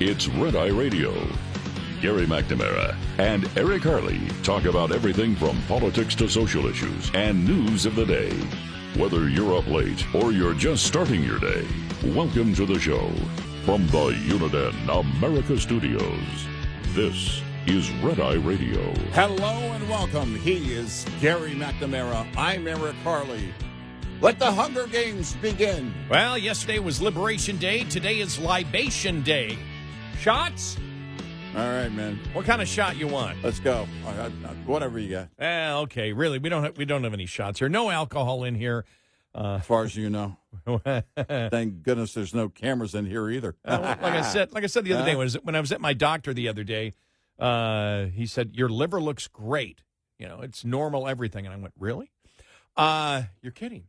It's Red Eye Radio. Gary McNamara and Eric Harley talk about everything from politics to social issues and news of the day. Whether you're up late or you're just starting your day, welcome to the show. From the Uniden America Studios, this is Red Eye Radio. Hello and welcome. He is Gary McNamara. I'm Eric Harley. Let the Hunger Games begin. Well, yesterday was Liberation Day. Today is Libation Day. Shots? All right, man. What kind of shot you want? Let's go. Whatever you got. Okay, really, we don't have any shots here. No alcohol in here. As far as you know. Thank goodness there's no cameras in here either. Like I said the other day, when I was at my doctor the other day, he said, your liver looks great. You know, it's normal, everything. And I went, really? You're kidding.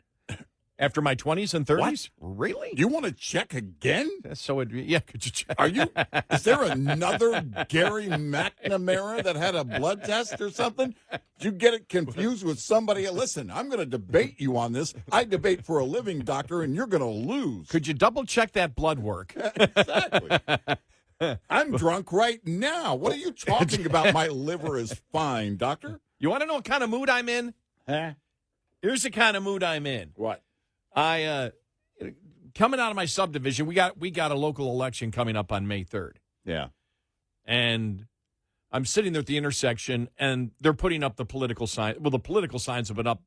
After my 20s and 30s? What? Really? You want to check again? So, could you check? Is there another Gary McNamara that had a blood test or something? Did you get it confused with somebody? Listen, I'm going to debate you on this. I debate for a living, doctor, and you're going to lose. Could you double check that blood work? Exactly. I'm drunk right now. What are you talking about? My liver is fine, doctor. You want to know what kind of mood I'm in? Huh? Here's the kind of mood I'm in. What? Coming out of my subdivision, we got a local election coming up on May 3rd. Yeah. And I'm sitting there at the intersection, and they're putting up the political sign. Well, the political signs have been up,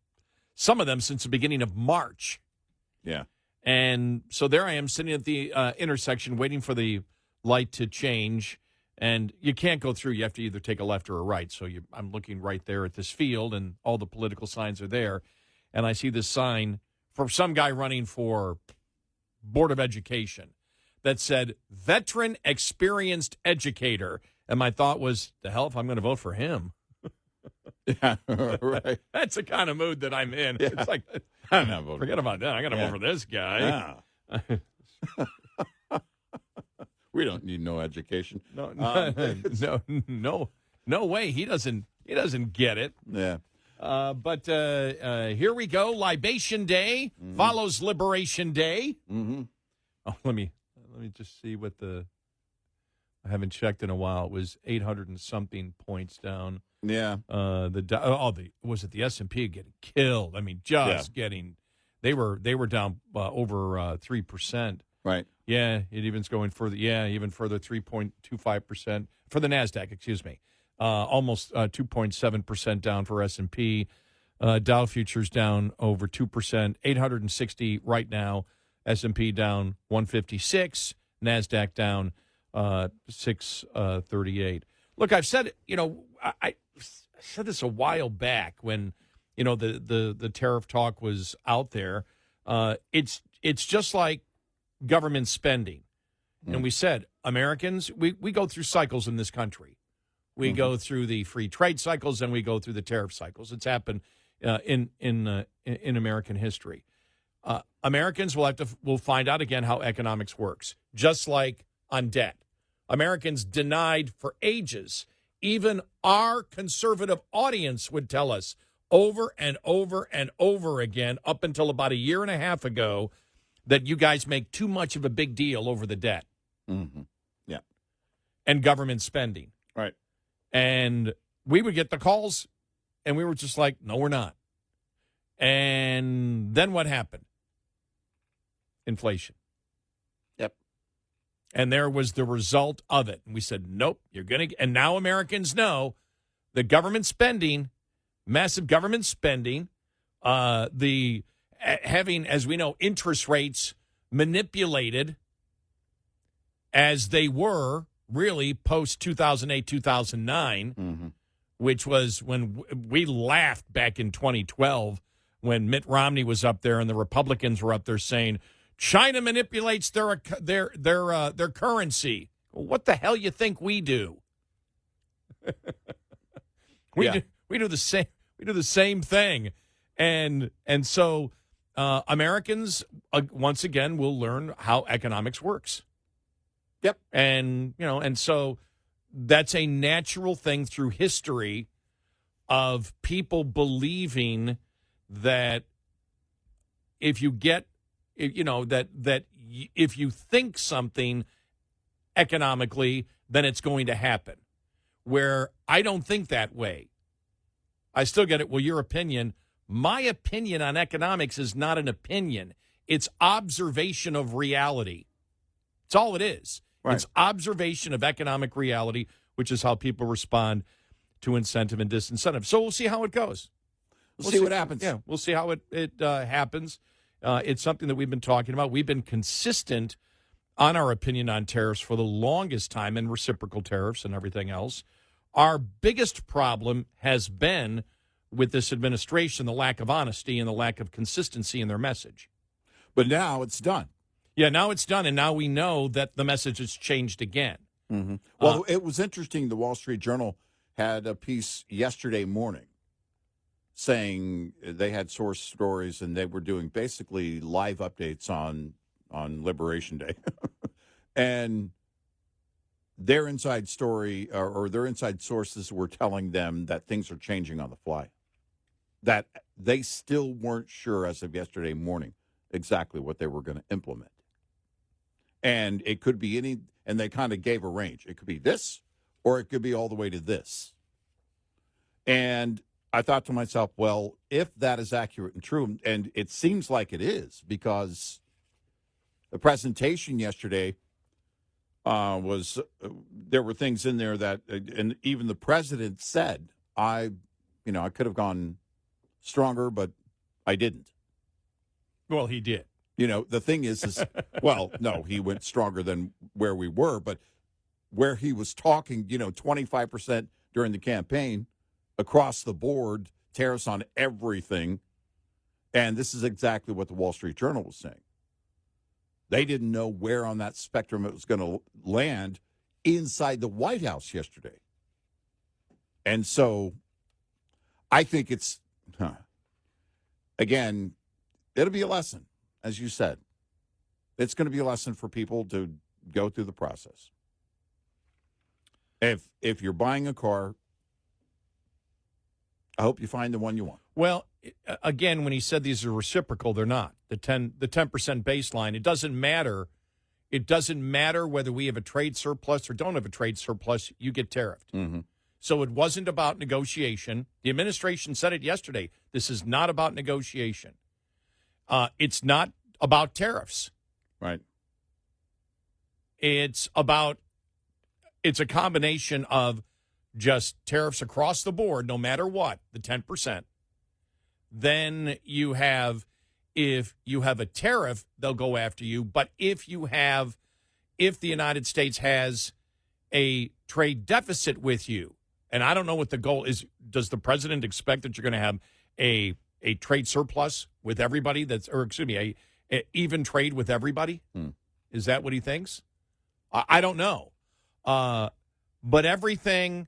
some of them, since the beginning of March. Yeah. And so there I am sitting at the intersection waiting for the light to change. And you can't go through. You have to either take a left or a right. So I'm looking right there at this field, and all the political signs are there. And I see this sign from some guy running for Board of Education that said, veteran experienced educator. And my thought was, the hell if I'm going to vote for him. Yeah, right. That's the kind of mood that I'm in. Yeah. It's like, I'm not voting. forget about that. I got to vote for this guy. Yeah. We don't need no education. No way. He doesn't get it. Yeah. But here we go. Libation Day follows Liberation Day. Mm-hmm. Oh, let me just see what I haven't checked in a while. It was 800 and something points down. Yeah. Was it the S&P getting killed? I mean, getting. They were down over 3%. Right. Yeah, it even's going further. Yeah, even further, 3.25% for the NASDAQ. Excuse me. Almost 2.7% down for S&P. Dow futures down over 2%, 860 right now. S&P down 156, NASDAQ down 638. Look, I've said, I said this a while back when, the tariff talk was out there. It's just like government spending. And we said, Americans, we go through cycles in this country. We go through the free trade cycles, and we go through the tariff cycles. It's happened in American history. Americans will find out again how economics works, just like on debt. Americans denied for ages. Even our conservative audience would tell us over and over and over again, up until about a year and a half ago, that you guys make too much of a big deal over the debt. Mm-hmm. Yeah. And government spending. Right. And we would get the calls, and we were just like, no, we're not. And then what happened? Inflation. Yep. And there was the result of it. And we said, nope, you're going to. And now Americans know the government spending, massive government spending, having, as we know, interest rates manipulated as they were really post 2008, 2009, which was when we laughed back in 2012 when Mitt Romney was up there and the Republicans were up there saying China manipulates their currency. Well, what the hell you think we do? We do the same. We do the same thing, and so Americans once again will learn how economics works. Yep. And, and so that's a natural thing through history of people believing that if you get, that if you think something economically, then it's going to happen. Where I don't think that way. I still get it. Well, your opinion. My opinion on economics is not an opinion. It's observation of reality. It's all it is. Right. It's observation of economic reality, which is how people respond to incentive and disincentive. So we'll see how it goes. We'll see what happens. Yeah, we'll see how it happens. It's something that we've been talking about. We've been consistent on our opinion on tariffs for the longest time, and reciprocal tariffs and everything else. Our biggest problem has been with this administration, the lack of honesty and the lack of consistency in their message. But now it's done. Yeah, now it's done, and now we know that the message has changed again. Mm-hmm. Well, it was interesting. The Wall Street Journal had a piece yesterday morning saying they had source stories and they were doing basically live updates on Liberation Day. And their inside story or their inside sources were telling them that things are changing on the fly, that they still weren't sure as of yesterday morning exactly what they were going to implement. And it could be any, and they kind of gave a range. It could be this, or it could be all the way to this. And I thought to myself, well, if that is accurate and true, and it seems like it is, because the presentation yesterday was, there were things in there that, and even the president said, I could have gone stronger, but I didn't. Well, he did. The thing is, well, no, he went stronger than where we were, but where he was talking, 25% during the campaign, across the board, tariffs on everything. And this is exactly what the Wall Street Journal was saying. They didn't know where on that spectrum it was going to land inside the White House yesterday. And so I think it's, again, it'll be a lesson, as you said. It's going to be a lesson for people to go through the process. If you're buying a car, I hope you find the one you want. Well, again, when he said these are reciprocal, they're not. The 10% baseline, it doesn't matter. It doesn't matter whether we have a trade surplus or don't have a trade surplus, you get tariffed. Mm-hmm. So it wasn't about negotiation. The administration said it yesterday. This is not about negotiation. It's not about tariffs. Right. It's a combination of just tariffs across the board, no matter what, the 10%. Then you have, if you have a tariff, they'll go after you. But if the United States has a trade deficit with you, and I don't know what the goal is, does the president expect that you're going to have a trade surplus with everybody a even trade with everybody? Is that what he thinks? I don't know. But everything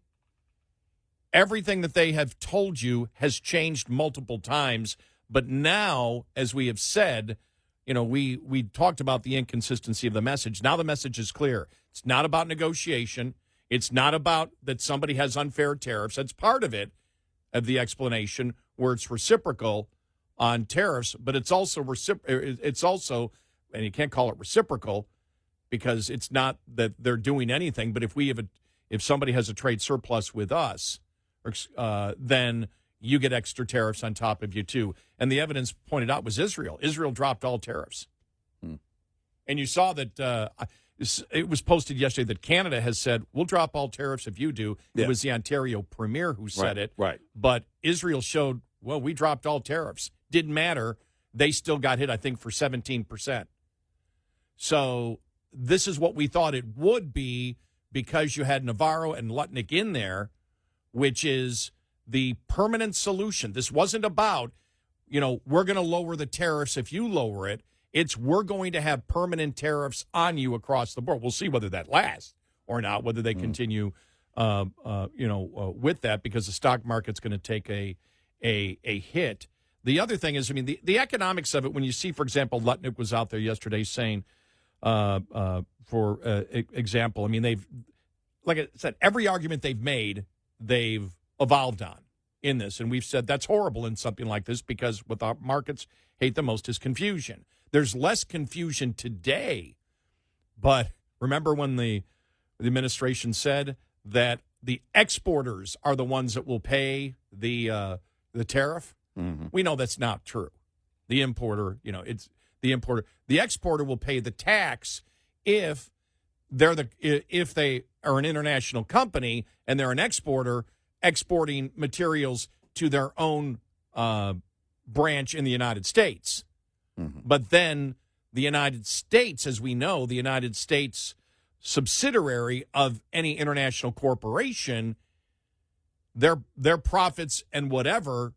that they have told you has changed multiple times. But now, as we have said, we talked about the inconsistency of the message. Now the message is clear. It's not about negotiation. It's not about that somebody has unfair tariffs. That's part of it, of the explanation, where it's reciprocal on tariffs. But it's also and you can't call it reciprocal because it's not that they're doing anything. But if somebody has a trade surplus with us, then you get extra tariffs on top of you, too. And the evidence pointed out was Israel. Israel dropped all tariffs. And you saw that it was posted yesterday that Canada has said, we'll drop all tariffs if you do. Yeah. It was the Ontario Premier who said it. Right. But Israel showed, well, we dropped all tariffs. Didn't matter. They still got hit, I think, for 17%. So this is what we thought it would be because you had Navarro and Lutnick in there, which is the permanent solution. This wasn't about, we're going to lower the tariffs if you lower it. It's we're going to have permanent tariffs on you across the board. We'll see whether that lasts or not, whether they continue, with that, because the stock market's going to take a hit. The other thing is, the economics of it, when you see, for example, Lutnick was out there yesterday saying, for example, they've, like I said, every argument they've made, they've evolved on in this. And we've said that's horrible in something like this because what the markets hate the most is confusion. There's less confusion today. But remember when the the administration said that the exporters are the ones that will pay the tariff. Mm-hmm. We know that's not true. The importer, it's the importer. The exporter will pay the tax if they are an international company and they're an exporter exporting materials to their own branch in the United States. Mm-hmm. But then the United States, as we know, the United States subsidiary of any international corporation, their profits and whatever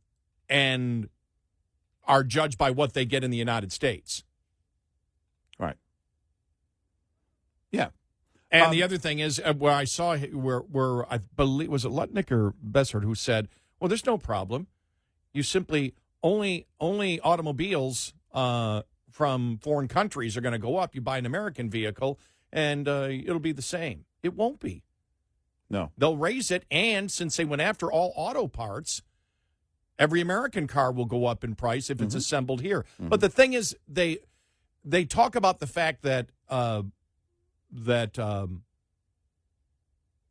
and are judged by what they get in the United States. Right. Yeah. And the other thing is where I saw where I believe, was it Lutnick or Bessert who said, well, there's no problem. You simply only automobiles from foreign countries are going to go up. You buy an American vehicle and it'll be the same. It won't be. No. They'll raise it. And since they went after all auto parts, every American car will go up in price if it's assembled here. Mm-hmm. But the thing is, they talk about the fact that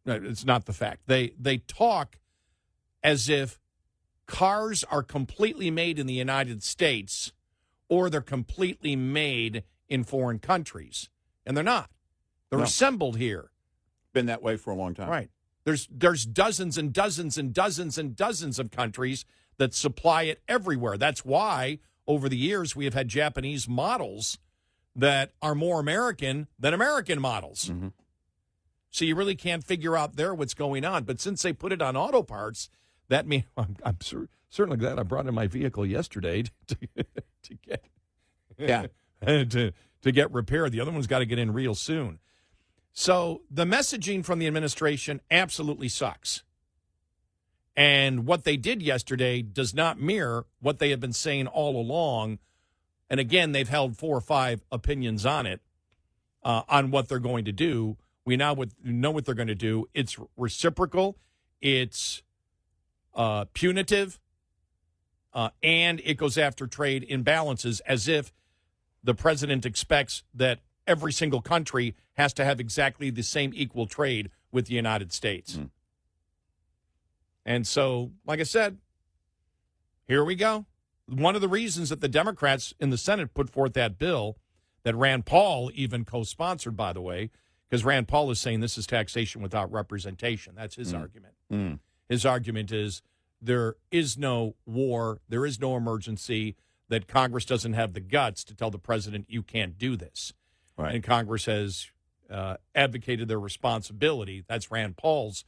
it's not the fact. They talk as if cars are completely made in the United States or they're completely made in foreign countries. And they're not. They're assembled here. Been that way for a long time. Right. There's dozens and dozens and dozens and dozens of countries that supply it everywhere. That's why over the years we have had Japanese models that are more American than American models. Mm-hmm. So you really can't figure out there what's going on. But since they put it on auto parts, that means I'm certainly glad I brought in my vehicle yesterday to get repaired. The other one's got to get in real soon. So the messaging from the administration absolutely sucks. And what they did yesterday does not mirror what they have been saying all along. And again, they've held 4 or 5 opinions on it, on what they're going to do. We now know what they're going to do. It's reciprocal, it's punitive, and it goes after trade imbalances, as if the president expects that every single country has to have exactly the same equal trade with the United States. Mm. And so, like I said, here we go. One of the reasons that the Democrats in the Senate put forth that bill that Rand Paul even co-sponsored, by the way, because Rand Paul is saying this is taxation without representation. That's his argument. Mm. His argument is there is no war, there is no emergency, that Congress doesn't have the guts to tell the president you can't do this. Right. And Congress has advocated their responsibility. That's Rand Paul's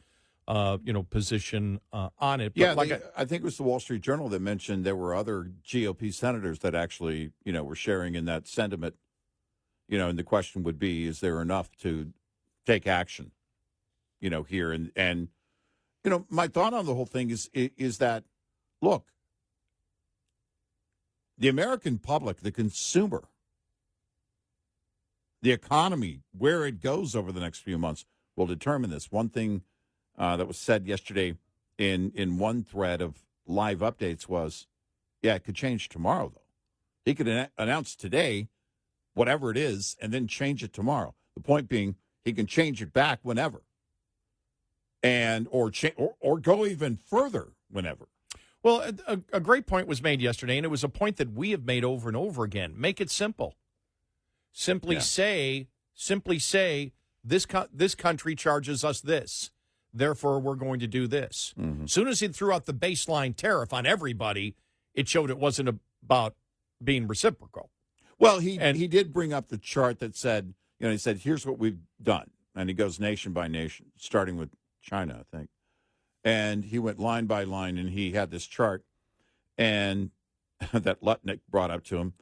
position on it. But Yeah, I think it was the Wall Street Journal that mentioned there were other GOP senators that actually, were sharing in that sentiment. And the question would be, is there enough to take action, here? And my thought on the whole thing is that, look, the American public, the consumer, the economy, where it goes over the next few months will determine this. One thing that was said yesterday in one thread of live updates was, it could change tomorrow, though. He could announce today whatever it is and then change it tomorrow. The point being, he can change it back whenever, and or go even further whenever. Well, a great point was made yesterday, and it was a point that we have made over and over again. Make it simple. Simply say, this country charges us this, therefore we're going to do this. Mm-hmm. As soon as he threw out the baseline tariff on everybody, it showed it wasn't about being reciprocal. Well, he did bring up the chart that said, he said, here's what we've done. And he goes nation by nation, starting with China, I think. And he went line by line, and he had this chart and that Lutnick brought up to him.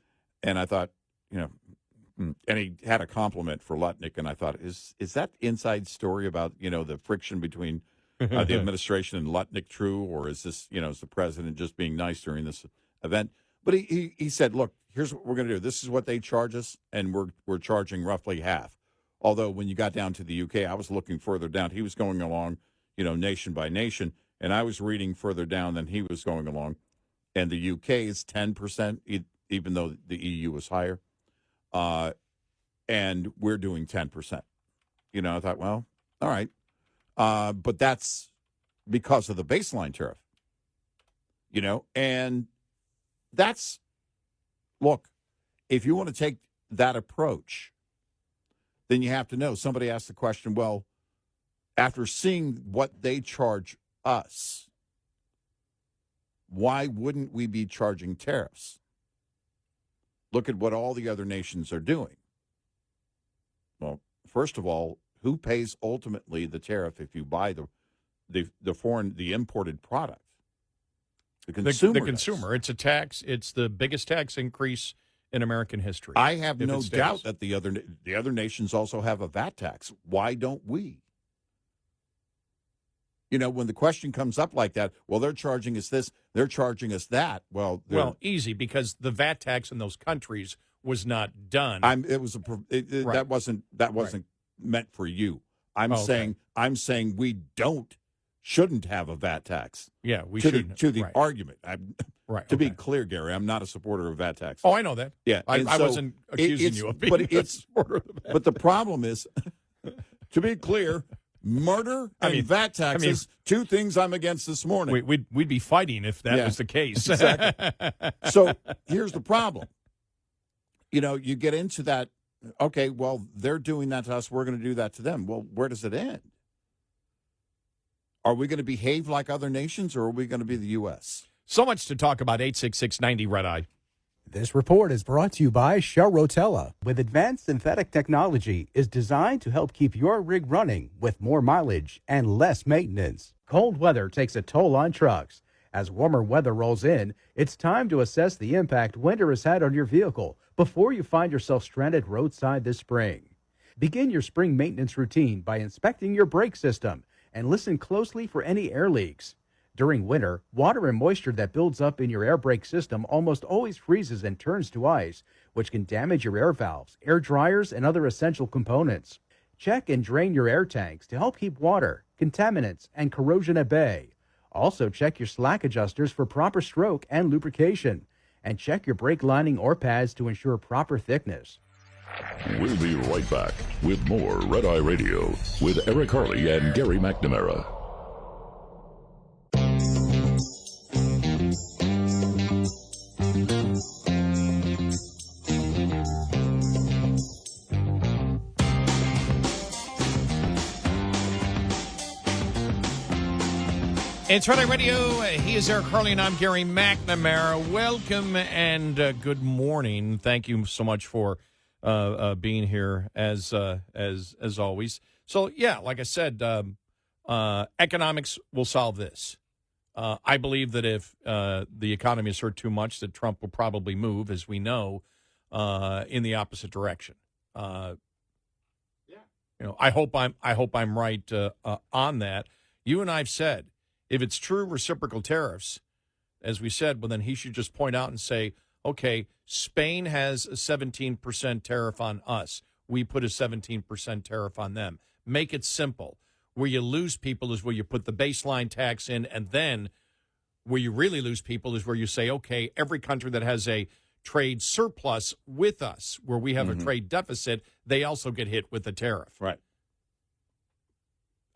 And I thought, and he had a compliment for Lutnick, and I thought, is that inside story about, the friction between the administration and Lutnick true, or is this, is the president just being nice during this event? But he said, look, here's what we're going to do. This is what they charge us, and we're charging roughly half. Although when you got down to the UK, I was looking further down. He was going along, nation by nation, and I was reading further down than he was going along. And the UK is 10%, even though the EU was higher. And we're doing 10%. I thought, well, All right. But that's because of the baseline tariff. And that's, look, if you want to take that approach, then you have to know. Somebody asked the question, well, after seeing what they charge us, why wouldn't we be charging tariffs? Look at what all the other nations are doing. Well, first of all, who pays ultimately the tariff if you buy the imported product? The consumer. The consumer. It's a tax. It's the biggest tax increase in American history. I have no doubt that the other nations also have a VAT tax. Why don't we? When the question comes up like that, well, they're charging us this, they're charging us that. Well, easy, because the VAT tax in those countries was not done. That wasn't meant for you. I'm saying we shouldn't have a VAT tax. Yeah, we shouldn't. To the right. argument. Right. To be clear, Gary, I'm not a supporter of VAT tax. Oh, I know that. Yeah, I wasn't accusing you of being a supporter of the VAT. But the problem is, to be clear, murder and VAT taxes, two things I'm against this morning. We'd be fighting if that was the case. Exactly. So here's the problem. You get into that, okay, well, they're doing that to us, we're going to do that to them. Well, where does it end? Are we going to behave like other nations, or are we going to be the U.S.? So much to talk about. 866-90 Red Eye. This report is brought to you by Shell Rotella. With advanced synthetic technology, is designed to help keep your rig running with more mileage and less maintenance. Cold weather takes a toll on trucks. As warmer weather rolls in, it's time to assess the impact winter has had on your vehicle before you find yourself stranded roadside this spring. Begin your spring maintenance routine by inspecting your brake system and listen closely for any air leaks. During winter, water and moisture that builds up in your air brake system almost always freezes and turns to ice, which can damage your air valves, air dryers, and other essential components. Check and drain your air tanks to help keep water, contaminants, and corrosion at bay. Also, check your slack adjusters for proper stroke and lubrication. And check your brake lining or pads to ensure proper thickness. We'll be right back with more Red Eye Radio with Eric Harley and Gary McNamara. It's Red Eye Radio. He is Eric Harley, and I'm Gary McNamara. Welcome and good morning. Thank you so much for being here as always. So yeah, like I said, economics will solve this. I believe that if the economy is hurt too much, that Trump will probably move, as we know, in the opposite direction. I hope I'm right on that. You and I've said, if it's true reciprocal tariffs, as we said, well, then he should just point out and say, okay, Spain has a 17% tariff on us. We put a 17% tariff on them. Make it simple. Where you lose people is where you put the baseline tax in, and then where you really lose people is where you say, okay, every country that has a trade surplus with us, where we have a trade deficit, they also get hit with the tariff. Right.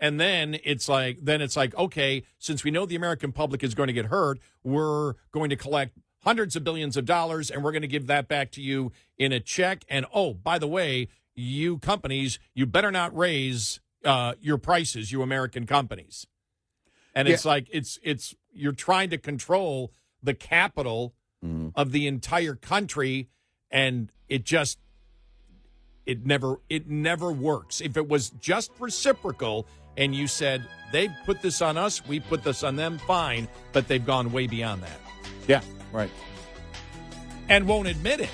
And then it's like, okay, since we know the American public is going to get hurt, we're going to collect hundreds of billions of dollars, and we're going to give that back to you in a check. And, oh, by the way, you companies, you better not raise your prices, you American companies. And it's like, it's you're trying to control the capital of the entire country, and it never works. If it was just reciprocal, and you said, they put this on us, we put this on them, fine, but they've gone way beyond that. Yeah, right. And won't admit it.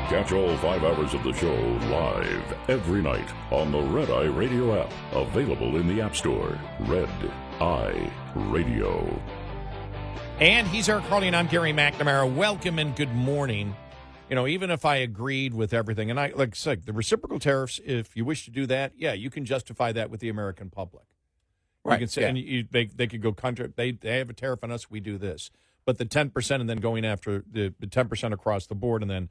Catch all 5 hours of the show live every night on the Red Eye Radio app, available in the App Store. Red Eye Radio. And he's Eric Harley, and I'm Gary McNamara. Welcome and good morning. You know, even if I agreed with everything, and like I said, the reciprocal tariffs, if you wish to do that, yeah, you can justify that with the American public. Right. You can say, and they could go country. They have a tariff on us. We do this, but the 10% and then going after the 10% across the board, and then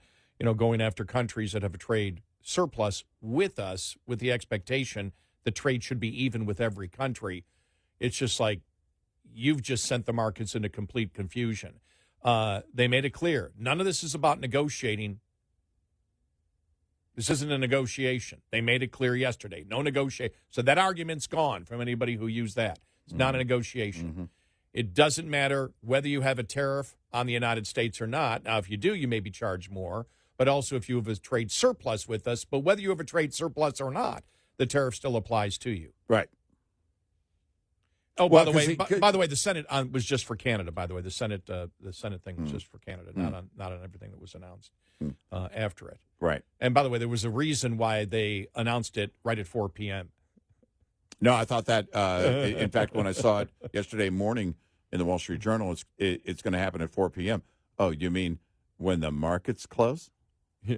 going after countries that have a trade surplus with us, with the expectation the trade should be even with every country. It's just like you've just sent the markets into complete confusion. They made it clear. None of this is about negotiating. This isn't a negotiation. They made it clear yesterday. No negotiation. So that argument's gone from anybody who used that. It's not a negotiation. Mm-hmm. It doesn't matter whether you have a tariff on the United States or not. Now, if you do, you may be charged more. But also if you have a trade surplus with us. But whether you have a trade surplus or not, the tariff still applies to you. Right. Oh, by the way, the Senate was just for Canada. By the way, the Senate thing was just for Canada, not on everything that was announced after it. Right. And by the way, there was a reason why they announced it right at 4 p.m. No, I thought that. In fact, when I saw it yesterday morning in the Wall Street Journal, it's going to happen at 4 p.m. Oh, you mean when the markets close? Yeah.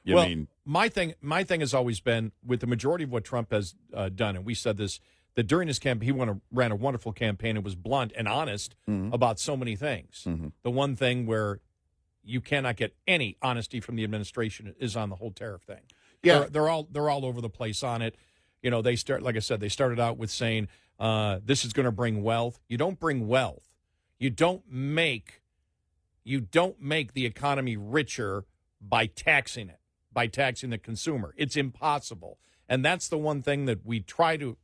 You mean my thing has always been with the majority of what Trump has done, and we said this. That during his campaign, he ran a wonderful campaign and was blunt and honest about so many things. Mm-hmm. The one thing where you cannot get any honesty from the administration is on the whole tariff thing. Yeah, they're all over the place on it. They started out with saying this is going to bring wealth. You don't bring wealth. You don't make the economy richer by taxing it, by taxing the consumer. It's impossible, and that's the one thing that we try to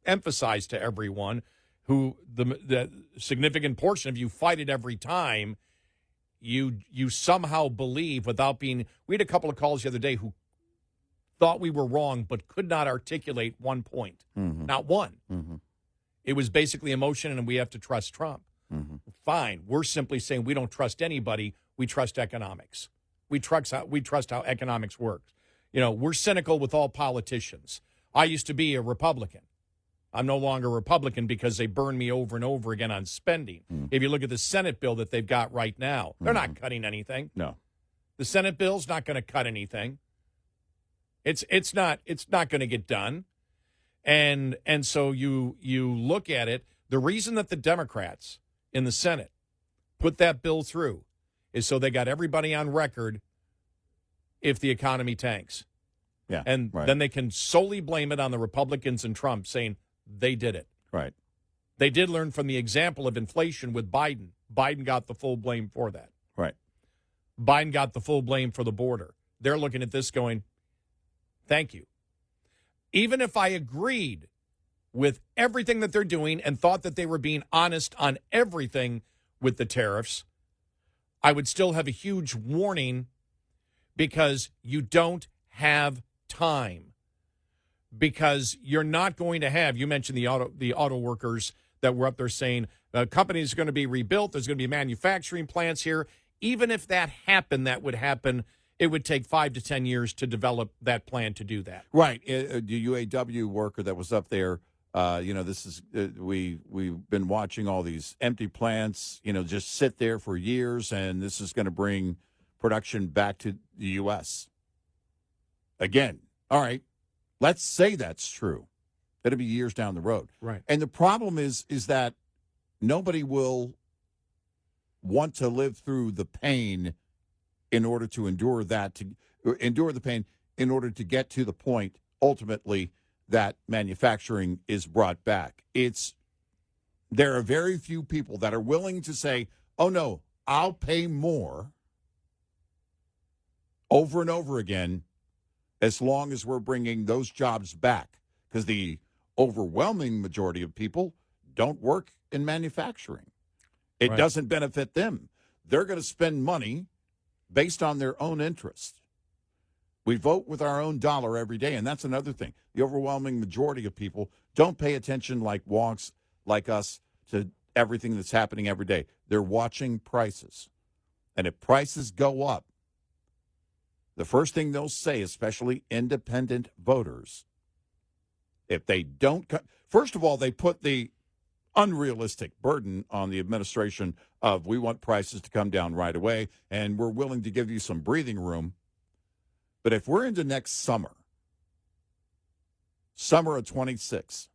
emphasize to everyone who the significant portion of you fight it every time. You somehow believe without being. We had a couple of calls the other day who thought we were wrong but could not articulate one point. Mm-hmm. Not one. Mm-hmm. It was basically emotion and we have to trust Trump. Mm-hmm. Fine. We're simply saying we don't trust anybody. We trust economics. We trust how economics works. We're cynical with all politicians. I used to be a Republican. I'm no longer a Republican because they burn me over and over again on spending. Mm. If you look at the Senate bill that they've got right now, they're not cutting anything. No. The Senate bill's not going to cut anything. It's not going to get done. And so you look at it, the reason that the Democrats in the Senate put that bill through is so they got everybody on record if the economy tanks. Yeah. And then they can solely blame it on the Republicans and Trump saying they did it. Right. They did learn from the example of inflation with Biden. Biden got the full blame for that. Right. Biden got the full blame for the border. They're looking at this going, thank you. Even if I agreed with everything that they're doing and thought that they were being honest on everything with the tariffs, I would still have a huge warning because you don't have time. Because you're not going to have, you mentioned the auto workers that were up there saying companies are going to be rebuilt. There's going to be manufacturing plants here. Even if that happened, that would happen. It would take 5 to 10 years to develop that plan to do that. Right. The UAW worker that was up there, this is we've been watching all these empty plants, just sit there for years, and this is going to bring production back to the U.S. Again. All right. Let's say that's true. That'll be years down the road. Right. And the problem is that nobody will want to live through the pain in order to endure the pain in order to get to the point ultimately that manufacturing is brought back. There are very few people that are willing to say, "Oh no, I'll pay more," over and over again, as long as we're bringing those jobs back, because the overwhelming majority of people don't work in manufacturing. It doesn't benefit them. They're going to spend money based on their own interest. We vote with our own dollar every day, and that's another thing. The overwhelming majority of people don't pay attention like wonks like us to everything that's happening every day. They're watching prices. And if prices go up, the first thing they'll say, especially independent voters, if they don't cut, first of all, they put the unrealistic burden on the administration of we want prices to come down right away, and we're willing to give you some breathing room. But if we're into next summer of 26,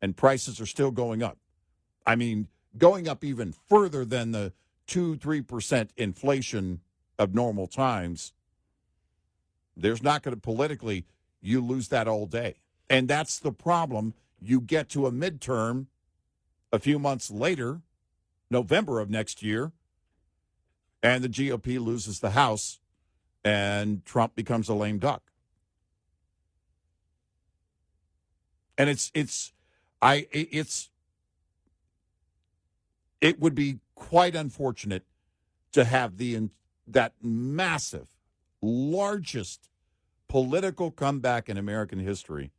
and prices are still going up, I mean, going up even further than the 2-3% inflation of normal times, there's not going to politically, you lose that all day. And that's the problem. You get to a midterm a few months later, November of next year, and the GOP loses the House, and Trump becomes a lame duck. And it would be quite unfortunate to have that massive, largest political comeback in American history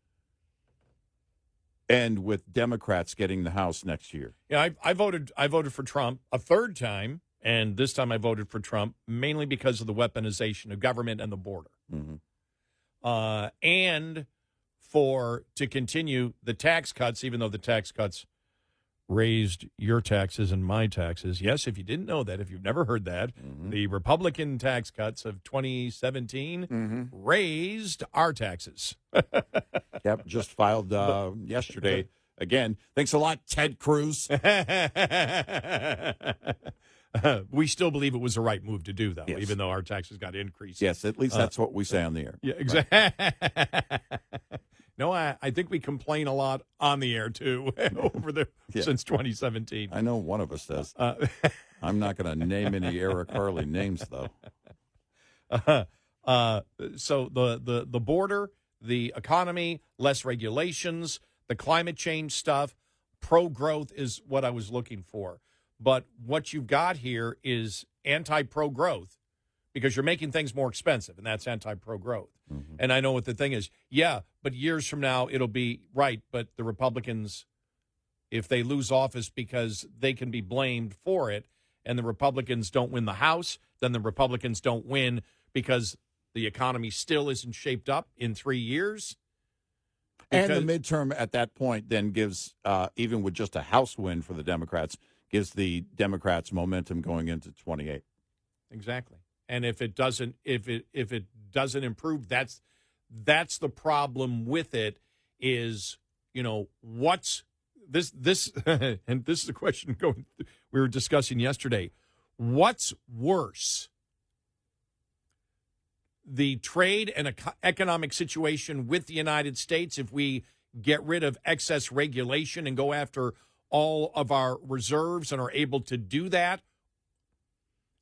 end with Democrats getting the House next year. Yeah, I voted for Trump a third time, and this time I voted for Trump mainly because of the weaponization of government and the border. Mm-hmm. And to continue the tax cuts, even though the tax cuts raised your taxes and my taxes. Yes, if you didn't know that, if you've never heard that, the Republican tax cuts of 2017 raised our taxes. Yep, just filed yesterday. Again, thanks a lot, Ted Cruz. We still believe it was the right move to do, though, yes, even though our taxes got increased. Yes, at least that's what we say on the air. Yeah, exactly. Right. No, I think we complain a lot on the air, too, since 2017. I know one of us does. I'm not going to name any Eric Harley names, though. So the border, the economy, less regulations, the climate change stuff, pro-growth is what I was looking for. But what you've got here is anti-pro-growth because you're making things more expensive, and that's anti-pro-growth. Mm-hmm. And I know what the thing is. Yeah, but years from now, it'll be right. But the Republicans, if they lose office because they can be blamed for it, and the Republicans don't win the House, then the Republicans don't win because the economy still isn't shaped up in 3 years. And the midterm at that point then gives, even with just a House win for the Democrats, gives the Democrats momentum going into 28. Exactly. And if it doesn't improve, that's the problem with it is, what's this and this is the question we were discussing yesterday. What's worse? The trade and economic situation with the United States, if we get rid of excess regulation and go after all of our reserves and are able to do that,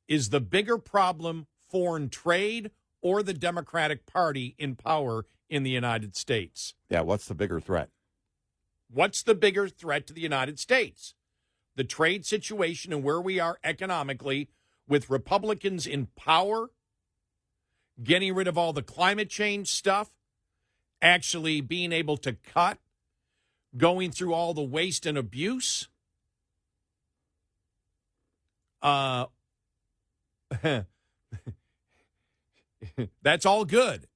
is the bigger problem foreign trade or the Democratic Party in power in the United States? Yeah, what's the bigger threat? What's the bigger threat to the United States? The trade situation and where we are economically with Republicans in power, getting rid of all the climate change stuff, actually being able to cut, going through all the waste and abuse. That's all good.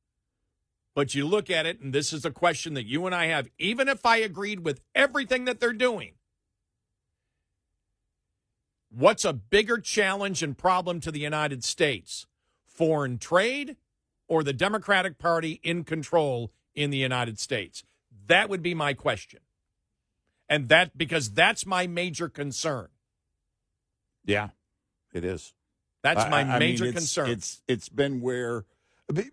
But you look at it, and this is a question that you and I have, even if I agreed with everything that they're doing, what's a bigger challenge and problem to the United States? Foreign trade or the Democratic Party in control in the United States? That would be my question. And because that's my major concern. Yeah, it is. That's my major concern. It's been where,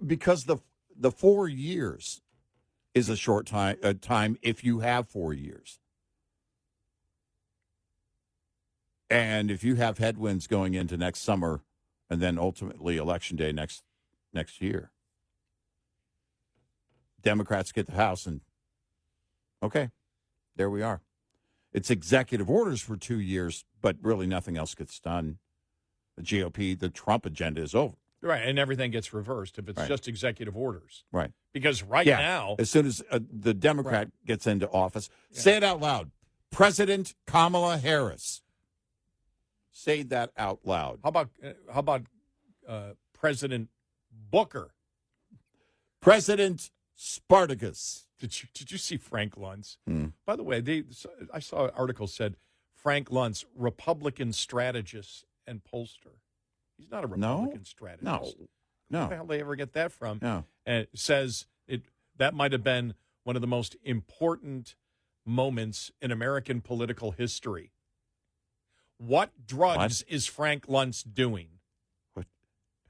because the 4 years is a short time if you have 4 years. And if you have headwinds going into next summer and then ultimately Election Day next year, Democrats get the House and, okay, there we are. It's executive orders for 2 years, but really nothing else gets done. The GOP, the Trump agenda is over. Right, and everything gets reversed if it's just executive orders. Right. Because now... as soon as the Democrat gets into office, say it out loud. President Kamala Harris. Say that out loud. How about President Booker? President Spartacus. Did you see Frank Luntz? By the way, I saw an article said Frank Luntz, Republican strategist and pollster. He's not a Republican strategist. No. Where the hell did they ever get that from? No. And it says that might have been one of the most important moments in American political history. What drugs is Frank Luntz doing? What?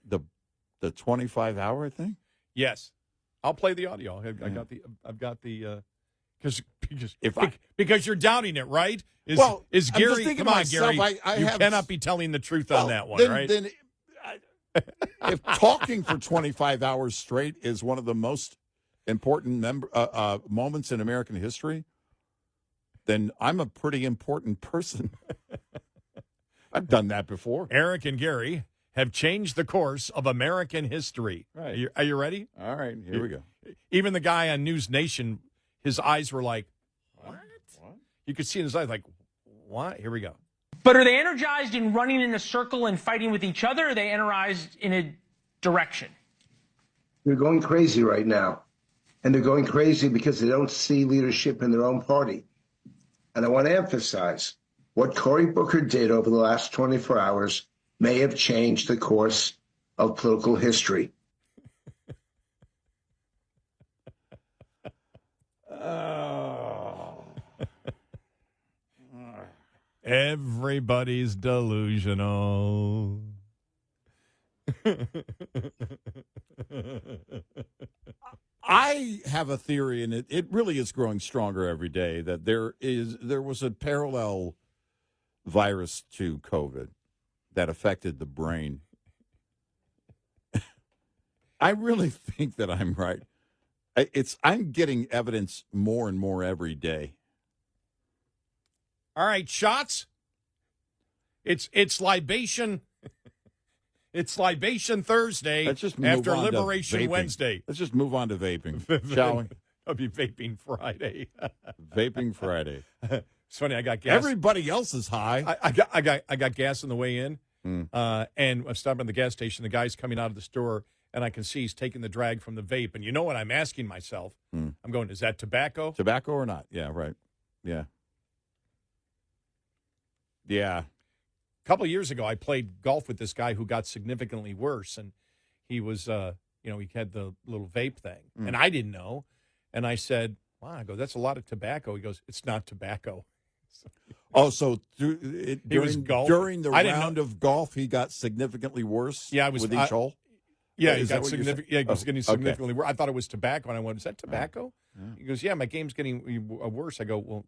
The 25-hour thing? Yes. I'll play the audio. I've got the because you're doubting it, right? Is I'm just Gary? thinking Come on, myself, Gary. You cannot be telling the truth on that one, right? Then, if talking for 25 hours straight is one of the most important moments in American history, then I'm a pretty important person. I've done that before. Eric and Gary have changed the course of American history. Right. Are you ready? All right, here we go. Even the guy on News Nation, his eyes were like, what? You could see in his eyes like, what? Here we go. But are they energized in running in a circle and fighting with each other, or are they energized in a direction? They're going crazy right now. And they're going crazy because they don't see leadership in their own party. And I want to emphasize what Cory Booker did over the last 24 hours may have changed the course of political history. Everybody's delusional. I have a theory, and it really is growing stronger every day, that there was a parallel virus to COVID that affected the brain. I really think that I'm right. I'm getting evidence more and more every day. All right, shots. It's libation. It's Libation Thursday after Liberation Wednesday. Let's just move on to vaping, shall we? I'll be vaping Friday. Vaping Friday. It's funny. I got gas. Everybody else is high. I got gas on the way in, and I'm stopping at the gas station. The guy's coming out of the store, and I can see he's taking the drag from the vape. And you know what I'm asking myself? I'm going, is that tobacco? Tobacco or not? Yeah, right. Yeah. Yeah. A couple of years ago, I played golf with this guy who got significantly worse, and he was, he had the little vape thing, and I didn't know. And I said, wow, I go, that's a lot of tobacco. He goes, it's not tobacco. So during the round of golf, he got significantly worse. Yeah, with each hole. Yeah, he got significant. Yeah, he was getting significantly worse. I thought it was tobacco, and I went, "Is that tobacco?" He goes, "Yeah, my game's getting worse." I go, "Well,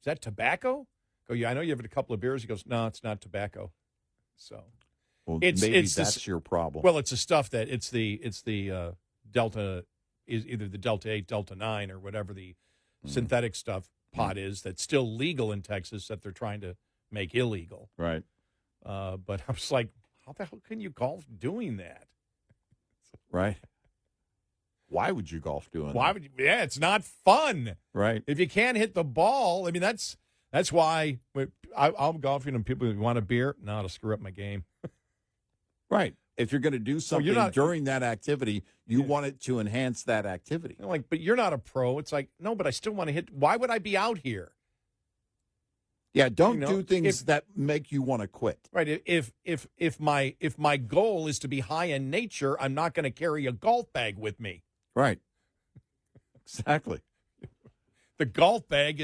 is that tobacco?" I go, "Yeah, I know you have a couple of beers." He goes, "No, it's not tobacco." So, maybe that's your problem. Well, it's the stuff that it's the Delta is either the Delta 8, Delta 9, or whatever the synthetic stuff pot is that's still legal in Texas that they're trying to make illegal. Right. But I was like, how the hell can you golf doing that? Right. Why would you golf doing that? Yeah, it's not fun. Right. If you can't hit the ball, I mean, that's why I'm golfing and people want a beer. No, it'll screw up my game. Right. If you're going to do something during that activity, you want it to enhance that activity. But you're not a pro. It's like, no, but I still want to hit. Why would I be out here? Yeah, don't do things that make you want to quit. Right. If my goal is to be high in nature, I'm not going to carry a golf bag with me. Right. Exactly. The golf bag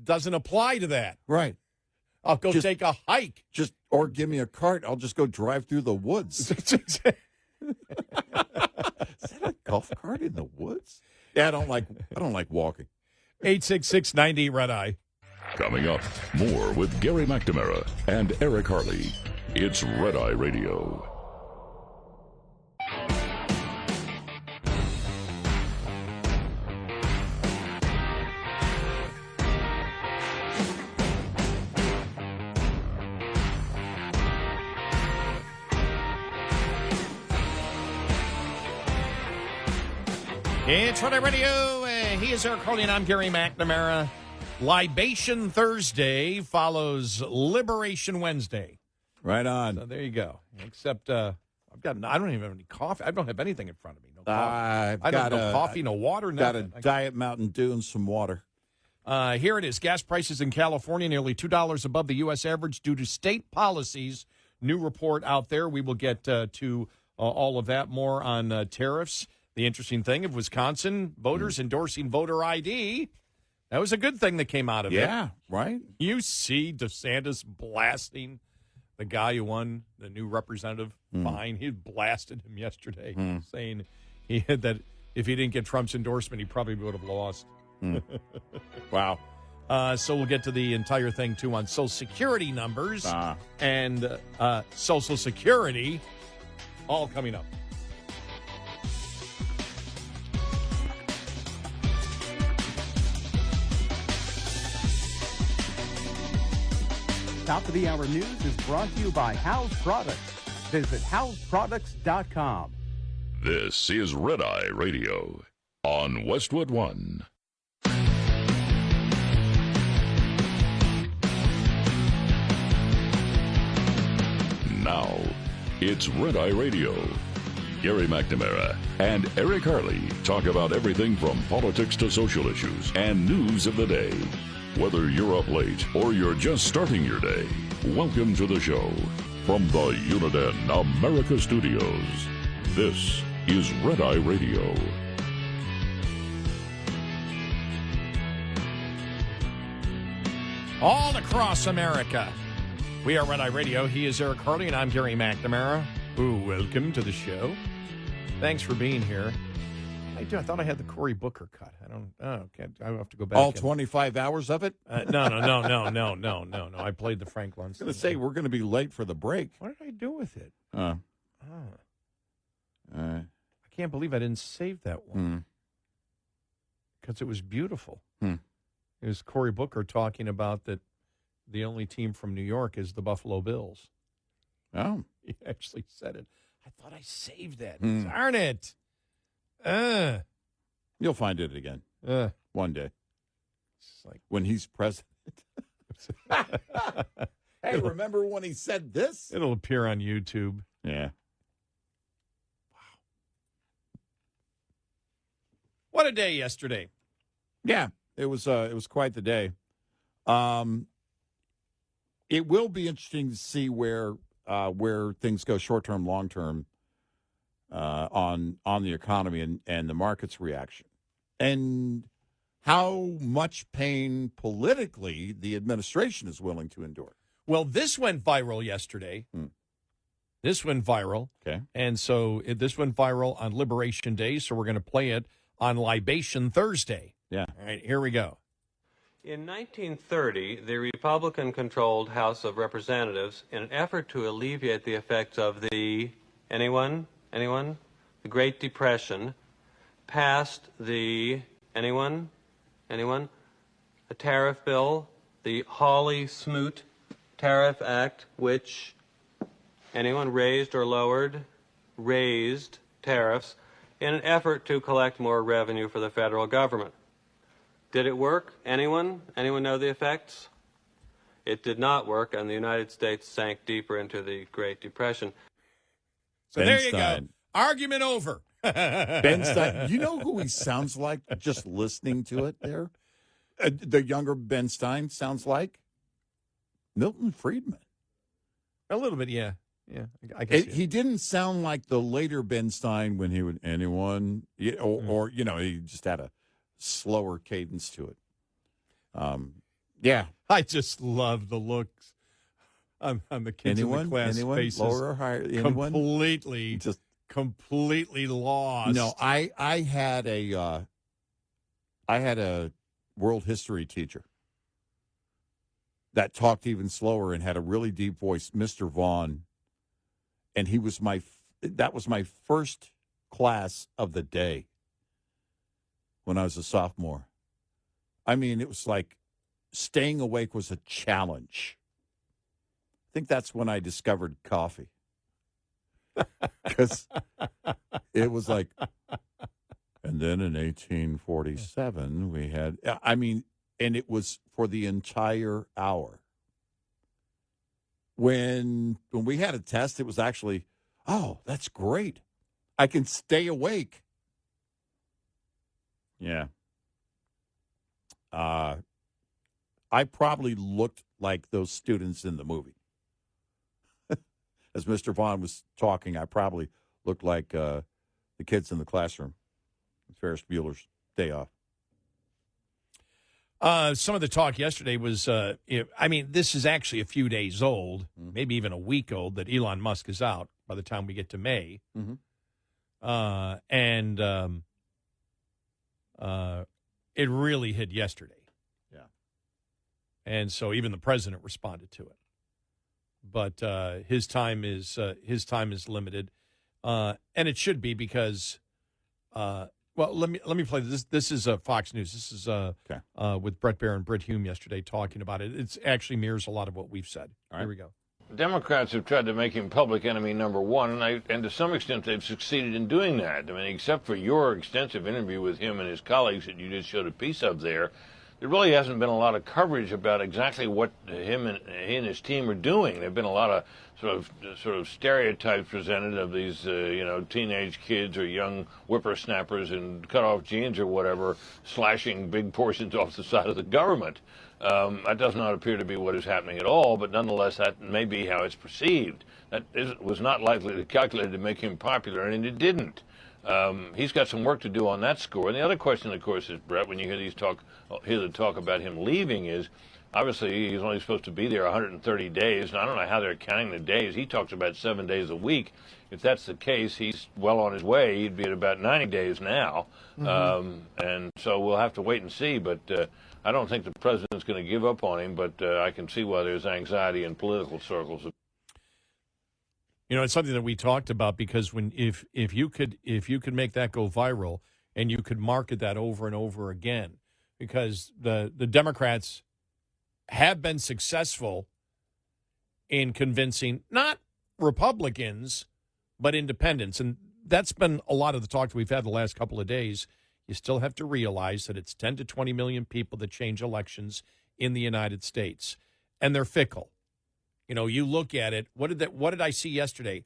doesn't apply to that. Right. I'll go take a hike. Or give me a cart. I'll just go drive through the woods. Is that a golf cart in the woods? Yeah, I don't like walking. 866-90 Red Eye. Coming up, more with Gary McNamara and Eric Harley. It's Red Eye Radio. It's Red Eye Radio. He is Eric Harley, and I'm Gary McNamara. Libation Thursday follows Liberation Wednesday. Right on. So there you go. Except I don't even have any coffee. I don't have anything in front of me. No I've I got don't know, a coffee, no water, got a nothing. Diet Mountain Dew and some water. Here it is. Gas prices in California nearly $2 above the U.S. average due to state policies. New report out there. We will get to all of that, more on tariffs. The interesting thing of Wisconsin voters endorsing voter ID. That was a good thing that came out of it. Yeah, right? You see DeSantis blasting the guy who won, the new representative, fine. He blasted him yesterday, saying that if he didn't get Trump's endorsement, he probably would have lost. Wow. So we'll get to the entire thing, too, on Social Security numbers and Social Security, all coming up. Top of the Hour News is brought to you by House Products. Visit houseproducts.com. This is Red Eye Radio on Westwood One. Now, it's Red Eye Radio. Gary McNamara and Eric Harley talk about everything from politics to social issues and news of the day. Whether you're up late or you're just starting your day, welcome to the show. From the Uniden America Studios, this is Red Eye Radio. All across America. We are Red Eye Radio. He is Eric Harley, and I'm Gary McNamara. Ooh, welcome to the show. Thanks for being here. I thought I had the Cory Booker cut. I don't. Oh, okay. I'll have to go back. All 25 hours of it? No. I played the Frank Luntz. I was going to say, we're going to be late for the break. What did I do with it? I I can't believe I didn't save that one because it was beautiful. It was Cory Booker talking about that the only team from New York is the Buffalo Bills. Oh. He actually said it. I thought I saved that. Darn it. You'll find it again one day. It's like when he's president. Hey, remember when he said this? It'll appear on YouTube. Yeah. Wow. What a day yesterday. Yeah, it was quite the day. It will be interesting to see where things go short term, long term on the economy and the market's reaction, and how much pain politically the administration is willing to endure. Well, this went viral yesterday. This went viral. Okay. And so this went viral on Liberation Day, so we're going to play it on Libation Thursday. Yeah. All right, here we go. In 1930, the Republican-controlled House of Representatives, in an effort to alleviate the effects of the, anyone? The Great Depression, passed the, anyone? A tariff bill, the Hawley-Smoot Tariff Act, which, anyone, raised or lowered? Raised tariffs in an effort to collect more revenue for the federal government. Did it work? Anyone? Anyone know the effects? It did not work, and the United States sank deeper into the Great Depression. So there you go. Argument over. Ben Stein. You know who he sounds like just listening to it there? The younger Ben Stein sounds like Milton Friedman. A little bit, yeah. Yeah, I guess. He didn't sound like the later Ben Stein when he would, anyone, or he just had a slower cadence to it. Yeah. I just love the looks on the kids in the class faces. Lower or higher? Anyone? Completely lost. No, I had a world history teacher that talked even slower and had a really deep voice, Mr. Vaughn, and that was my first class of the day when I was a sophomore. I mean, it was like staying awake was a challenge. I think that's when I discovered coffee. Because it was like, and then in 1847, we had, and it was for the entire hour. When we had a test, it was actually, oh, that's great. I can stay awake Yeah. I probably looked like those students in the movie. As Mr. Vaughn was talking, I probably looked like the kids in the classroom. Ferris Bueller's Day Off. Some of the talk yesterday was, this is actually a few days old, maybe even a week old, that Elon Musk is out by the time we get to May. It really hit yesterday. Yeah. And so even the president responded to it. But his time is limited, and it should be because. Let me play this. This is Fox News. This is with Brett Baer and Britt Hume yesterday talking about it. It actually mirrors a lot of what we've said. All right. Here we go. Democrats have tried to make him public enemy number one, and to some extent they've succeeded in doing that. I mean, except for your extensive interview with him and his colleagues that you just showed a piece of there really hasn't been a lot of coverage about exactly what he and his team are doing. There've been a lot of sort of stereotypes presented of these teenage kids or young whippersnappers in cut-off jeans or whatever, slashing big portions off the side of the government. That does not appear to be what is happening at all, but nonetheless that may be how it's perceived. That was not likely to calculate to make him popular, and it didn't. He's got some work to do on that score. And the other question, of course, is, Brett, when you hear the talk about him leaving, is obviously he's only supposed to be there 130 days, and I don't know how they're counting the days. He talks about 7 days a week. If that's the case, he's well on his way. He'd be at about 90 days now. And so we'll have to wait and see. But I don't think the president's going to give up on him, but I can see why there's anxiety in political circles. You know, it's something that we talked about because if you could make that go viral and you could market that over and over again, because the Democrats have been successful in convincing not Republicans but independents, and that's been a lot of the talk that we've had the last couple of days. You still have to realize that it's 10 to 20 million people that change elections in the United States, and they're fickle. You know, you look at it. What did I see yesterday?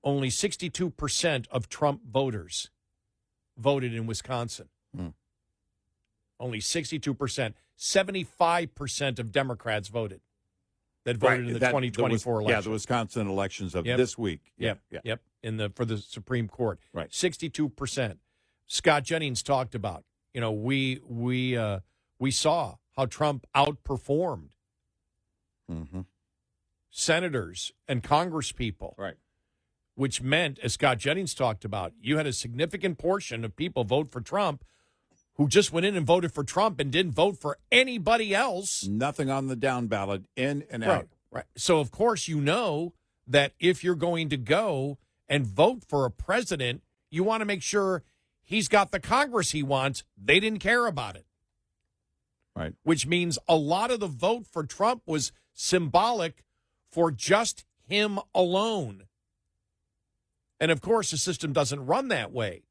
Only 62% of Trump voters voted in Wisconsin. Only 62%. 75% of Democrats voted that voted in the 2024 election. Yeah, the Wisconsin elections of this week. Yep. For the Supreme Court. Right. 62%. Scott Jennings talked about. You know, we saw how Trump outperformed. Senators and congresspeople. Right. Which meant, as Scott Jennings talked about, you had a significant portion of people vote for Trump who just went in and voted for Trump and didn't vote for anybody else. Nothing on the down ballot, in and out. Right. So, of course, you know that if you're going to go and vote for a president, you want to make sure he's got the Congress he wants. They didn't care about it. Right. Which means a lot of the vote for Trump was symbolic for just him alone. And, of course, the system doesn't run that way.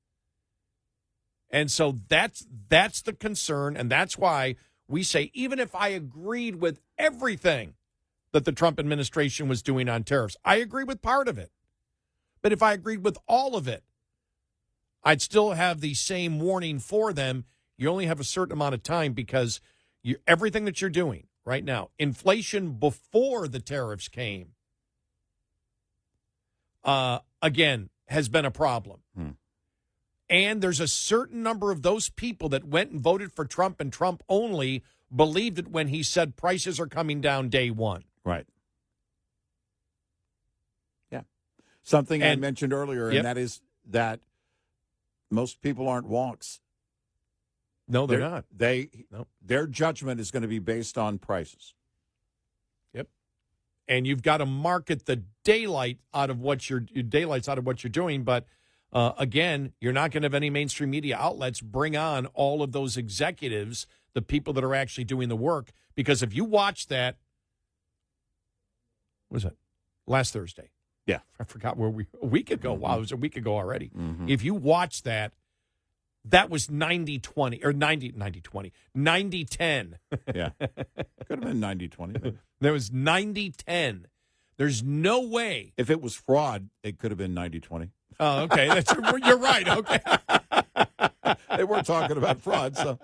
And so that's the concern, and that's why we say even if I agreed with everything that the Trump administration was doing on tariffs, I agree with part of it. But if I agreed with all of it, I'd still have the same warning for them. You only have a certain amount of time because everything that you're doing right now, inflation before the tariffs came, again, has been a problem. And there's a certain number of those people that went and voted for Trump and Trump only believed it when he said prices are coming down day one. Right. Yeah. Something I mentioned earlier, and that is that most people aren't wonks. No, they're not. Their judgment is going to be based on prices. Yep. And you've got to market the daylights out of what you're doing, but again, you're not going to have any mainstream media outlets bring on all of those executives, the people that are actually doing the work. Because if you watch that, what was that? Last Thursday. Yeah. I forgot a week ago. Wow, it was a week ago already. If you watch that, that was 90-20, or 90-20, 90-10. Yeah. Could have been 90-20. There was 90-10. There's no way. If it was fraud, it could have been 90-20. Oh, okay. You're right. Okay. They were talking about fraud. So,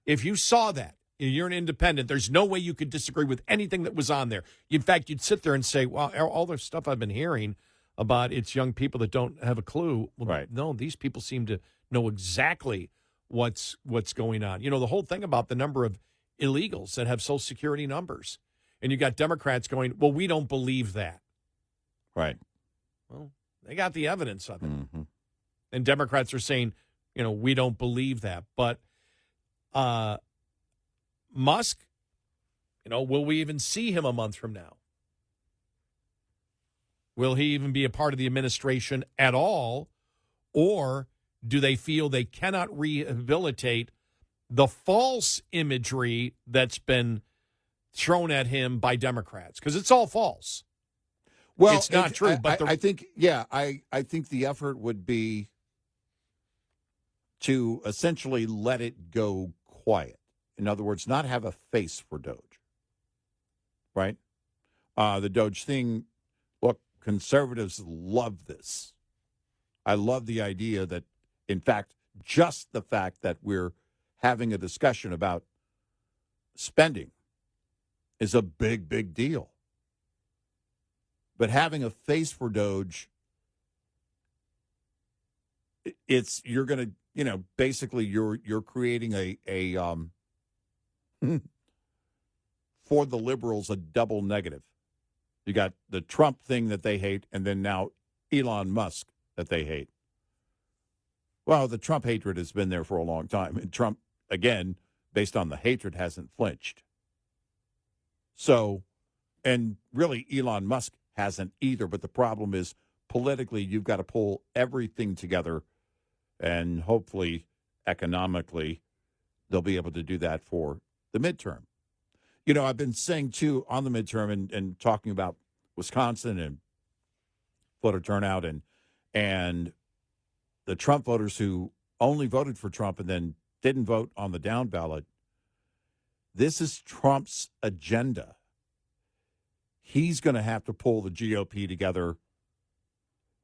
if you saw that, you're an independent, there's no way you could disagree with anything that was on there. In fact, you'd sit there and say, well, all the stuff I've been hearing about it's young people that don't have a clue. Well, right. No, these people seem to know exactly what's going on. You know, the whole thing about the number of illegals that have Social Security numbers. And you got Democrats going, well, we don't believe that. Right. Well, they got the evidence of it. Mm-hmm. And Democrats are saying, you know, we don't believe that. But Musk, you know, will we even see him a month from now? Will he even be a part of the administration at all? Or do they feel they cannot rehabilitate the false imagery that's been thrown at him by Democrats? Because it's all false. Well, it's not true. But I think, I think the effort would be to essentially let it go quiet. In other words, not have a face for DOGE. Right? The DOGE thing, look, conservatives love this. I love the idea that, in fact, just the fact that we're having a discussion about spending is a big, big deal. But having a face for DOGE, you're going to, you know, basically you're creating a for the liberals a double negative. You got the Trump thing that they hate, and then now Elon Musk that they hate. Well, the Trump hatred has been there for a long time, and Trump, again, based on the hatred, hasn't flinched. So, and really Elon Musk hasn't either, but the problem is politically you've got to pull everything together, and hopefully economically they'll be able to do that for the midterm. You know, I've been saying, too, on the midterm and talking about Wisconsin and voter turnout and the Trump voters who only voted for Trump and then didn't vote on the down ballot. This is Trump's agenda. He's going to have to pull the GOP together.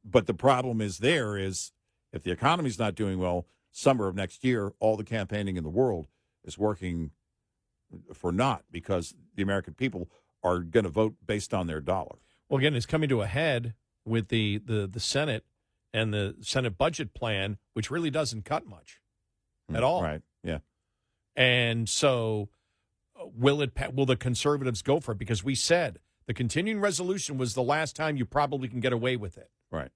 But the problem is if the economy's not doing well, summer of next year, all the campaigning in the world is working for naught because the American people are going to vote based on their dollar. Well, again, it's coming to a head with the Senate and the Senate budget plan, which really doesn't cut much at all. Right, yeah. And so will the conservatives go for it? Because we said the continuing resolution was the last time you probably can get away with it. Right.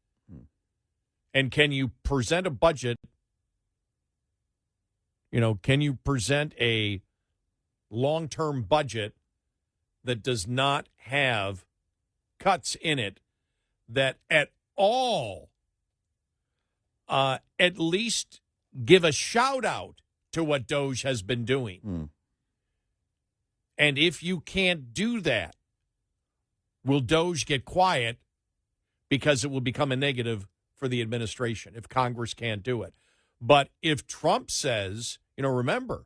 And can you present a budget, you know, can you present a long-term budget that does not have cuts in it that at all at least give a shout-out to what DOGE has been doing? And if you can't do that, will DOGE get quiet because it will become a negative for the administration if Congress can't do it? But if Trump says, you know, remember,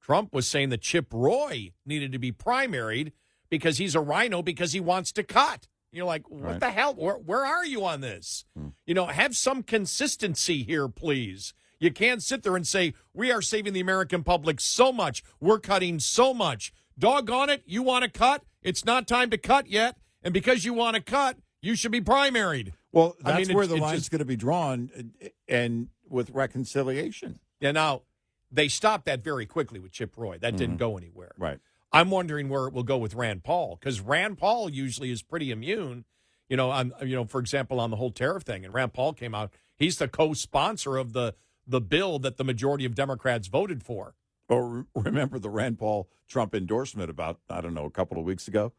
Trump was saying that Chip Roy needed to be primaried because he's a rhino because he wants to cut. You're like, what the hell? Where are you on this? You know, have some consistency here, please. You can't sit there and say, we are saving the American public so much. We're cutting so much. Doggone it, you want to cut? It's not time to cut yet. And because you want to cut, you should be primaried. Well, that's where the line's going to be drawn, and with reconciliation. Yeah, now, they stopped that very quickly with Chip Roy. That didn't go anywhere. Right. I'm wondering where it will go with Rand Paul, because Rand Paul usually is pretty immune, you know, for example, on the whole tariff thing. And Rand Paul came out. He's the co-sponsor of the bill that the majority of Democrats voted for. Or remember the Rand Paul Trump endorsement about, I don't know, a couple of weeks ago?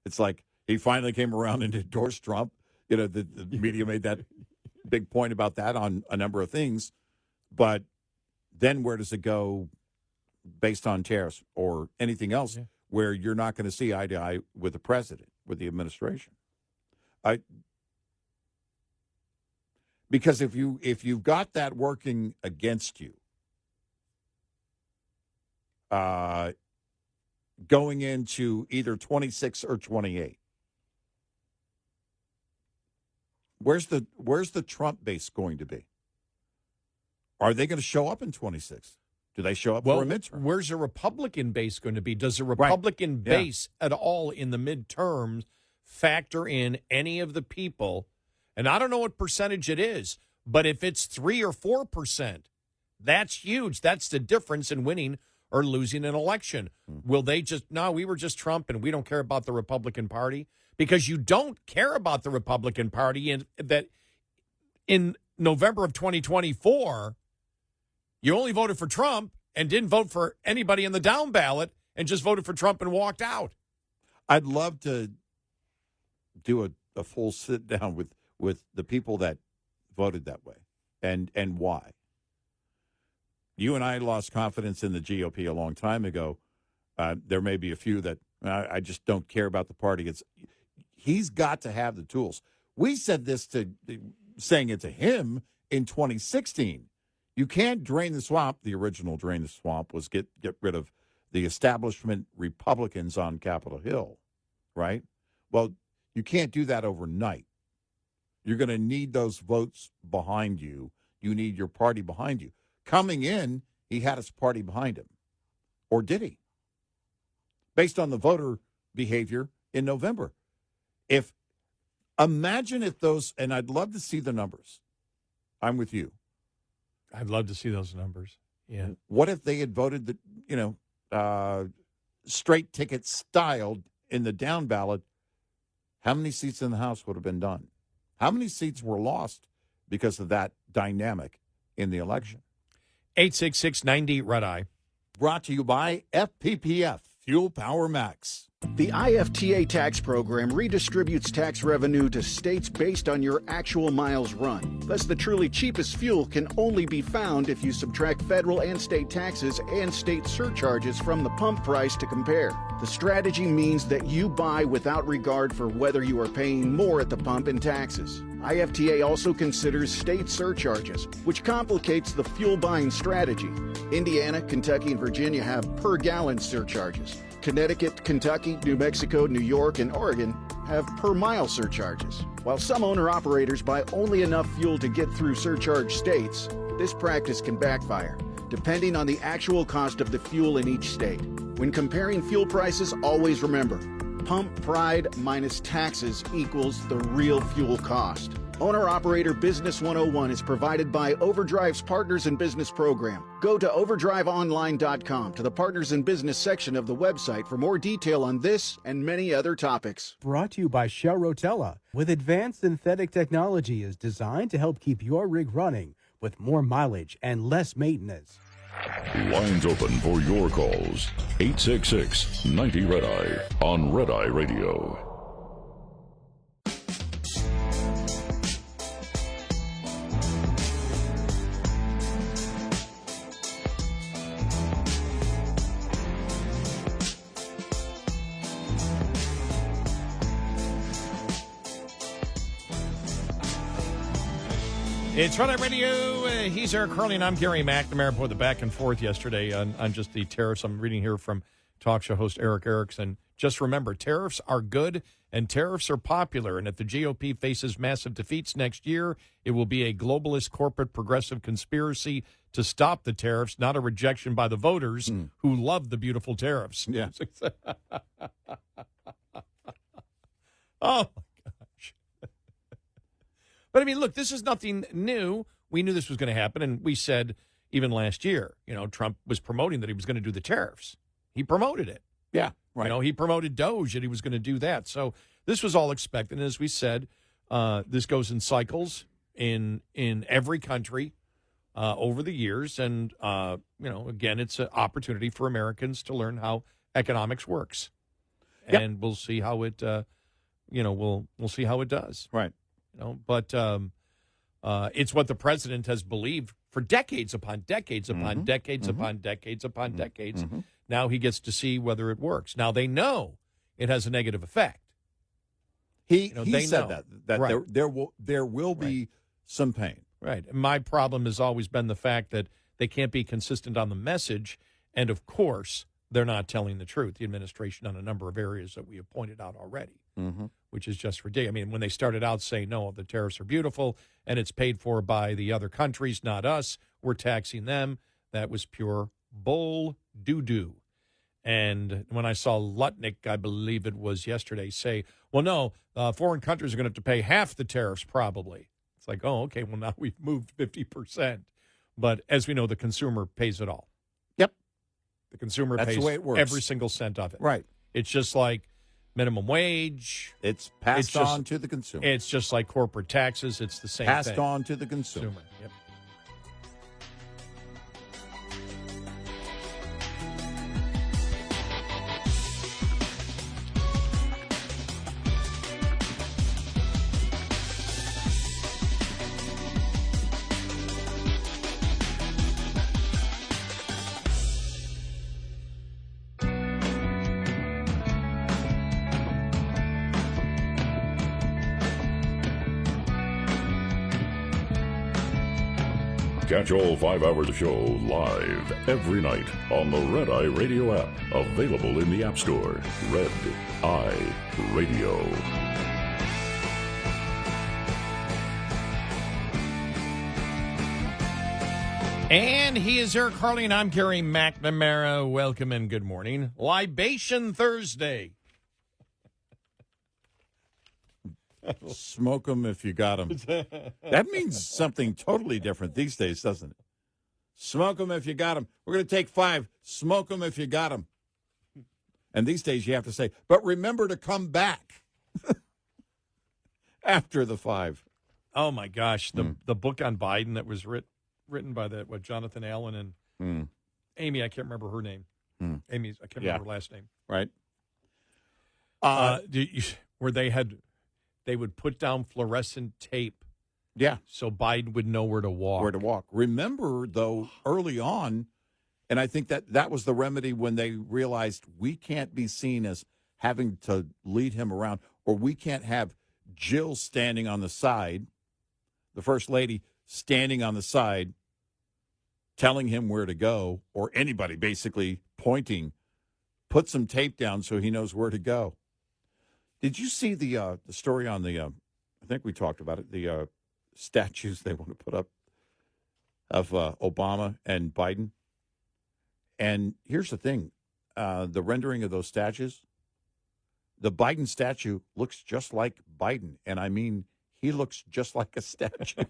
It's like he finally came around and endorsed Trump. You know, the media made that big point about that on a number of things. But then where does it go based on tariffs or anything else where you're not going to see eye to eye with the president, with the administration? Because if you've got that working against you, going into either 26 or 28, where's the Trump base going to be? Are they going to show up in 26? Do they show up Well, for a midterm? where's the Republican base going to be? Does the Republican base at all in the midterms factor in any of the people? And I don't know what percentage it is, but if it's 3 or 4%, that's huge. That's the difference in winning or losing an election. Will they just, no, we were just Trump and we don't care about the Republican Party? Because you don't care about the Republican Party, and that in November of 2024, you only voted for Trump and didn't vote for anybody in the down ballot and just voted for Trump and walked out. I'd love to do a full sit down with the people that voted that way and why. You and I lost confidence in the GOP a long time ago. There may be a few that I just don't care about the party. He's got to have the tools. We said this saying it to him in 2016. You can't drain the swamp. The original drain the swamp was get rid of the establishment Republicans on Capitol Hill, right? Well, you can't do that overnight. You're going to need those votes behind you. You need your party behind you. Coming in, he had his party behind him. Or did he? Based on the voter behavior in November. Imagine if those, and I'd love to see the numbers. I'm with you. I'd love to see those numbers. Yeah. What if they had voted straight ticket styled in the down ballot? How many seats in the House would have been done? How many seats were lost because of that dynamic in the election? 866-90-RED-EYE. Brought to you by FPPF, Fuel Power Max. The IFTA tax program redistributes tax revenue to states based on your actual miles run. Thus, the truly cheapest fuel can only be found if you subtract federal and state taxes and state surcharges from the pump price to compare. The strategy means that you buy without regard for whether you are paying more at the pump in taxes. IFTA also considers state surcharges, which complicates the fuel buying strategy. Indiana, Kentucky, and Virginia have per-gallon surcharges. Connecticut, Kentucky, New Mexico, New York, and Oregon have per-mile surcharges. While some owner-operators buy only enough fuel to get through surcharge states, this practice can backfire, depending on the actual cost of the fuel in each state. When comparing fuel prices, always remember, pump pride minus taxes equals the real fuel cost. Owner-Operator Business 101 is provided by Overdrive's Partners in Business program. Go to overdriveonline.com to the Partners in Business section of the website for more detail on this and many other topics. Brought to you by Shell Rotella. With advanced synthetic technology is designed to help keep your rig running with more mileage and less maintenance. Lines open for your calls. 866-90-RED-EYE on Red Eye Radio. It's Red Eye Radio. He's Eric Harley, and I'm Gary McNamara. For the back and forth yesterday on just the tariffs. I'm reading here from talk show host Eric Erickson. Just remember, tariffs are good and tariffs are popular. And if the GOP faces massive defeats next year, it will be a globalist corporate progressive conspiracy to stop the tariffs, not a rejection by the voters who love the beautiful tariffs. Yeah. Oh, but, I mean, look, this is nothing new. We knew this was going to happen, and we said even last year, Trump was promoting that he was going to do the tariffs. He promoted it. Yeah, right. He promoted DOGE, and he was going to do that. So this was all expected. And as we said, this goes in cycles in every country over the years. And, again, it's an opportunity for Americans to learn how economics works. Yep. And we'll see how it, we'll see how it does. Right. But it's what the president has believed for decades upon decades upon decades upon decades upon decades. Now he gets to see whether it works. Now they know it has a negative effect. He they said know. that Right. there will be some pain. Right. And my problem has always been the fact that they can't be consistent on the message, and of course they're not telling the truth. The administration on a number of areas that we have pointed out already. Which is just ridiculous. I mean, when they started out saying, no, the tariffs are beautiful and it's paid for by the other countries, not us, we're taxing them. That was pure bull doo-doo. And when I saw Lutnick, I believe it was yesterday, say, well, no, foreign countries are going to have to pay half the tariffs probably. It's like, oh, okay, well, now we've moved 50%. But as we know, the consumer pays it all. Yep. The consumer That's pays the way it works. every single cent of it. Right. It's just like minimum wage. It's passed on to the consumer. It's just like corporate taxes. It's the same Passed thing. on to the consumer. Yep. Catch all 5 hours of the show live every night on the Red Eye Radio app. Available in the App Store. Red Eye Radio. And he is Eric Harley, and I'm Gary McNamara. Welcome and good morning. Libation Thursday. Smoke them if you got them. That means something totally different these days, doesn't it? Smoke them if you got them. We're going to take 5. Smoke them if you got them. And these days you have to say, but remember to come back after the 5. Oh, my gosh. The book on Biden that was written by Jonathan Allen and Amy, I can't remember her name. Amy, I can't remember her last name. Right. Where they would put down fluorescent tape. Yeah. So Biden would know where to walk. Remember, though, early on, and I think that was the remedy when they realized we can't be seen as having to lead him around, or we can't have Jill standing on the side, the First Lady standing on the side, telling him where to go, or anybody basically pointing. Put some tape down so he knows where to go. Did you see the story on the, I think we talked about it, the statues they want to put up of Obama and Biden? And here's the thing, the rendering of those statues, the Biden statue looks just like Biden. And I mean, he looks just like a statue.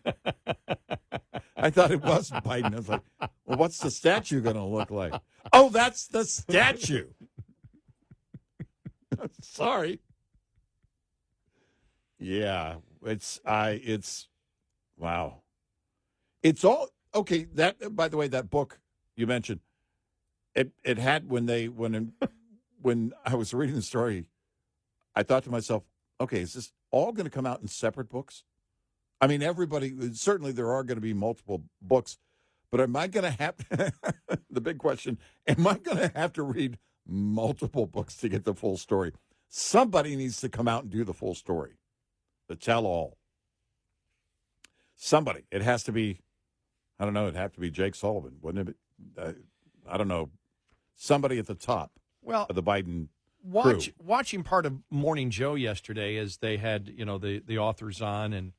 I thought it was Biden. I was like, well, what's the statue going to look like? Oh, that's the statue. Sorry. Yeah, it's wow. It's all okay. That, by the way, that book you mentioned, it had when I was reading the story, I thought to myself, okay, is this all going to come out in separate books? I mean, certainly there are going to be multiple books, but am I going to have the big question? Am I going to have to read multiple books to get the full story? Somebody needs to come out and do the full story. The tell-all. Somebody. It has to be, I don't know, it'd have to be Jake Sullivan, wouldn't it? I don't know. Somebody at the top of the Biden crew. Watching part of Morning Joe yesterday as they had, the authors on, and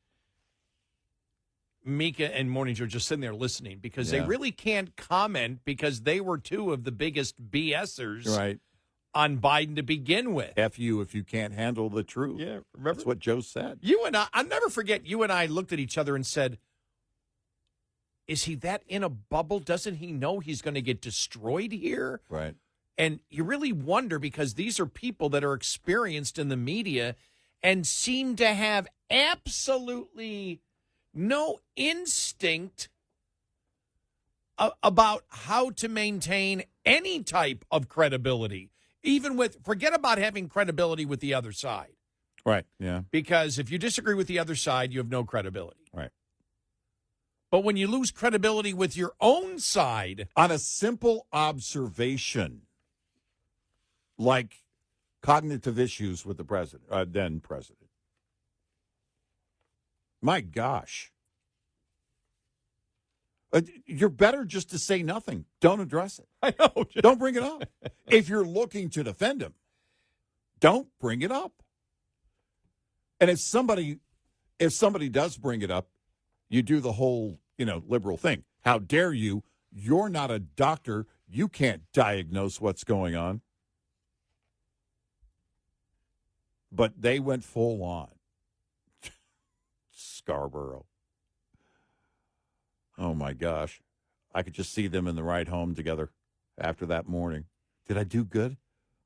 Mika and Morning Joe just sitting there listening because they really can't comment because they were 2 of the biggest BSers on Biden to begin with. F you if you can't handle the truth. Yeah, remember? That's what Joe said. You and I'll never forget, you and I looked at each other and said, is he that in a bubble? Doesn't he know he's going to get destroyed here? Right. And you really wonder because these are people that are experienced in the media and seem to have absolutely no instinct about how to maintain any type of credibility. Even forget about having credibility with the other side. Right, yeah. Because if you disagree with the other side, you have no credibility. Right. But when you lose credibility with your own side. On a simple observation, like cognitive issues with the president, then president. My gosh. You're better just to say nothing. Don't address it. I know. Don't bring it up. If you're looking to defend him, don't bring it up. And if somebody does bring it up, you do the whole, liberal thing. How dare you? You're not a doctor. You can't diagnose what's going on. But they went full on. Scarborough. Oh, my gosh. I could just see them in the ride home together after that morning. Did I do good?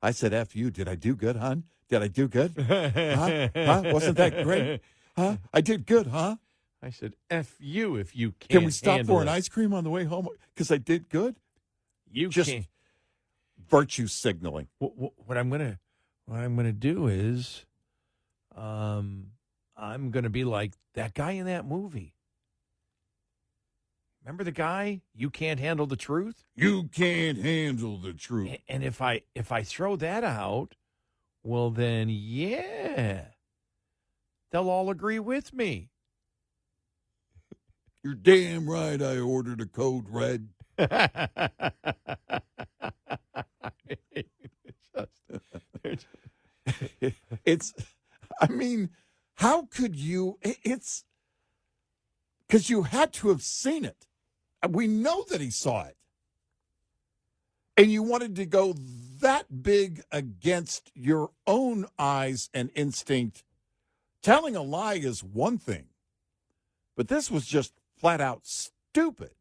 I said, F you. Did I do good, hon? Did I do good? Huh? Wasn't that great? Huh? I did good, huh? I said, F you if you can't. Can we stop handle for an it. ice cream on the way home? Because I did good? You Just can't. virtue signaling. What I'm gonna do is, I'm gonna be like that guy in that movie. Remember the guy? You can't handle the truth. You can't handle the truth. And if I throw that out, well then yeah, they'll all agree with me. You're damn right I ordered a code red. It's, I mean, how could you? It's because you had to have seen it. We know that he saw it. And you wanted to go that big against your own eyes and instinct. Telling a lie is one thing, but this was just flat out stupid.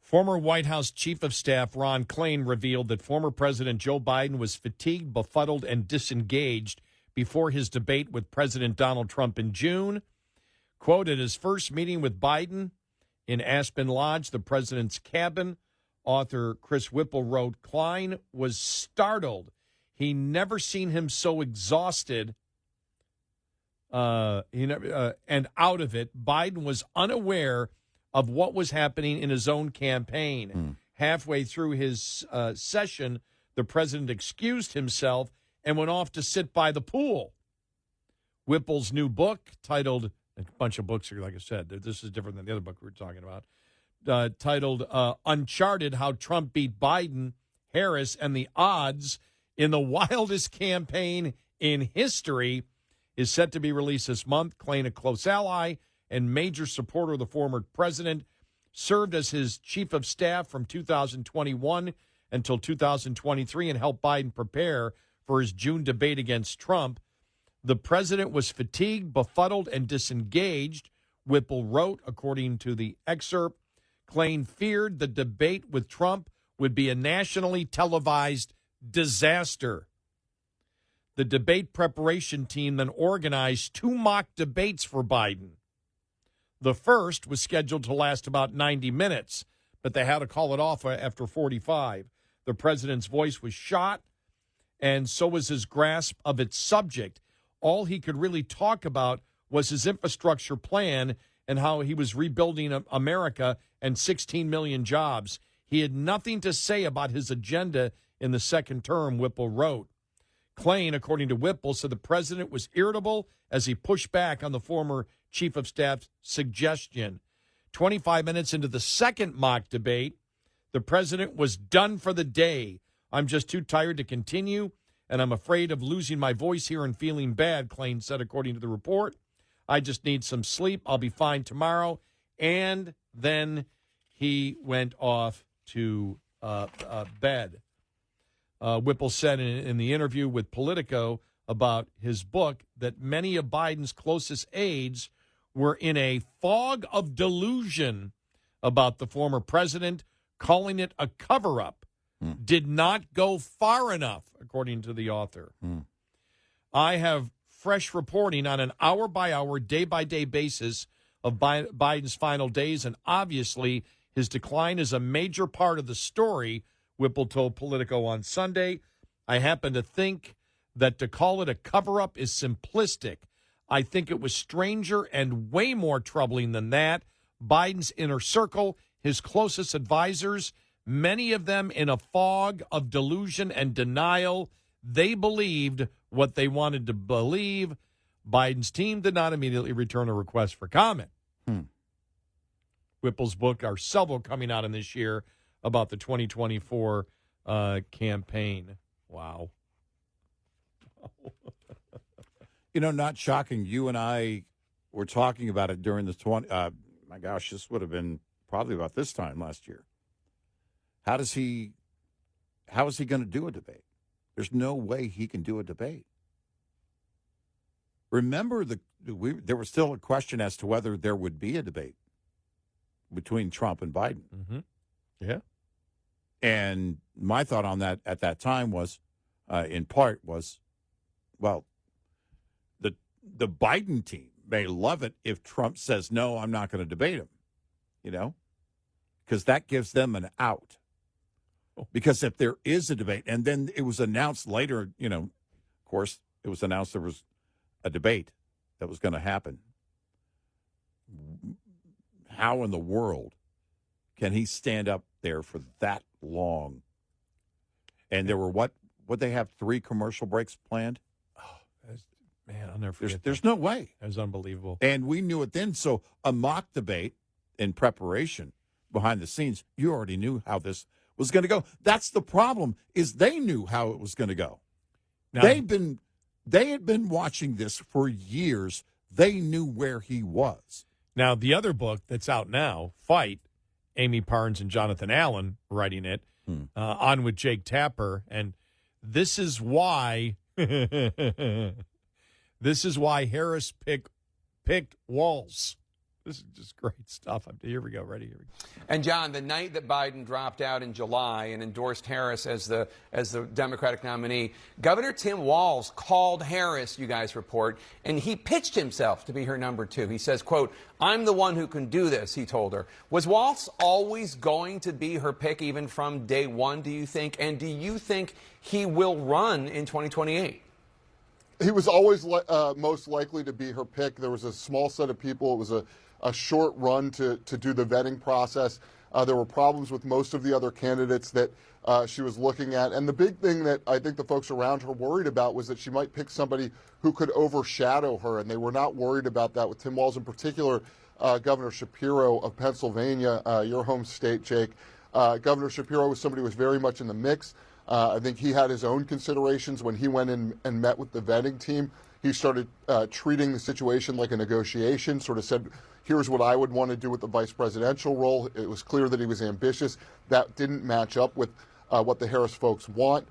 Former White House Chief of Staff Ron Klain revealed that former President Joe Biden was fatigued, befuddled, and disengaged before his debate with President Donald Trump in June. Quote, at his first meeting with Biden in Aspen Lodge, the president's cabin, author Chris Whipple wrote, Klein was startled. He never seen him so exhausted and out of it. Biden was unaware of what was happening in his own campaign. Halfway through his session, the president excused himself and went off to sit by the pool. Whipple's new book, titled, a bunch of books here, like I said, this is different than the other book we were talking about, titled Uncharted, How Trump Beat Biden, Harris, and the Odds in the Wildest Campaign in History, is set to be released this month. Klain, a close ally and major supporter of the former president, served as his chief of staff from 2021 until 2023 and helped Biden prepare for his June debate against Trump. The president was fatigued, befuddled, and disengaged, Whipple wrote, according to the excerpt. Klain feared the debate with Trump would be a nationally televised disaster. The debate preparation team then organized 2 mock debates for Biden. The first was scheduled to last about 90 minutes, but they had to call it off after 45. The president's voice was shot, and so was his grasp of its subject. All he could really talk about was his infrastructure plan and how he was rebuilding America and 16 million jobs. He had nothing to say about his agenda in the second term, Whipple wrote. Klain, according to Whipple, said the president was irritable as he pushed back on the former chief of staff's suggestion. 25 minutes into the second mock debate, the president was done for the day. I'm just too tired to continue, and I'm afraid of losing my voice here and feeling bad, Klain said, according to the report. I just need some sleep. I'll be fine tomorrow. And then he went off to bed. Whipple said in the interview with Politico about his book that many of Biden's closest aides were in a fog of delusion about the former president, calling it a cover-up. Did not go far enough, according to the author. I have fresh reporting on an hour-by-hour, day-by-day basis of Biden's final days, and obviously his decline is a major part of the story, Whipple told Politico on Sunday. I happen to think that to call it a cover-up is simplistic. I think it was stranger and way more troubling than that. Biden's inner circle, his closest advisors, many of them in a fog of delusion and denial. They believed what they wanted to believe. Biden's team did not immediately return a request for comment. Whipple's book are several coming out in this year about the 2024 campaign. Wow. You know, not shocking. You and I were talking about it during the my gosh, this would have been probably about this time last year. How is he going to do a debate? There's no way he can do a debate. Remember, there was still a question as to whether there would be a debate between Trump and Biden. Mm-hmm. Yeah. And my thought on that at that time was, in part, well, the Biden team may love it if Trump says, no, I'm not going to debate him, because that gives them an out. Because if there is a debate, and then it was announced later, of course, it was announced there was a debate that was going to happen. How in the world can he stand up there for that long? And there were what they have 3 commercial breaks planned? Man, I'll never forget. There's no way. That was unbelievable. And we knew it then. So a mock debate in preparation behind the scenes, you already knew how this was going to go. That's the problem, is they knew how it was going to go. Now, they had been watching this for years. They knew where he was. Now, the other book that's out now, Fight, Amy Parnes and Jonathan Allen writing it, on with Jake Tapper. And this is why Harris picked Walz. This is just great stuff. Here we go. Ready? Here we go. And John, the night that Biden dropped out in July and endorsed Harris as the Democratic nominee, Governor Tim Walz called Harris, you guys report, and he pitched himself to be her number 2. He says, quote, "I'm the one who can do this," he told her. Was Walz always going to be her pick even from day one, do you think? And do you think he will run in 2028? He was always most likely to be her pick. There was a small set of people. It was a short run to do the vetting process. There were problems with most of the other candidates that she was looking at. And the big thing that I think the folks around her worried about was that she might pick somebody who could overshadow her. And they were not worried about that with Tim Walz, in particular, Governor Shapiro of Pennsylvania, your home state, Jake. Governor Shapiro was somebody who was very much in the mix. I think he had his own considerations when he went in and met with the vetting team. He started treating the situation like a negotiation, sort of said, here's what I would want to do with the vice presidential role. It was clear that he was ambitious. That didn't match up with what the Harris folks want.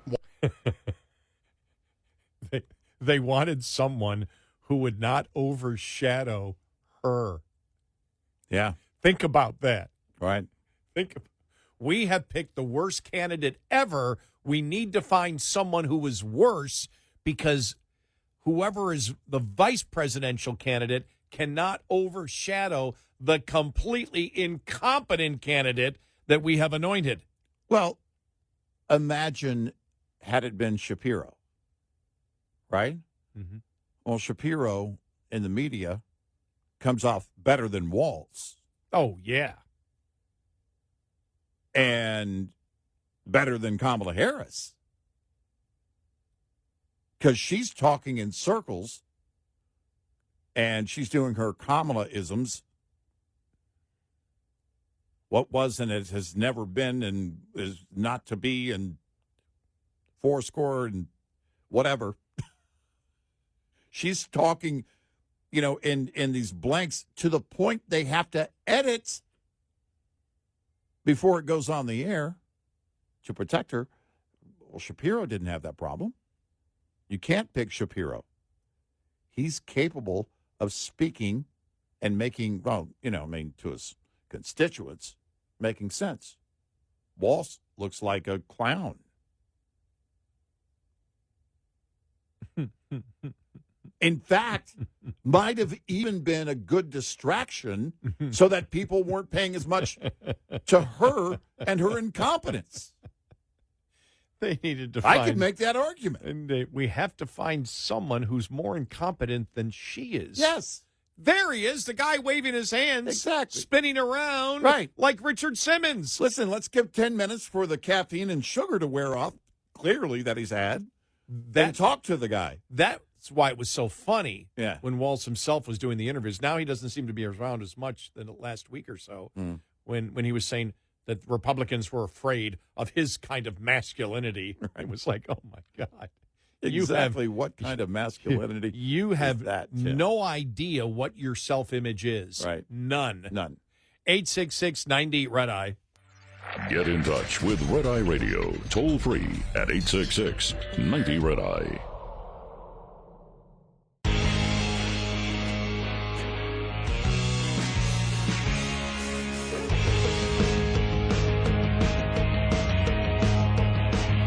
They wanted someone who would not overshadow her. Yeah. Think about that. Right. We have picked the worst candidate ever. We need to find someone who is worse, because whoever is the vice presidential candidate cannot overshadow the completely incompetent candidate that we have anointed. Well, imagine had it been Shapiro, right? Mm-hmm. Well, Shapiro in the media comes off better than Walz. Oh, yeah. And better than Kamala Harris, because she's talking in circles and she's doing her Kamala-isms. What was and it has never been and is not to be and fourscore and whatever. She's talking, in these blanks to the point they have to edit before it goes on the air to protect her. Well, Shapiro didn't have that problem. You can't pick Shapiro. He's capable of speaking and making, to his constituents, making sense. Walz looks like a clown. In fact, might have even been a good distraction so that people weren't paying as much to her and her incompetence. They needed to I could make that argument. And we have to find someone who's more incompetent than she is. Yes. There he is, the guy waving his hands. Exactly. Spinning around. Right. Like Richard Simmons. Listen, let's give 10 minutes for the caffeine and sugar to wear off, clearly, that he's had. Then talk to the guy. That's why it was so funny Yeah. when Walz himself was doing the interviews. Now he doesn't seem to be around as much than the last week or so when he was saying that Republicans were afraid of his kind of masculinity. It was like, oh, my God. Exactly what kind of masculinity you have that, Tim? No idea what your self-image is. Right. None. 866-90-RED-EYE. Get in touch with Red Eye Radio, toll free at 866-90-RED-EYE.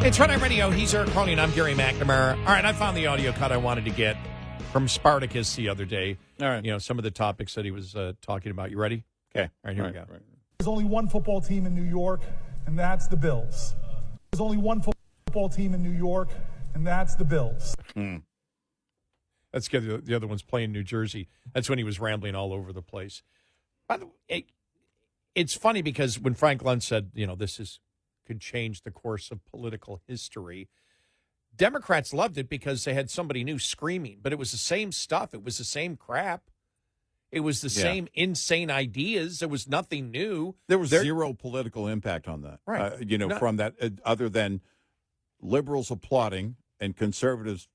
It's Red Eye Radio. He's Eric Harley, and I'm Gary McNamara. All right, I found the audio cut I wanted to get from Spartacus the other day. All right. You know, some of the topics that he was talking about. You ready? Okay. All right, here we go. Right. There's only one football team in New York, and that's the Bills. There's only one football team in New York, and that's the Bills. That's good. The other one's playing New Jersey. That's when he was rambling all over the place. By the way, it's funny because when Frank Luntz said, you know, could change the course of political history, Democrats loved it because they had somebody new screaming, but it was the same stuff. It was the same crap. It was the same insane ideas. There was nothing new. There was zero political impact on that. Right. From that, other than liberals applauding and conservatives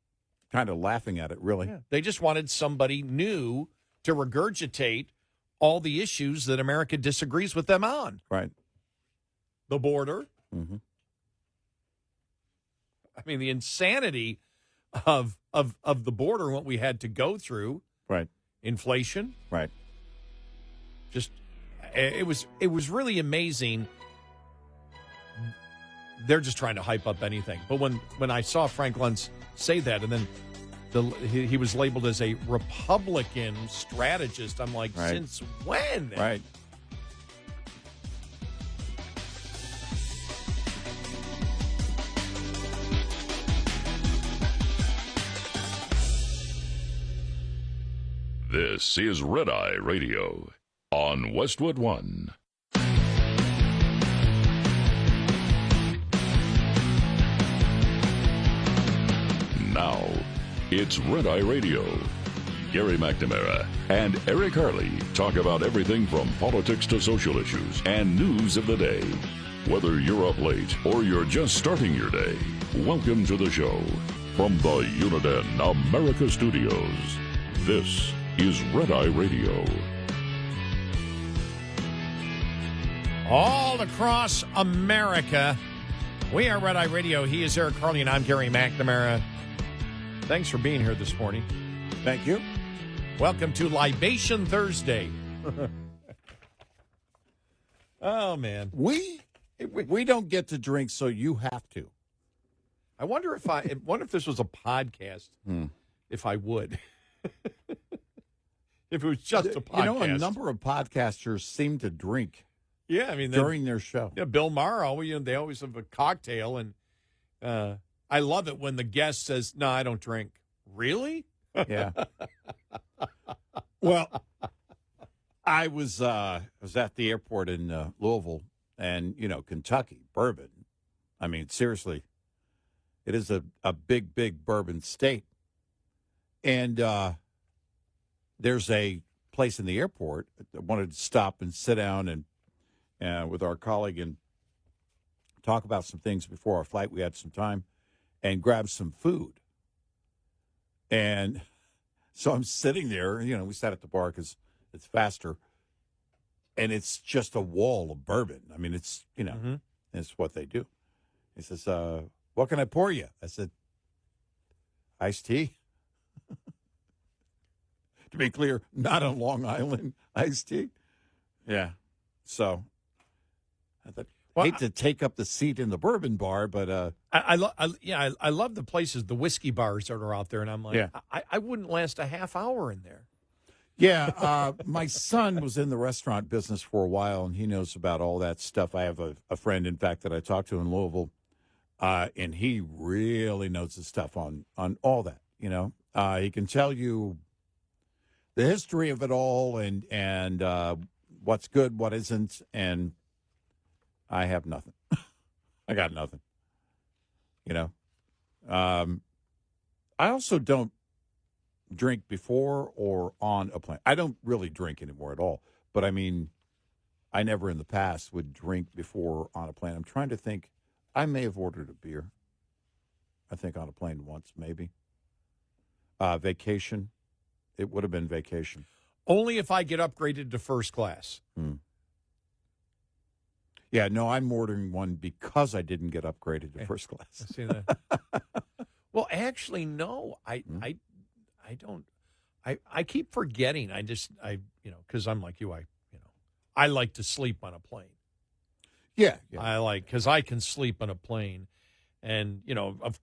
kind of laughing at it, really. Yeah. They just wanted somebody new to regurgitate all the issues that America disagrees with them on. Right. The border. Mm-hmm. I mean, the insanity of the border and what we had to go through. Right. Inflation. Right. Just it was really amazing. They're just trying to hype up anything. But when I saw Frank Luntz say that, and then he was labeled as a Republican strategist, I'm like, right. Since when? Right. This is Red Eye Radio on Westwood One. Now, it's Red Eye Radio. Gary McNamara and Eric Harley talk about everything from politics to social issues and news of the day. Whether you're up late or you're just starting your day, welcome to the show. From the Uniden America Studios, this is Red Eye Radio. All across America, we are Red Eye Radio. He is Eric Harley, and I'm Gary McNamara. Thanks for being here this morning. Thank you. Welcome to Libation Thursday. Oh, man. We don't get to drink, so you have to. I wonder if this was a podcast, if I would. If it was just a podcast. You know, a number of podcasters seem to drink. Yeah, I mean, during their show. Yeah, Bill Maher, they always have a cocktail, and I love it when the guest says, "No, I don't drink." Really? Yeah. Well, I was at the airport in Louisville, and Kentucky bourbon. I mean, seriously, it is a big bourbon state, and there's a place in the airport that wanted to stop and sit down and with our colleague and talk about some things before our flight. We had some time and grab some food. And so I'm sitting there, we sat at the bar because it's faster. And it's just a wall of bourbon. I mean, it's, it's what they do. He says, what can I pour you? I said, iced tea. To be clear, not on Long Island iced tea. Yeah. So I thought, hate to take up the seat in the bourbon bar, but I love the places, the whiskey bars that are out there, and I'm like, I wouldn't last a half hour in there. Yeah, my son was in the restaurant business for a while, and he knows about all that stuff. I have a friend, in fact, that I talked to in Louisville, and he really knows the stuff on all that. He can tell you the history of it all and what's good, what isn't, and I have nothing. I got nothing. I also don't drink before or on a plane. I don't really drink anymore at all. But, I mean, I never in the past would drink before on a plane. I'm trying to think. I may have ordered a beer. I think on a plane once, maybe. Vacation. It would have been vacation. Only if I get upgraded to first class. Yeah, no, I'm ordering one because I didn't get upgraded to first class. I see that. Well, actually, no, I don't. I keep forgetting. Because I'm like you. I like to sleep on a plane. Yeah. Because I can sleep on a plane. And,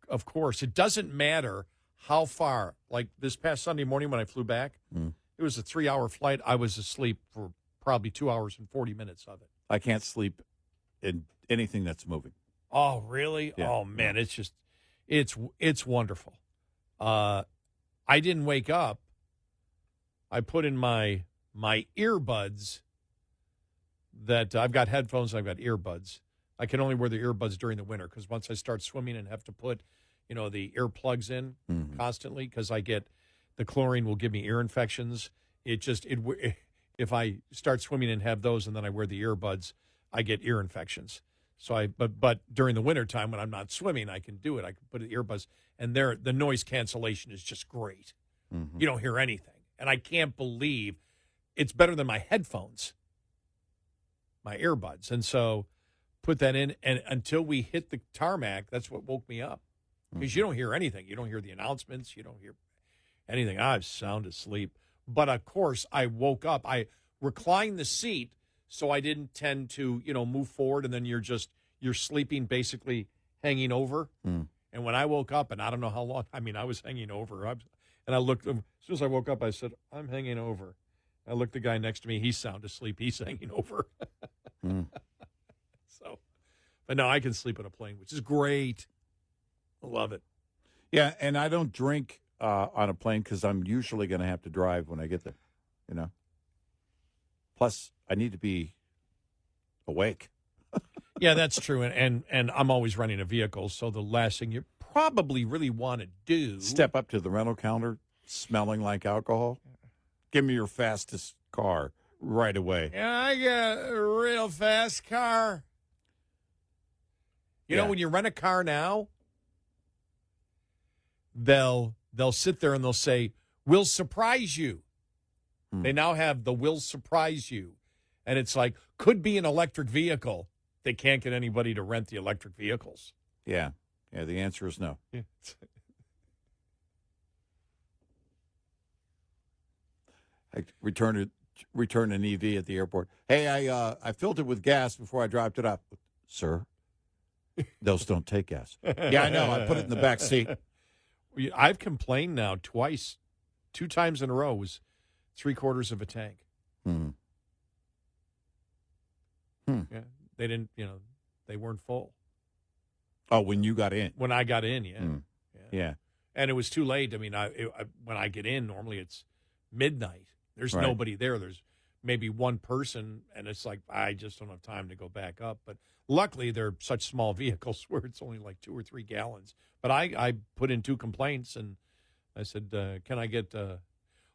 of course, it doesn't matter how far. Like this past Sunday morning when I flew back, it was a 3-hour flight. I was asleep for probably 2 hours and 40 minutes of it. I can't sleep in anything that's moving. Oh, really? Yeah. Oh, man, it's just, it's wonderful. I didn't wake up. I put in my earbuds that I've got headphones and I've got earbuds. I can only wear the earbuds during the winter because once I start swimming and have to put, the earplugs in constantly because the chlorine will give me ear infections. If I start swimming and have those and then I wear the earbuds, I get ear infections. So but during the wintertime when I'm not swimming, I can do it. I can put the earbuds and the noise cancellation is just great. You don't hear anything. And I can't believe it's better than my headphones, my earbuds. And so put that in, and until we hit the tarmac, that's what woke me up. Because you don't hear anything. You don't hear the announcements. You don't hear anything. I was sound asleep. But, of course, I woke up. I reclined the seat so I didn't tend to, move forward, and then you're sleeping basically hanging over. And when I woke up, and I don't know how long, I was hanging over. And I looked, as soon as I woke up, I said, I'm hanging over. I looked at the guy next to me. He's sound asleep. He's hanging over. So, but no, I can sleep on a plane, which is great. I love it. Yeah, and I don't drink on a plane because I'm usually going to have to drive when I get there, Plus, I need to be awake. Yeah, that's true. And I'm always running a vehicle, so the last thing you probably really want to do... Step up to the rental counter smelling like alcohol. Give me your fastest car right away. Yeah, I got a real fast car. You know, when you rent a car now, they'll sit there and they'll say, we'll surprise you. They now have the will surprise you. And it's like, could be an electric vehicle. They can't get anybody to rent the electric vehicles. Yeah. Yeah, the answer is no. Yeah. I returned an EV at the airport. Hey, I filled it with gas before I dropped it off. Sir, those don't take gas. Yeah, I know. I put it in the back seat. I've complained now twice, 2 times in a row, was 3/4 of a tank. Yeah, they didn't, they weren't full. Oh, when you got in? When I got in, yeah. Yeah. And it was too late. When I get in, normally it's midnight. There's nobody there. There's maybe one person, and it's like, I just don't have time to go back up. But luckily, they're such small vehicles where it's only like 2 or 3 gallons. But I put in 2 complaints, and I said, can I get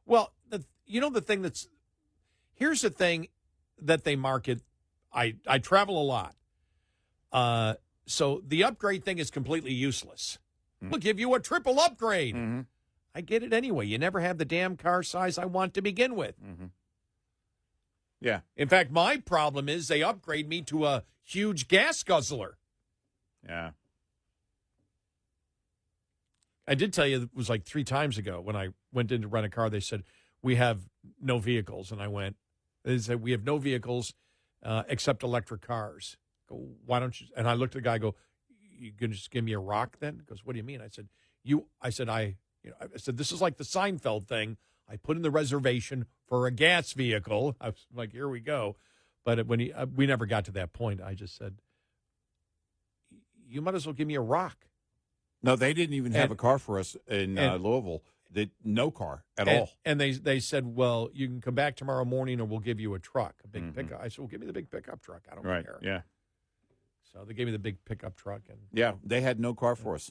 well, the thing here's the thing that they market. I travel a lot. So the upgrade thing is completely useless. We'll give you a triple upgrade. I get it anyway. You never have the damn car size I want to begin with. Yeah. In fact, my problem is they upgrade me to a huge gas guzzler. Yeah. I did tell you it was like 3 times ago when I went in to rent a car. They said, we have no vehicles. And I went, they said, we have no vehicles except electric cars. Go, why don't you? And I looked at the guy, go, you going to just give me a rock then? He goes, what do you mean? I said, I said, this is like the Seinfeld thing. I put in the reservation for a gas vehicle. I was like, here we go. But when we never got to that point, I just said, you might as well give me a rock. No, they didn't even have a car for us in Louisville. No car at all. And they said, well, you can come back tomorrow morning or we'll give you a truck, a big pickup. I said, well, give me the big pickup truck. I don't care. Yeah. So they gave me the big pickup truck. And yeah, they had no car for us.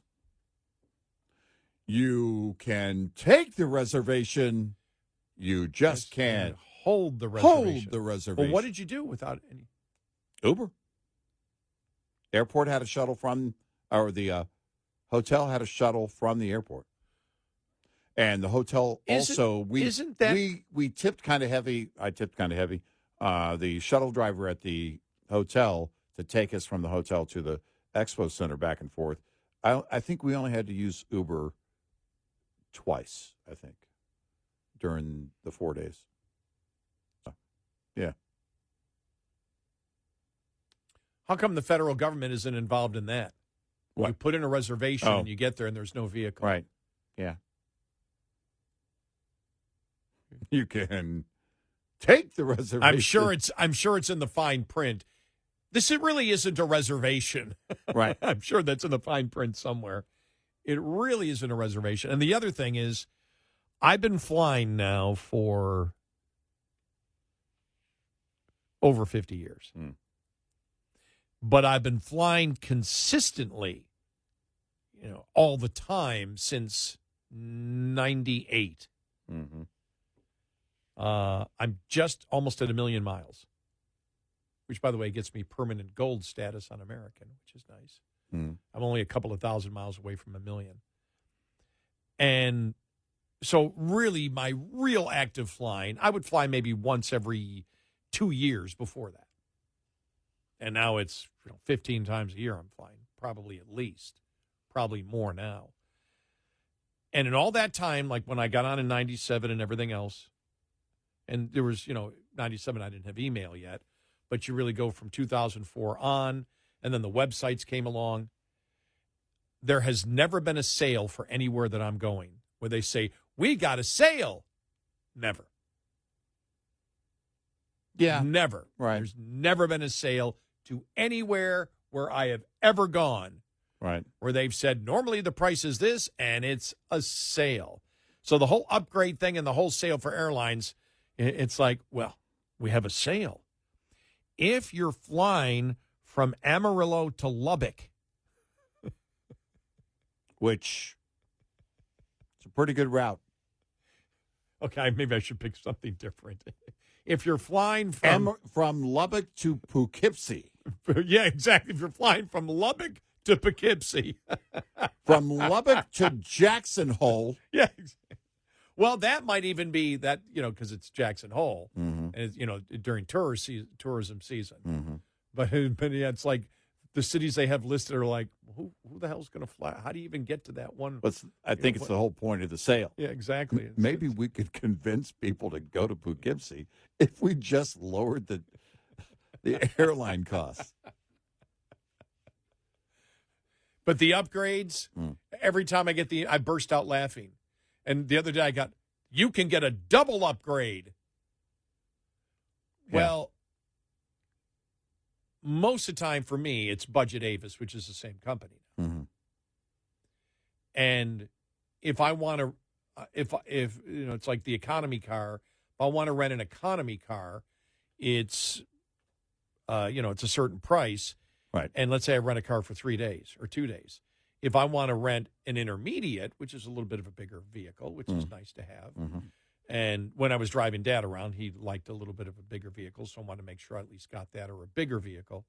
You can take the reservation. You just can't hold the reservation. Hold the reservation. Well, what did you do without any? Uber. Airport had a shuttle the hotel had a shuttle from the airport. And the hotel we tipped kind of heavy. I tipped kind of heavy. The shuttle driver at the hotel to take us from the hotel to the expo center back and forth. I think we only had to use Uber twice, I think, during the 4 days. Yeah. How come the federal government isn't involved in that? What? You put in a reservation and you get there and there's no vehicle. Right. Yeah. You can take the reservation. I'm sure it's in the fine print. It really isn't a reservation. Right. I'm sure that's in the fine print somewhere. It really isn't a reservation. And the other thing is, I've been flying now for over 50 years. But I've been flying consistently, all the time since 98. Mm-hmm. I'm just almost at 1 million miles, which, by the way, gets me permanent gold status on American, which is nice. I'm only a couple of thousand miles away from 1 million. And so really my real active flying, I would fly maybe once every 2 years before that. And now it's 15 times a year I'm flying, probably at least, probably more now. And in all that time, like when I got on in 97 and everything else, and there was, 97, I didn't have email yet, but you really go from 2004 on, and then the websites came along. There has never been a sale for anywhere that I'm going where they say, we got a sale. Never. Yeah. Never. Right. There's never been a sale to anywhere where I have ever gone. Right. Where they've said, normally the price is this, and it's a sale. So the whole upgrade thing and the whole sale for airlines, it's like, well, we have a sale. If you're flying from Amarillo to Lubbock, which it's a pretty good route. Okay, maybe I should pick something different. If you're flying from Lubbock to Poughkeepsie. Yeah, exactly. If you're flying from Lubbock to Poughkeepsie. From Lubbock to Jackson Hole. Yeah. Well, that might even be that, because it's Jackson Hole, and it's, during tourism season. Mm-hmm. But yeah, it's like the cities they have listed are like, who the hell's going to fly? How do you even get to that one? I think it's the whole point of the sale. Yeah, exactly. Maybe we could convince people to go to Poughkeepsie if we just lowered the airline costs. But the upgrades, every time I burst out laughing. And the other day I got, you can get a double upgrade. Yeah. Well, most of the time for me, it's Budget Avis, which is the same company. Mm-hmm. And if I want to, if it's like the economy car, if I want to rent an economy car, it's, it's a certain price. Right. And let's say I rent a car for 3 days or 2 days. If I want to rent an intermediate, which is a little bit of a bigger vehicle, which is nice to have. Mm-hmm. And when I was driving Dad around, he liked a little bit of a bigger vehicle, so I wanted to make sure I at least got that or a bigger vehicle.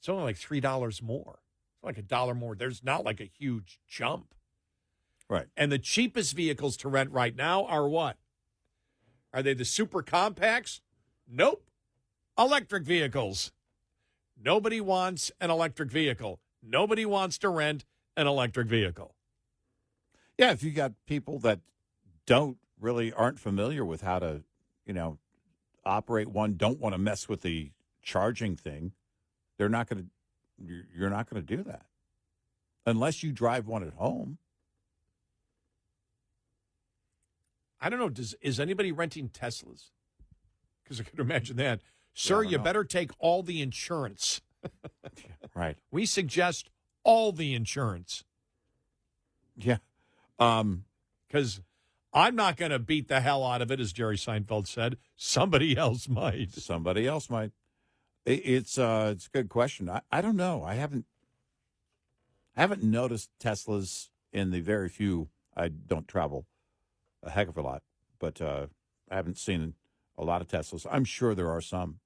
It's only like $3 more. It's like $1 more. There's not like a huge jump. Right. And the cheapest vehicles to rent right now are what? Are they the super compacts? Nope. Electric vehicles. Nobody wants an electric vehicle. Nobody wants to rent an electric vehicle. Yeah, if you got people that aren't familiar with how to, operate one, don't want to mess with the charging thing, you're not going to do that unless you drive one at home. I don't know. Is anybody renting Teslas? Because I could imagine that. Sir, you better take all the insurance. Right. We suggest all the insurance. Yeah. Because I'm not going to beat the hell out of it, as Jerry Seinfeld said. Somebody else might. Somebody else might. It's a good question. I don't know. I haven't noticed Teslas in the very few. I don't travel a heck of a lot, but I haven't seen a lot of Teslas. I'm sure there are some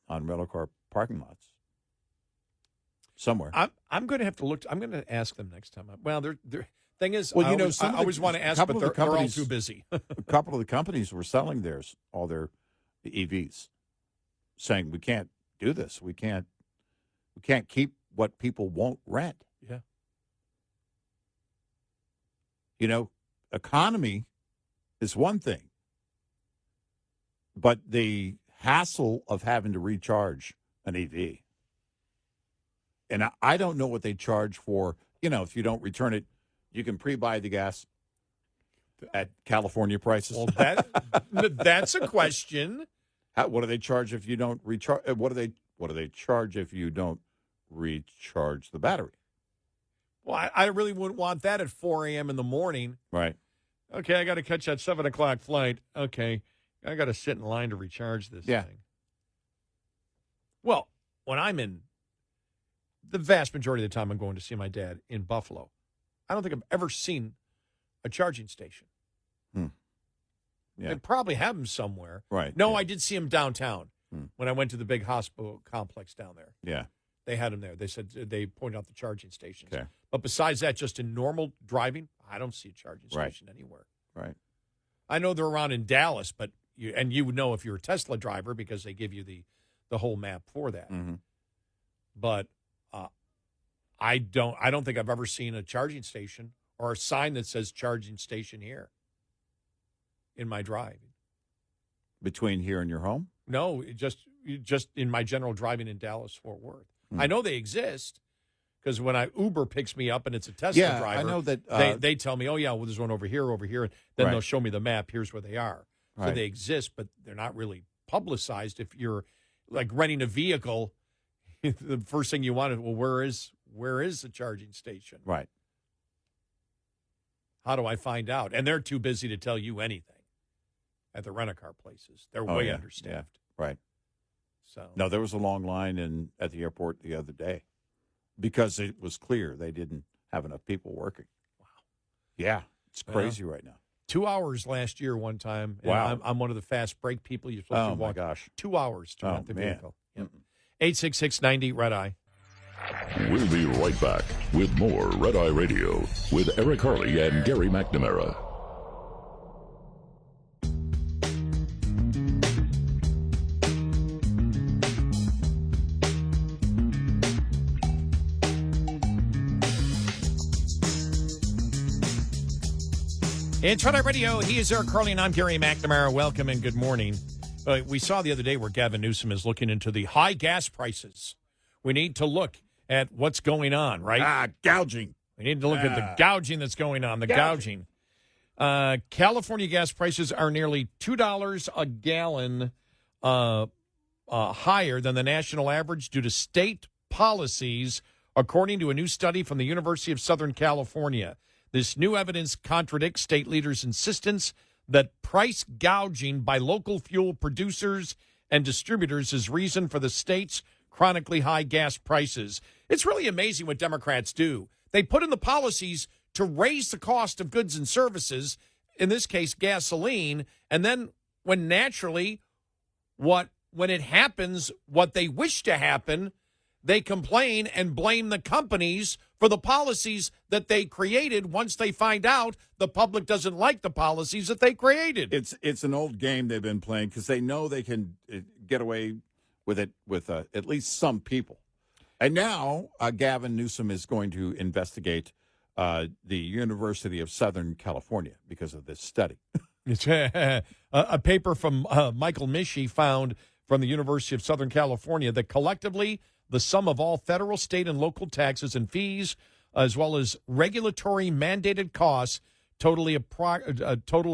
on rental car parking lots somewhere. I'm going to have to look. I'm going to ask them next time. Well, they're thing is, well, I always want to ask, but they're all too busy. A couple of the companies were selling all their EVs, saying we can't do this. We can't keep what people won't rent. Yeah. Economy is one thing, but the hassle of having to recharge an EV. And I don't know what they charge for, if you don't return it, you can pre-buy the gas at California prices. Well, that's a question. What do they charge if you don't recharge? What do they charge if you don't recharge the battery? Well, I really wouldn't want that at 4 a.m. in the morning. Right. Okay, I got to catch that 7 o'clock flight. Okay, I got to sit in line to recharge this thing. Well, when I'm in, the vast majority of the time I'm going to see my dad in Buffalo, I don't think I've ever seen a charging station. Yeah. They probably have them somewhere. Right. No, yeah. I did see them downtown when I went to the big hospital complex down there. Yeah. They had them there. They said they pointed out the charging stations. Okay. But besides that, just in normal driving, I don't see a charging station anywhere. Right. I know they're around in Dallas, but you would know if you're a Tesla driver because they give you the whole map for that. Mm-hmm. But I don't think I've ever seen a charging station or a sign that says charging station here in my drive. Between here and your home? No, just in my general driving in Dallas, Fort Worth. I know they exist because when Uber picks me up and it's a Tesla driver, I know that they tell me, oh yeah, well there's one over here, and then they'll show me the map. Here's where they are. So they exist, but they're not really publicized. If you're like renting a vehicle, the first thing you want is, well, where is the charging station? Right. How do I find out? And they're too busy to tell you anything at the rent-a-car places. They're way understaffed. Yeah. Right. So no, there was a long line at the airport the other day because it was clear they didn't have enough people working. Wow. Yeah, it's crazy right now. 2 hours last year one time. And wow. I'm one of the fast break people. You're supposed to walk 2 hours to rent the vehicle. Yep. 866-90 Red Eye. We'll be right back with more Red Eye Radio with Eric Harley and Gary McNamara. It's Red Eye Radio. He is Eric Harley, and I'm Gary McNamara. Welcome and good morning. We saw the other day where Gavin Newsom is looking into the high gas prices. We need to look at what's going on, right? Gouging. We need to look at the gouging that's going on, the gouging. California gas prices are nearly $2 a gallon higher than the national average due to state policies, according to a new study from the University of Southern California. This new evidence contradicts state leaders' insistence that price gouging by local fuel producers and distributors is reason for the state's chronically high gas prices. It's really amazing what Democrats do. They put in the policies to raise the cost of goods and services, in this case gasoline, and then when it happens what they wish to happen, they complain and blame the companies for the policies that they created once they find out the public doesn't like the policies that they created. It's an old game they've been playing because they know they can get away with it with at least some people. And now Gavin Newsom is going to investigate the University of Southern California because of this study. A paper from Michael Mischie found from the University of Southern California that collectively the sum of all federal, state, and local taxes and fees, as well as regulatory mandated costs, total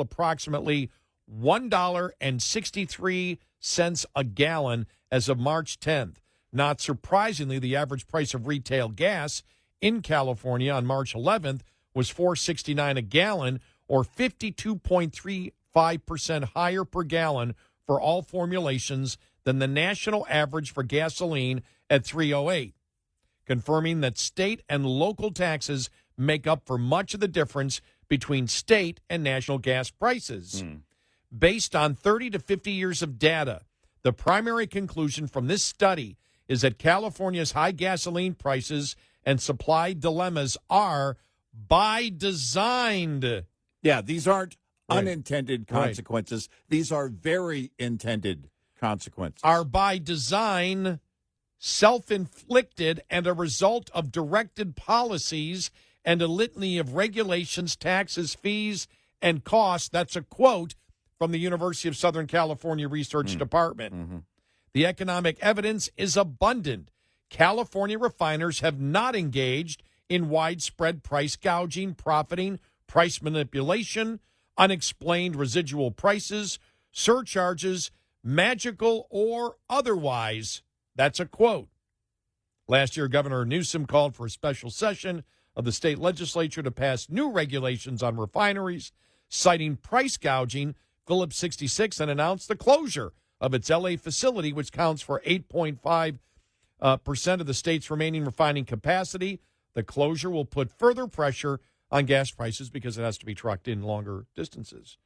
approximately $1.63 a gallon as of March 10th. Not surprisingly, the average price of retail gas in California on March 11th was $4.69 a gallon, or 52.35% higher per gallon for all formulations than the national average for gasoline at $3.08, confirming that state and local taxes make up for much of the difference between state and national gas prices. Based on 30 to 50 years of data, the primary conclusion from this study is that California's high gasoline prices and supply dilemmas are by design. Yeah, these aren't unintended consequences. These are very intended consequences. Are by design self-inflicted and a result of directed policies and a litany of regulations, taxes, fees, and costs. That's a quote from the University of Southern California Research Department. Mm-hmm. The economic evidence is abundant. California refiners have not engaged in widespread price gouging, profiting, price manipulation, unexplained residual prices, surcharges, magical or otherwise. That's a quote. Last year, Governor Newsom called for a special session of the state legislature to pass new regulations on refineries, citing price gouging. Phillips 66 and announced the closure of its L.A. facility, which counts for 8.5% of the state's remaining refining capacity. The closure will put further pressure on gas prices because it has to be trucked in longer distances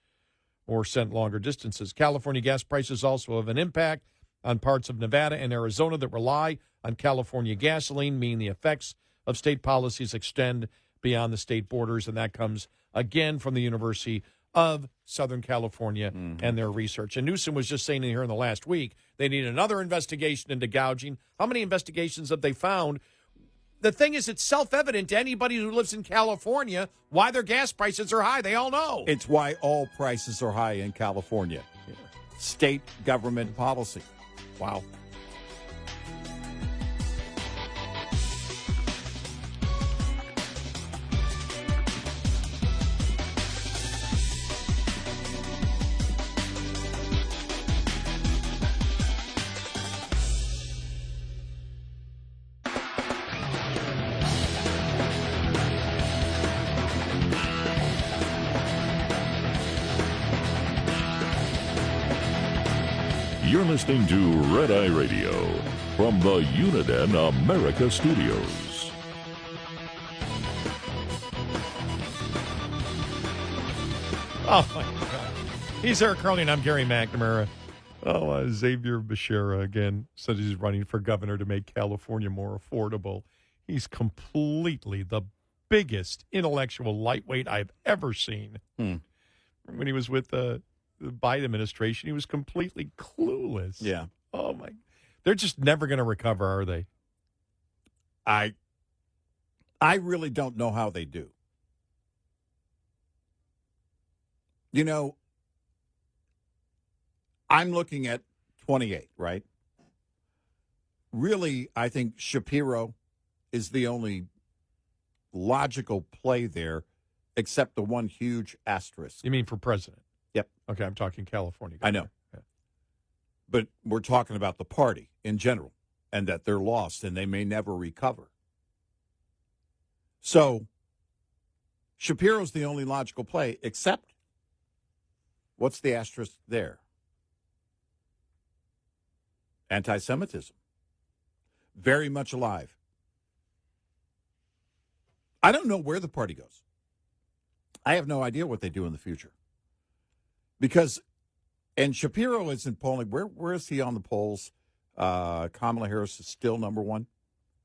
or sent longer distances. California gas prices also have an impact on parts of Nevada and Arizona that rely on California gasoline, meaning the effects of state policies extend beyond the state borders, and that comes again from the University of Southern California and their research. And Newsom was just saying here in the last week, they need another investigation into gouging. How many investigations have they found? The thing is, it's self-evident to anybody who lives in California why their gas prices are high. They all know. It's why all prices are high in California. State government policy. Wow. You're listening to Red Eye Radio from the Uniden America Studios. Oh, my God. He's Eric Harley, and I'm Gary McNamara. Xavier Becerra, again, said he's running for governor to make California more affordable. He's completely the biggest intellectual lightweight I've ever seen. When he was with the Biden administration, he was completely clueless. Yeah. Oh, my. They're just never going to recover, are they? I really don't know how they do. You know, I'm looking at 28, right? Really, I think Shapiro is the only logical play there, except the one huge asterisk. You mean for president? Yep. Okay, I'm talking California. I know. Yeah. But we're talking about the party in general and that they're lost and they may never recover. So Shapiro's the only logical play, except what's the asterisk there? Anti-Semitism. Very much alive. I don't know where the party goes. I have no idea what they do in the future. Because, and Shapiro isn't polling. Where is he on the polls? Kamala Harris is still number one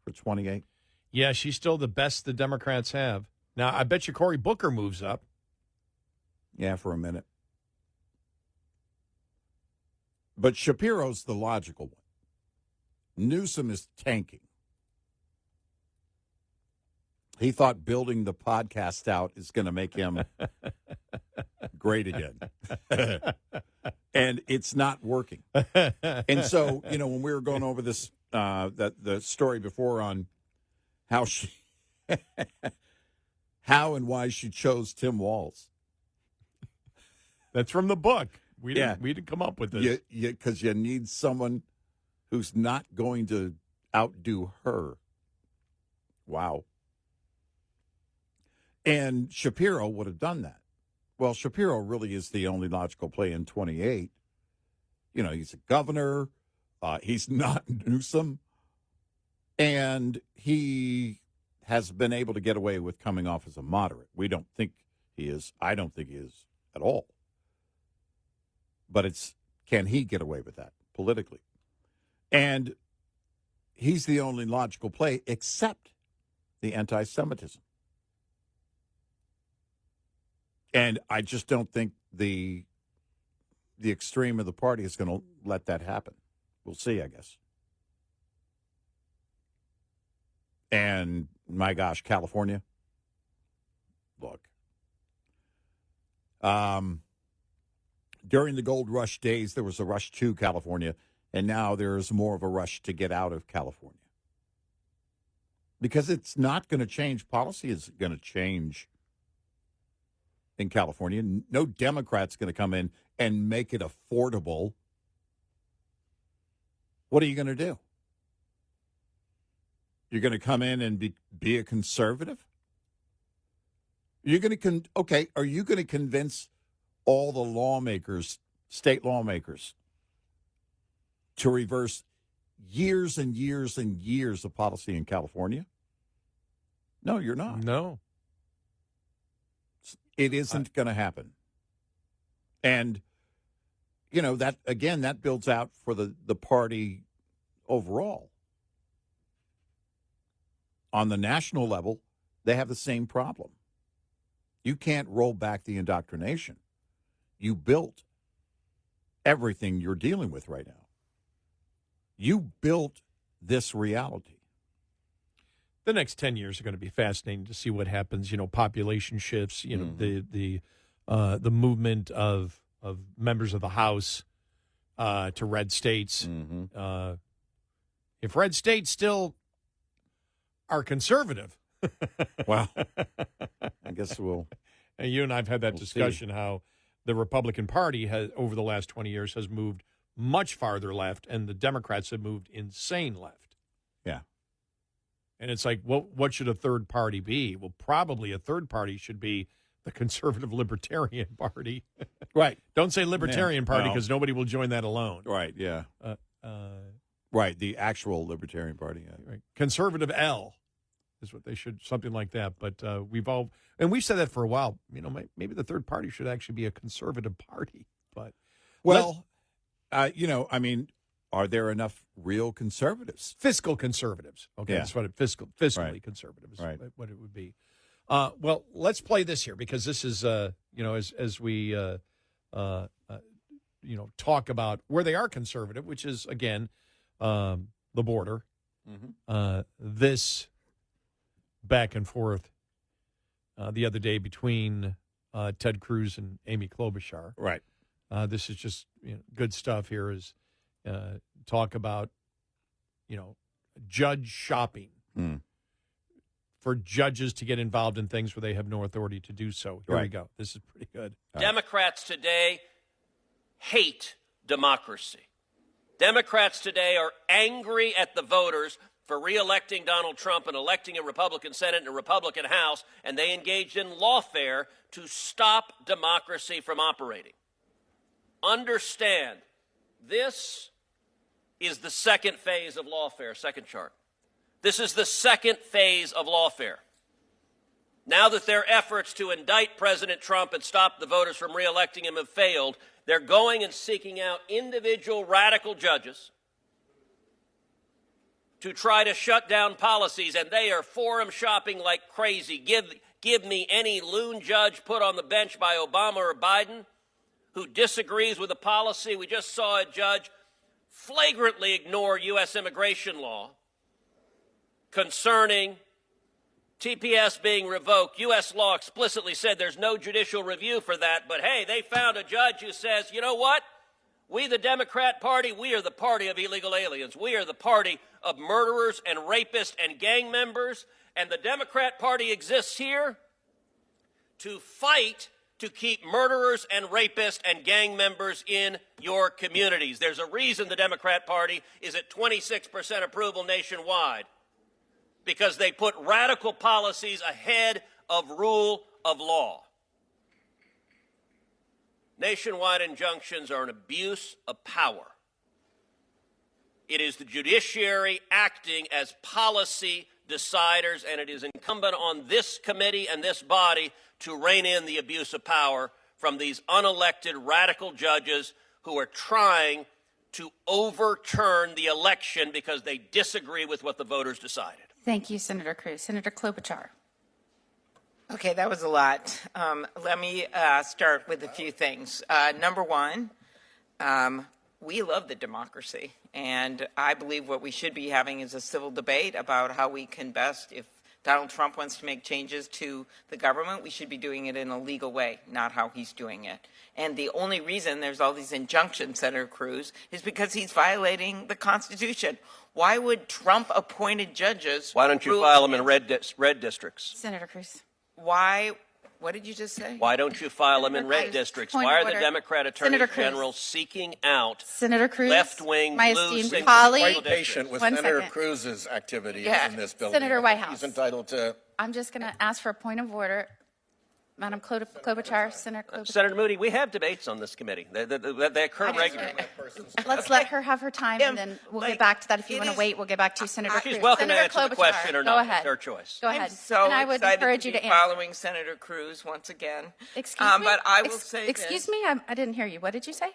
for 28. Yeah, she's still the best the Democrats have. Now, I bet you Cory Booker moves up. Yeah, for a minute. But Shapiro's the logical one. Newsom is tanking. He thought building the podcast out is going to make him great again. And it's not working. And so, you know, when we were going over this, the story before on how how and why she chose Tim Walz. That's from the book. We didn't come up with this. Because you need someone who's not going to outdo her. Wow. And Shapiro would have done that. Well, Shapiro really is the only logical play in 28. You know, he's a governor. He's not Newsom. And he has been able to get away with coming off as a moderate. We don't think he is. I don't think he is at all. But can he get away with that politically? And he's the only logical play except the anti-Semitism. And I just don't think the extreme of the party is going to let that happen. We'll see, I guess. And my gosh, California. Look. During the gold rush days, there was a rush to California, and now there's more of a rush to get out of California. Because it's not going to change. Policy is going to change in California. No Democrat's going to come in and make it affordable. What are you going to do? You're going to come in and be a conservative? You're going to are you going to convince all the lawmakers, state lawmakers, to reverse years and years and years of policy in California? No, you're not. No. It isn't going to happen. And, that builds out for the party overall. On the national level, they have the same problem. You can't roll back the indoctrination. You built everything you're dealing with right now. You built this reality. The next 10 years are going to be fascinating to see what happens. Population shifts. The movement of members of the House to red states. Mm-hmm. If red states still are conservative, well, I guess we'll. And you and I've had that discussion see. How the Republican Party has, over the last 20 years, has moved much farther left, and the Democrats have moved insane left. Yeah. And it's like, what should a third party be? Well, probably a third party should be the Conservative Libertarian Party. Right. Don't say Libertarian Party because nobody will join that alone. Right, yeah. Right, the actual Libertarian Party. Yeah. Right. Conservative L is what they should, something like that. But we've said that for a while. Maybe the third party should actually be a conservative party. But are there enough real conservatives? Fiscal conservatives. Okay, Yeah. that's what fiscally Right. conservative is Right. what it would be. Well, let's play this here because this is, as we, talk about where they are conservative, which is, again, the border. Mm-hmm. This back and forth the other day between Ted Cruz and Amy Klobuchar. Right. This is just good stuff here is talk about, judge shopping for judges to get involved in things where they have no authority to do so. Here we go. This is pretty good. Democrats today hate democracy. Democrats today are angry at the voters for re-electing Donald Trump and electing a Republican Senate and a Republican House, and they engaged in lawfare to stop democracy from operating. Understand, this is the second phase of lawfare. Second chart. This is the second phase of lawfare. Now that their efforts to indict President Trump and stop the voters from re-electing him have failed, they're going and seeking out individual radical judges to try to shut down policies, and they are forum shopping like crazy. Give me any loon judge put on the bench by Obama or Biden who disagrees with a policy. We just saw a judge flagrantly ignore U.S. immigration law concerning TPS being revoked. U.S. law explicitly said there's no judicial review for that, but hey, they found a judge who says, you know what? We, the Democrat Party, we are the party of illegal aliens. We are the party of murderers and rapists and gang members, and the Democrat Party exists here to fight to keep murderers and rapists and gang members in your communities. There's a reason the Democrat Party is at 26% approval nationwide, because they put radical policies ahead of rule of law. Nationwide injunctions are an abuse of power. It is the judiciary acting as policy deciders, and it is incumbent on this committee and this body to rein in the abuse of power from these unelected radical judges who are trying to overturn the election because they disagree with what the voters decided. Thank you, Senator Cruz. Senator Klobuchar. Okay, that was a lot. Let me start with a few things. Number one, we love the democracy, and I believe what we should be having is a civil debate about how we can best, if Donald Trump wants to make changes to the government, we should be doing it in a legal way, not how he's doing it. And the only reason there's all these injunctions, Senator Cruz, is because he's violating the Constitution. Why would Trump-appointed judges... Why don't you file them in red districts? Senator Cruz. Why... What did you just say? Why don't you file them in red districts? Why are the Democrat attorney generals seeking out left-wing blue single quite patient with Senator Cruz's activity in this building. Senator Whitehouse. He's entitled to... I'm just going to ask for a point of order. Madam Klobuchar, Senator Klobuchar. Senator Moody, we have debates on this committee. They occur regularly. Let's let her have her time, and then we'll get back to that. If you want to wait, we'll get back to Senator Cruz. She's welcome Senator to answer the question or Go not. ahead. It's her choice. Go ahead. I'm so and I would excited encourage to you be to answer. following Senator Cruz once again. Excuse me? But I will say Excuse this. me? I didn't hear you. What did you say?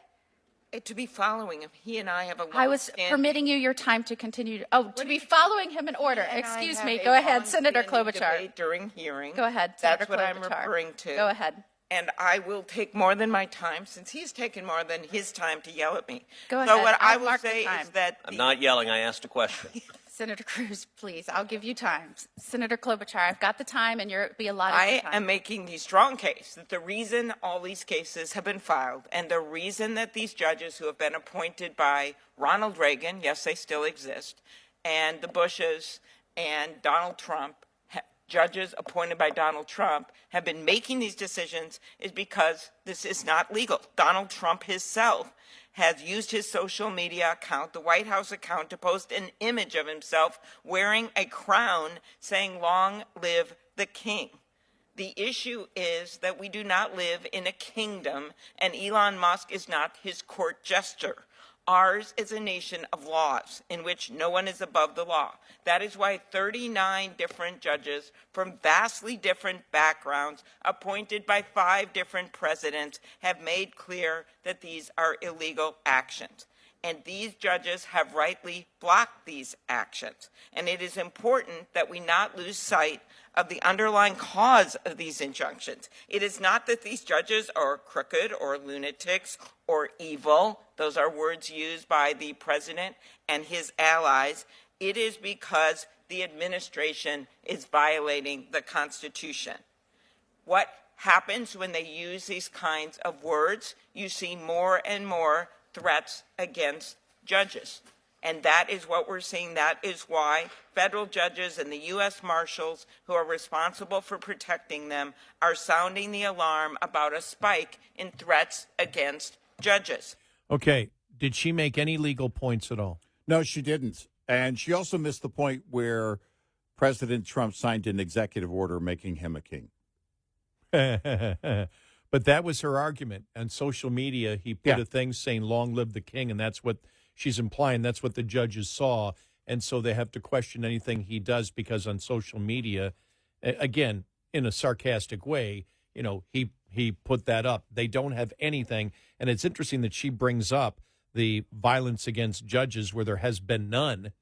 To be following him. He and I have a I was long-standing- permitting you your time to continue. To be following him in order. He and Excuse I me. have Go a ahead, Senator long-standing Klobuchar. debate during hearing. Go ahead, That's Senator what I'm Klobuchar. referring to. Go ahead. And I will take more than my time, since he's taken more than his time to yell at me. Go So ahead. what I I'll will mark the say time. is that I'm not yelling. I asked a question. Senator Cruz, please. I'll give you time. Senator Klobuchar, I've got the time, and you'll be allotted I time. am making the strong case that the reason all these cases have been filed, and the reason that these judges who have been appointed by Ronald Reagan, yes, they still exist, and the Bushes and Donald Trump, judges appointed by Donald Trump, have been making these decisions is because this is not legal. Donald Trump himself has used his social media account, the White House account, to post an image of himself wearing a crown saying, "Long live the king." The issue is that we do not live in a kingdom, and Elon Musk is not his court jester. Ours is a nation of laws in which no one is above the law. That is why 39 different judges from vastly different backgrounds, appointed by 5 different presidents, have made clear that these are illegal actions. And these judges have rightly blocked these actions. And it is important that we not lose sight of the underlying cause of these injunctions. It is not that these judges are crooked or lunatics or evil. Those are words used by the president and his allies. It is because the administration is violating the Constitution. What happens when they use these kinds of words? You see more and more threats against judges. And that is what we're seeing. That is why federal judges and the U.S. Marshals, who are responsible for protecting them, are sounding the alarm about a spike in threats against judges. Okay. Did she make any legal points at all? No, she didn't. And she also missed the point where President Trump signed an executive order making him a king. But that was her argument. On social media, he put a thing saying, "Long live the king," and that's what she's implying. That's what the judges saw, and so they have to question anything he does because on social media, again, in a sarcastic way, you know, he put that up. They don't have anything, and it's interesting that she brings up the violence against judges where there has been none,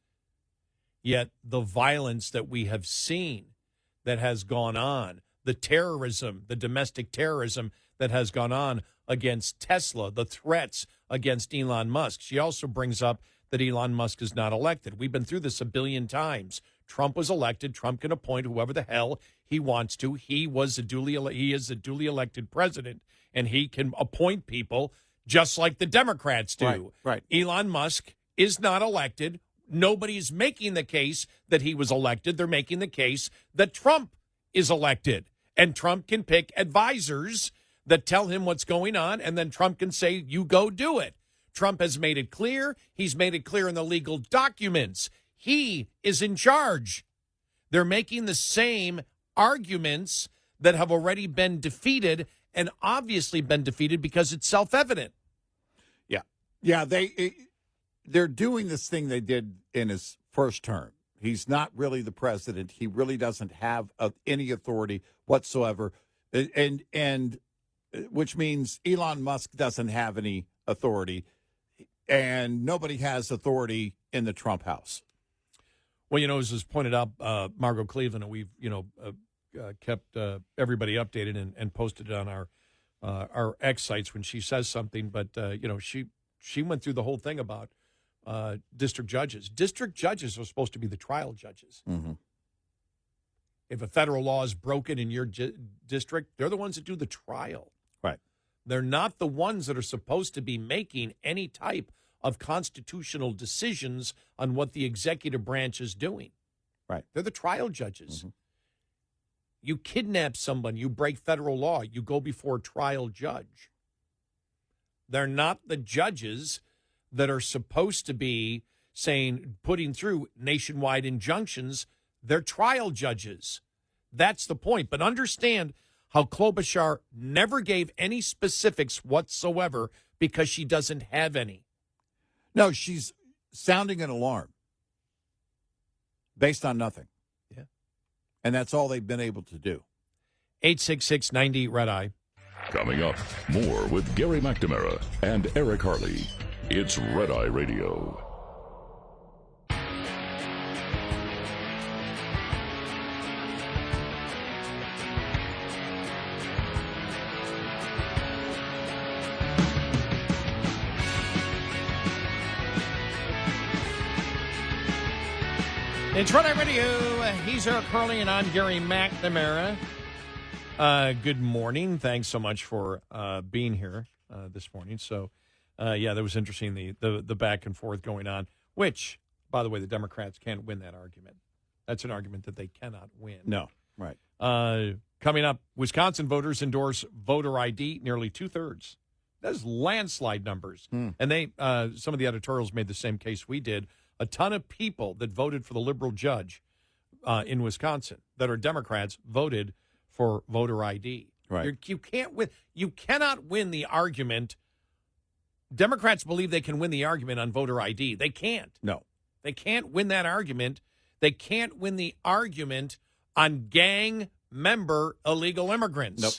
yet the violence that we have seen that has gone on, the terrorism, the domestic terrorism that has gone on against Tesla, the threats against Elon Musk. She also brings up that Elon Musk is not elected. We've been through this a billion times. Trump was elected. Trump can appoint whoever the hell he wants to. He is a duly elected president, and he can appoint people just like the Democrats do. Right. Elon Musk is not elected. Nobody's making the case that he was elected. They're making the case that Trump is elected. And Trump can pick advisors that tell him what's going on, and then Trump can say, "You go do it." Trump has made it clear. He's made it clear in the legal documents. He is in charge. They're making the same arguments that have already been defeated, and obviously been defeated because it's self-evident. Yeah, they're doing this thing they did in his first term. He's not really the president. He really doesn't have any authority whatsoever, and which means Elon Musk doesn't have any authority, and nobody has authority in the Trump house. Well, you know, as was pointed out, Margot Cleveland, and we've, kept everybody updated and posted it on our X sites when she says something. But, she went through the whole thing about district judges. District judges are supposed to be the trial judges. Mm-hmm. If a federal law is broken in your district, they're the ones that do the trial. Right. They're not the ones that are supposed to be making any type of constitutional decisions on what the executive branch is doing. Right. They're the trial judges. Mm-hmm. You kidnap someone, you break federal law, you go before a trial judge. They're not the judges that are supposed to be putting through nationwide injunctions. They're trial judges. That's the point. But understand how Klobuchar never gave any specifics whatsoever because she doesn't have any. No, she's sounding an alarm based on nothing. Yeah. And that's all they've been able to do. 866-90 Red Eye. Coming up, more with Gary McNamara and Eric Harley. It's Red Eye Radio. It's Red Eye Radio. He's Eric Harley, and I'm Gary McNamara. Good morning. Thanks so much for being here this morning. So, that was interesting, the back and forth going on, which, by the way, the Democrats can't win that argument. That's an argument that they cannot win. No, right. Coming up, Wisconsin voters endorse voter ID, nearly two-thirds. That's landslide numbers. And they some of the editorials made the same case we did. A ton of people that voted for the liberal judge in Wisconsin that are Democrats voted for voter ID. Right. You can't win. You cannot win the argument. Democrats believe they can win the argument on voter ID. They can't. No. They can't win that argument. They can't win the argument on gang member illegal immigrants. Nope.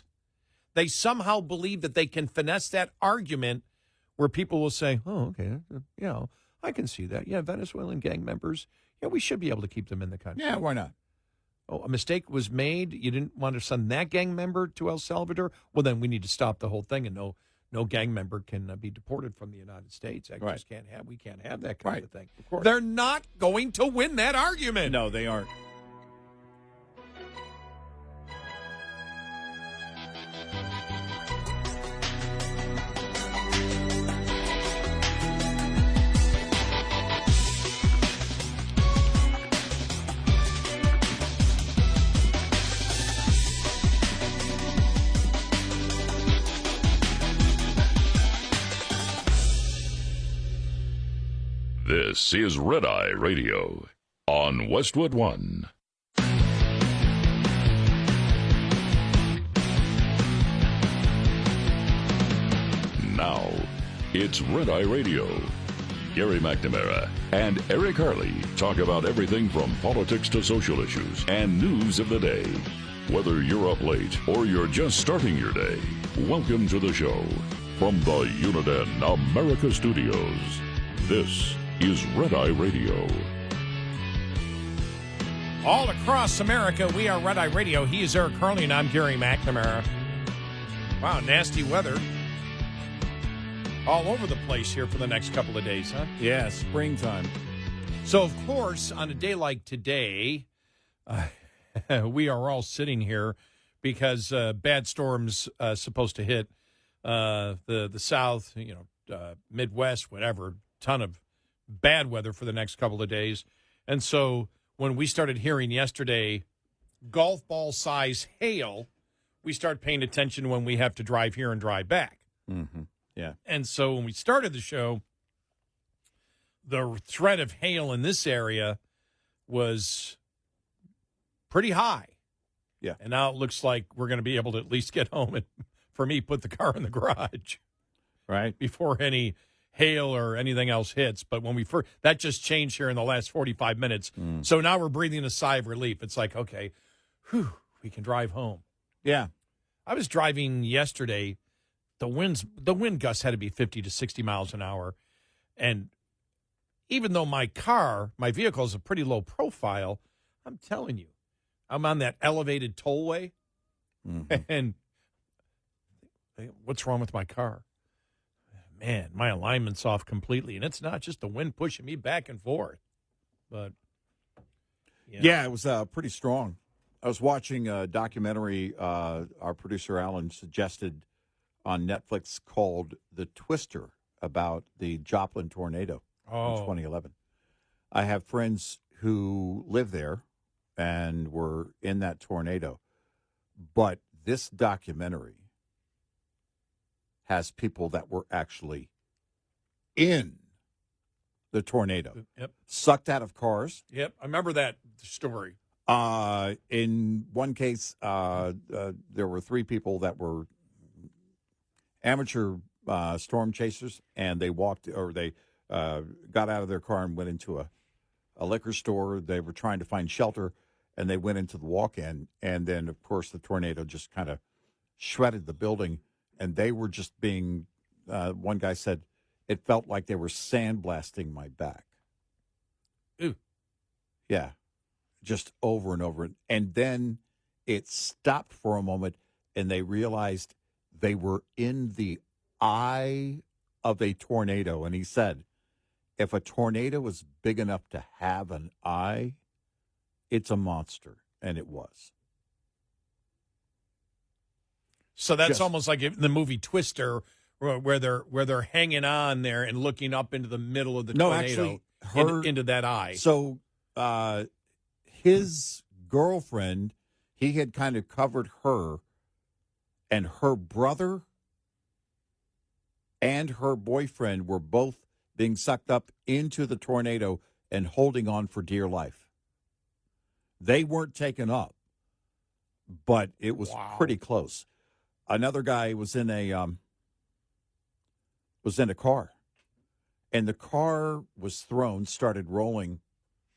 They somehow believe that they can finesse that argument where people will say, oh, okay, I can see that. Yeah, Venezuelan gang members, we should be able to keep them in the country. Yeah, why not? Oh, a mistake was made. You didn't want to send that gang member to El Salvador? Well, then we need to stop the whole thing, and no gang member can be deported from the United States. We can't have that kind of thing. Of course. They're not going to win that argument. No, they aren't. This is Red Eye Radio on Westwood One. Now, it's Red Eye Radio. Gary McNamara and Eric Harley talk about everything from politics to social issues and news of the day. Whether you're up late or you're just starting your day, welcome to the show. From the Uniden America Studios, this is Red Eye Radio. All across America, we are Red Eye Radio. He is Eric Harley, and I'm Gary McNamara. Wow, nasty weather. All over the place here for the next couple of days, huh? Yeah, springtime. So, of course, on a day like today, we are all sitting here because bad storms supposed to hit the South, Midwest, whatever, ton of bad weather for the next couple of days. And so when we started hearing yesterday golf ball size hail, we start paying attention when we have to drive here and drive back. Mm-hmm. Yeah. And so when we started the show, the threat of hail in this area was pretty high. Yeah. And now it looks like we're going to be able to at least get home and, for me, put the car in the garage. Right. Before any hail or anything else hits. But when we first, that just changed here in the last 45 minutes. So now we're breathing a sigh of relief. It's like, okay, we can drive home. Yeah. I was driving yesterday. The wind gusts had to be 50 to 60 miles an hour. And even though my vehicle is a pretty low profile, I'm telling you, I'm on that elevated tollway. And what's wrong with my car? man, my alignment's off completely. And it's not just the wind pushing me back and forth. But, yeah it was pretty strong. I was watching a documentary our producer Alan suggested on Netflix called The Twister about the Joplin tornado in 2011. I have friends who live there and were in that tornado. But this documentary has people that were actually in the tornado. Yep. Sucked out of cars. Yep, I remember that story. In one case, there were 3 people that were amateur storm chasers, and they got out of their car and went into a liquor store. They were trying to find shelter, and they went into the walk-in, and then, of course, the tornado just kind of shredded the building, and they were just being, one guy said, it felt like they were sandblasting my back. Ooh. Yeah, just over and over. And then it stopped for a moment, and they realized they were in the eye of a tornado. And he said, if a tornado is big enough to have an eye, it's a monster. And it was. So that's almost like in the movie Twister, where they're hanging on there and looking up into the middle of the tornado, actually, into that eye. So his girlfriend, he had kind of covered her, and her brother and her boyfriend were both being sucked up into the tornado and holding on for dear life. They weren't taken up, but it was pretty close. Another guy was in a car, and the car was thrown, started rolling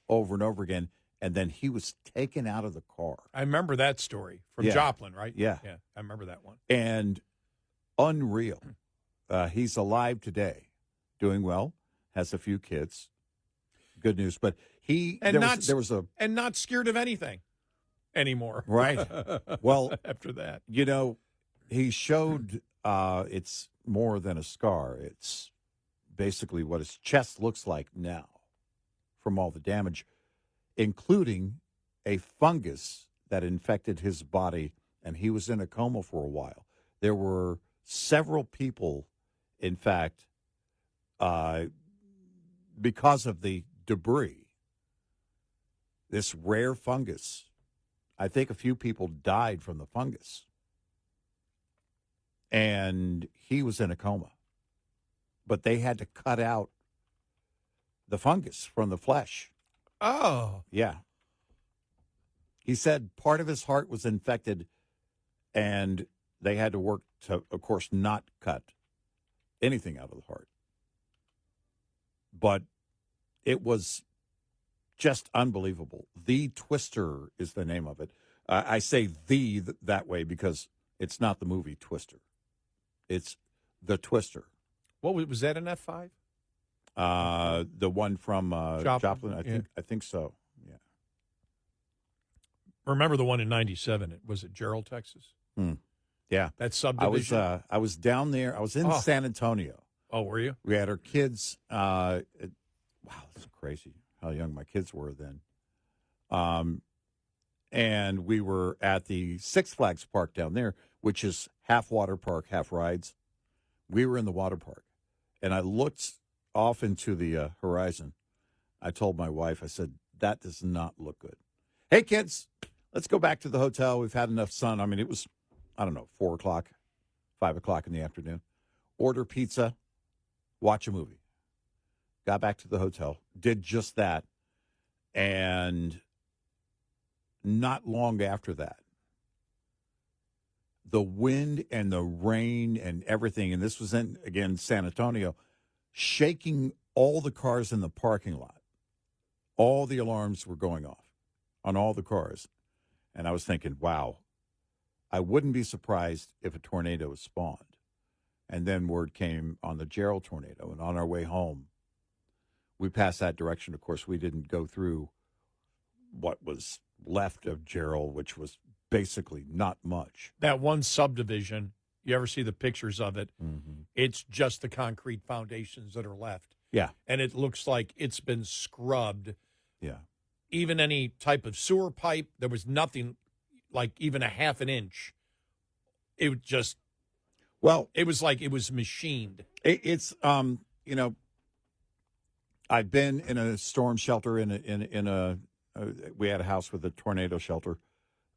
over and over again, and then he was taken out of the car. I remember that story from Joplin, right? Yeah. Yeah, I remember that one. And unreal. He's alive today, doing well, has a few kids. Good news. But and not scared of anything anymore. Right. Well, after that. You know, he showed it's more than a scar. It's basically what his chest looks like now from all the damage, including a fungus that infected his body, and he was in a coma for a while. There were several people, in fact, because of the debris, this rare fungus, I think a few people died from the fungus. And he was in a coma. But they had to cut out the fungus from the flesh. Oh. Yeah. He said part of his heart was infected, and they had to work to, of course, not cut anything out of the heart. But it was just unbelievable. The Twister is the name of it. I say that way because it's not the movie Twister. It's The Twister. What was that in F5? The one from Joplin. I think so. Yeah. Remember the one in '97? Was it Gerald, Texas? Yeah, that subdivision. I was down there. I was in San Antonio. Oh, were you? We had our kids. Wow, that's crazy how young my kids were then. And we were at the Six Flags Park down there, which is half water park, half rides. We were in the water park, and I looked off into the horizon. I told my wife, I said, that does not look good. Hey, kids, let's go back to the hotel. We've had enough sun. I mean, it was, 4 o'clock, 5 o'clock in the afternoon. Order pizza, watch a movie. Got back to the hotel, did just that, and not long after that, the wind and the rain and everything, and this was in, again, San Antonio, shaking all the cars in the parking lot. All the alarms were going off on all the cars. And I was thinking, wow, I wouldn't be surprised if a tornado was spawned. And then word came on the Gerald tornado, and on our way home, we passed that direction. Of course, we didn't go through what was left of Gerald, which was basically not much. That one subdivision, you ever see the pictures of it? Mm-hmm. It's just the concrete foundations that are left. Yeah. And it looks like it's been scrubbed. Yeah. Even any type of sewer pipe, there was nothing like even a half an inch. It was just, it was like it was machined. It's I've been in a storm shelter we had a house with a tornado shelter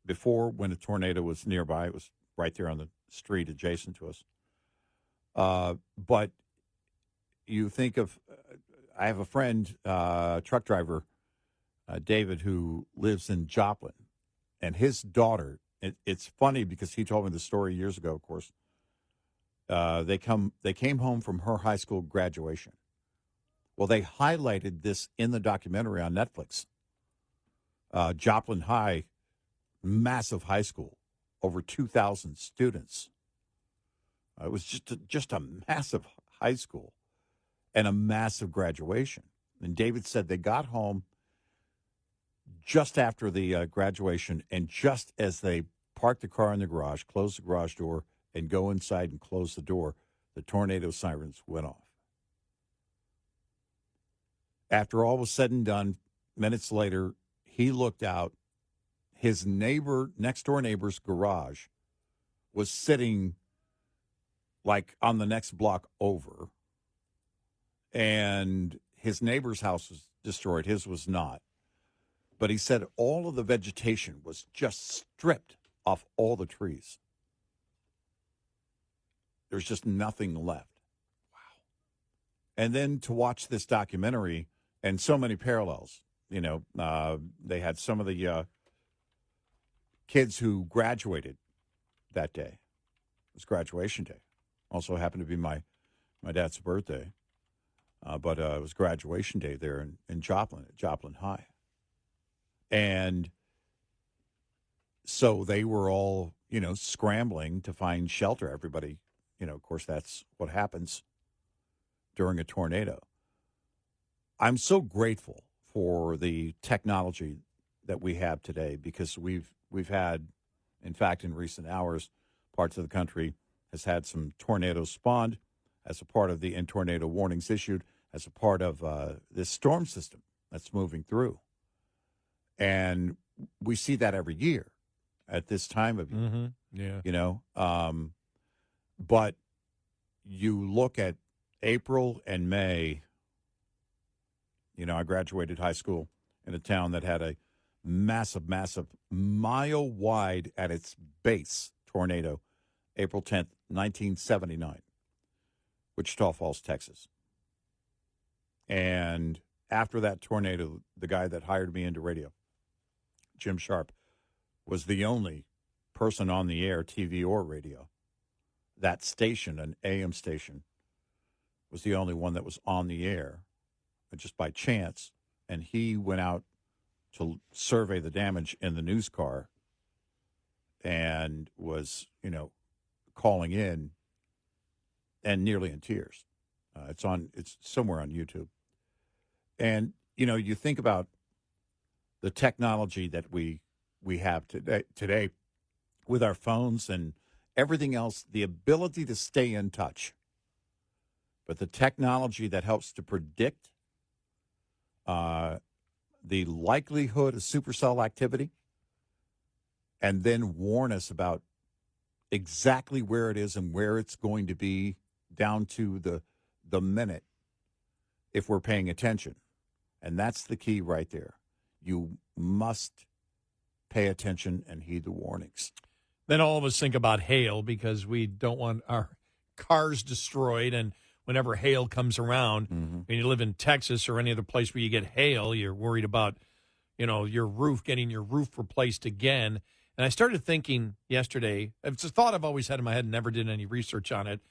before when a tornado was nearby. It was right there on the street adjacent to us. But you think of, I have a friend, truck driver, David, who lives in Joplin, and his daughter, it's funny because he told me the story years ago, of course. They came home from her high school graduation. Well, they highlighted this in the documentary on Netflix. Joplin High, massive high school, over 2,000 students. It was just a massive high school and a massive graduation. And David said they got home just after the graduation, and just as they parked the car in the garage, closed the garage door, and go inside and close the door, the tornado sirens went off. After all was said and done, minutes later, he looked out. His next door neighbor's garage was sitting like on the next block over, and his neighbor's house was destroyed. His was not. But he said all of the vegetation was just stripped off all the trees. There's just nothing left. Wow. And then to watch this documentary, and so many parallels. They had some of the kids who graduated that day. It was graduation day. Also happened to be my dad's birthday. But it was graduation day there in Joplin, at Joplin High. And so they were all, scrambling to find shelter. Everybody, of course, that's what happens during a tornado. I'm so grateful for the technology that we have today, because we've had, in fact, in recent hours, parts of the country has had some tornadoes spawned as a part of the tornado warnings issued as a part of this storm system that's moving through. And we see that every year at this time of year. Yeah. But you look at April and May. I graduated high school in a town that had a massive, mile wide at its base tornado, April 10th, 1979, Wichita Falls, Texas. And after that tornado, the guy that hired me into radio, Jim Sharp, was the only person on the air, TV or radio. That station, an AM station, was the only one that was on the air, just by chance. And he went out to survey the damage in the news car and was, calling in and nearly in tears. It's somewhere on YouTube. And, you think about the technology that we have today with our phones and everything else, the ability to stay in touch. But the technology that helps to predict the likelihood of supercell activity and then warn us about exactly where it is and where it's going to be down to the minute if we're paying attention. And that's the key right there. You must pay attention and heed the warnings. Then all of us think about hail because we don't want our cars destroyed. And whenever hail comes around, when you live in Texas or any other place where you get hail, you're worried about, your roof, getting your roof replaced again. And I started thinking yesterday, it's a thought I've always had in my head and never did any research on it.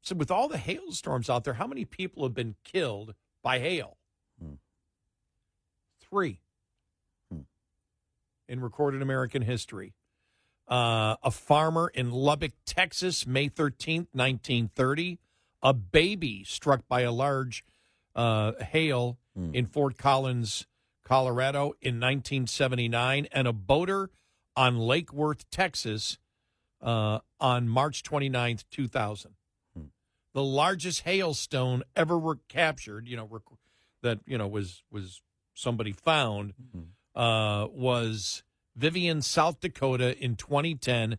So with all the hailstorms out there, how many people have been killed by hail? 3 in recorded American history. A farmer in Lubbock, Texas, May 13th, 1930. A baby struck by a large hail in Fort Collins, Colorado in 1979. And a boater on Lake Worth, Texas on March 29th, 2000. the largest hailstone ever captured, that was somebody found, was Vivian, South Dakota in 2010.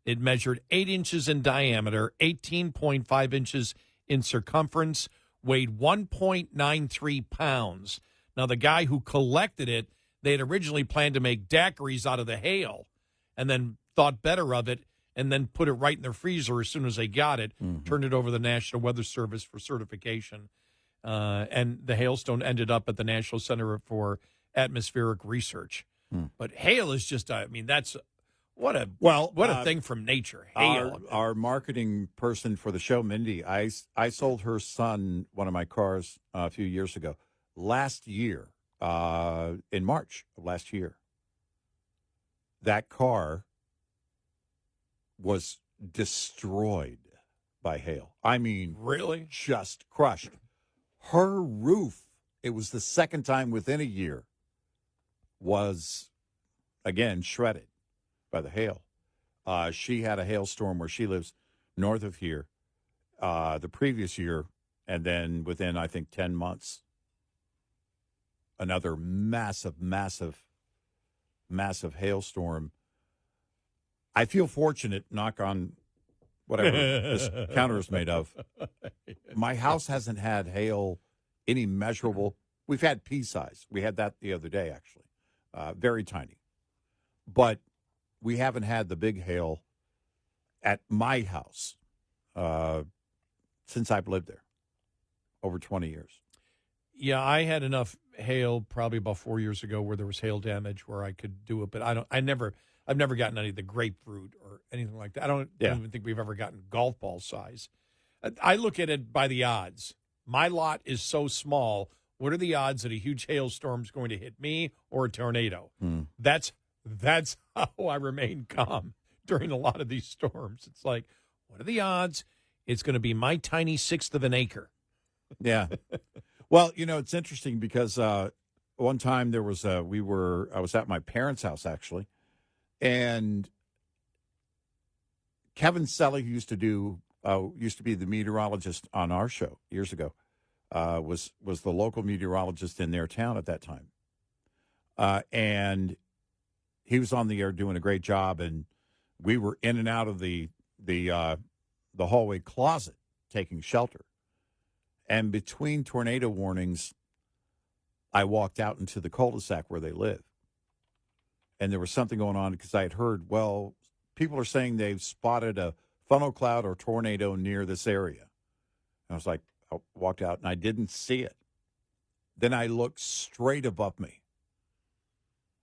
It measured 8 inches in diameter, 18.5 inches in circumference, weighed 1.93 pounds. Now, the guy who collected it, they had originally planned to make daiquiris out of the hail and then thought better of it and then put it right in their freezer as soon as they got it, turned it over to the National Weather Service for certification. And the hailstone ended up at the National Center for Atmospheric Research. But hail is just, that's what a thing from nature. Hail. Our marketing person for the show, Mindy, I sold her son one of my cars a few years ago. Last year, in March of last year, that car was destroyed by hail. I mean, really? Just crushed. Her roof, it was the second time within a year, was, again, shredded by the hail. She had a hailstorm where she lives north of here the previous year, and then within, I think, 10 months, another massive hailstorm. I feel fortunate, knock on whatever this counter is made of. My house hasn't had hail any measurable. We've had pea size. We had that the other day, actually. Very tiny. But we haven't had the big hail at my house since I've lived there, over 20 years. Yeah, I had enough hail probably about 4 years ago where there was hail damage where I could do it, but I've never gotten any of the grapefruit or anything like that. I don't even think we've ever gotten golf ball size. I look at it by the odds. My lot is so small. What are the odds that a huge hailstorm is going to hit me or a tornado? That's how I remain calm during a lot of these storms. It's like, what are the odds it's going to be my tiny 1/6 of an acre? Yeah. Well, it's interesting because one time there was I was at my parents' house, actually, and Kevin Selly, who used to be the meteorologist on our show years ago, was the local meteorologist in their town at that time. And he was on the air doing a great job, and we were in and out of the hallway closet taking shelter. And between tornado warnings, I walked out into the cul-de-sac where they live. And there was something going on because I had heard, people are saying they've spotted a funnel cloud or tornado near this area. And I was like, I walked out and I didn't see it. Then I looked straight above me,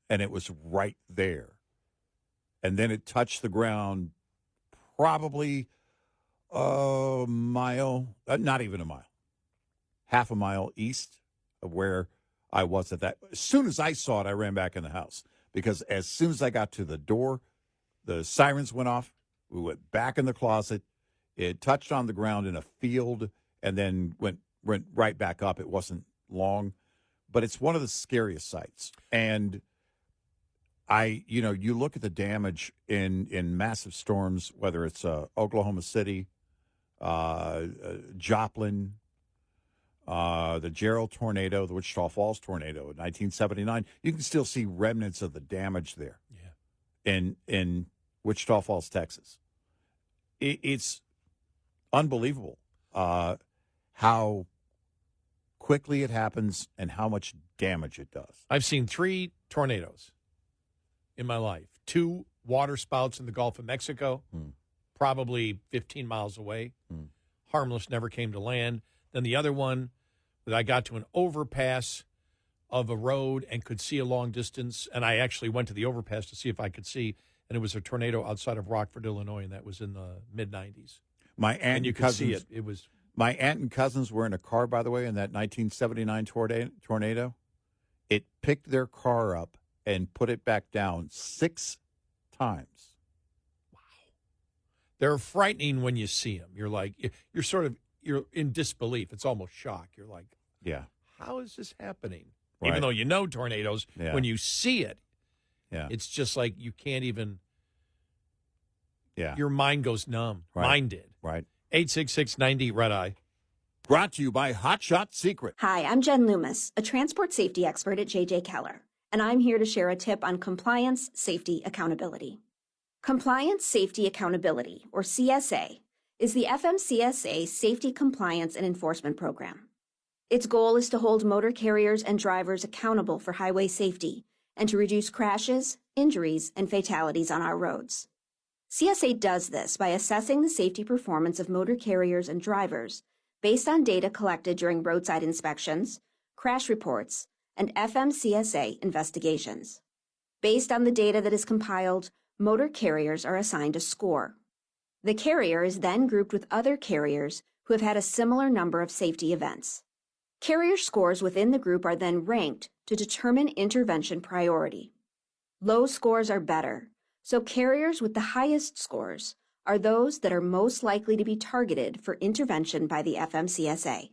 and it was right there. And then it touched the ground probably a mile, not even a mile, half a mile east of where I was at that. As soon as I saw it, I ran back in the house because as soon as I got to the door, the sirens went off. We went back in the closet. It touched on the ground in a field and then went right back up. It wasn't long, but it's one of the scariest sights. And you look at the damage in massive storms, whether it's Oklahoma City, Joplin, the Gerald tornado, the Wichita Falls tornado in 1979. You can still see remnants of the damage there. Yeah. In Wichita Falls, Texas. It's unbelievable how quickly it happens and how much damage it does. I've seen 3 tornadoes in my life. 2 water spouts in the Gulf of Mexico, probably 15 miles away. Harmless, never came to land. Then the other one that I got to an overpass of a road and could see a long distance, and I actually went to the overpass to see if I could see, and it was a tornado outside of Rockford, Illinois, and that was in the mid-90s. My aunt and you and could cousins, see it. It was. My aunt and cousins were in a car, by the way, in that 1979 tornado. It picked their car up and put it back down 6 times. Wow. They're frightening when you see them. You're like, you're in disbelief. It's almost shock. You're like, yeah, how is this happening? Right. Even though you know tornadoes, when you see it, it's just like you can't even, your mind goes numb. Right. Mine did. Right. 866-90-RED-EYE. Brought to you by Hot Shot Secret. Hi, I'm Jen Loomis, a transport safety expert at JJ Keller, and I'm here to share a tip on compliance, safety, accountability. Compliance, Safety, Accountability, or CSA, is the FMCSA Safety, Compliance, and Enforcement Program. Its goal is to hold motor carriers and drivers accountable for highway safety and to reduce crashes, injuries, and fatalities on our roads. CSA does this by assessing the safety performance of motor carriers and drivers based on data collected during roadside inspections, crash reports, and FMCSA investigations. Based on the data that is compiled, motor carriers are assigned a score. The carrier is then grouped with other carriers who have had a similar number of safety events. Carrier scores within the group are then ranked to determine intervention priority. Low scores are better, so carriers with the highest scores are those that are most likely to be targeted for intervention by the FMCSA.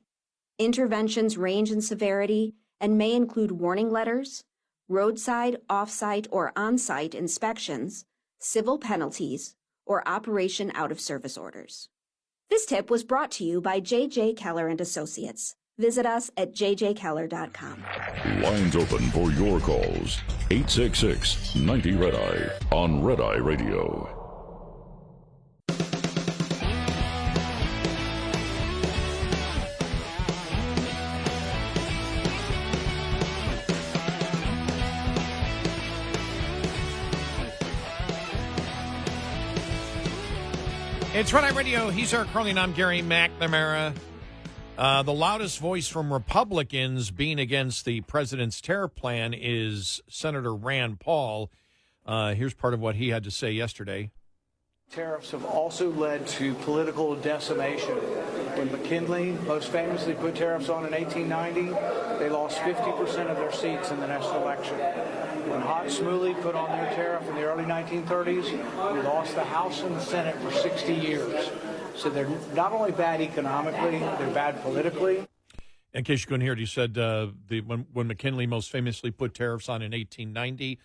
Interventions range in severity and may include warning letters, roadside, off-site, or on-site inspections, civil penalties, or operation out-of-service orders. This tip was brought to you by J.J. Keller and Associates. Visit us at jjkeller.com. Lines open for your calls. 866-90-RED-EYE on Red Eye Radio. It's Red Eye Radio. He's Eric Harley, and I'm Gary McNamara. The loudest voice from Republicans being against the president's tariff plan is Senator Rand Paul. Here's part of what he had to say yesterday. Tariffs have also led to political decimation. When McKinley most famously put tariffs on in 1890, they lost 50% of their seats in the next election. When Hott Smolley put on their tariff in the early 1930s, we lost the House and the Senate for 60 years. So they're not only bad economically, they're bad politically. In case you couldn't hear it, he said when McKinley most famously put tariffs on in 1890,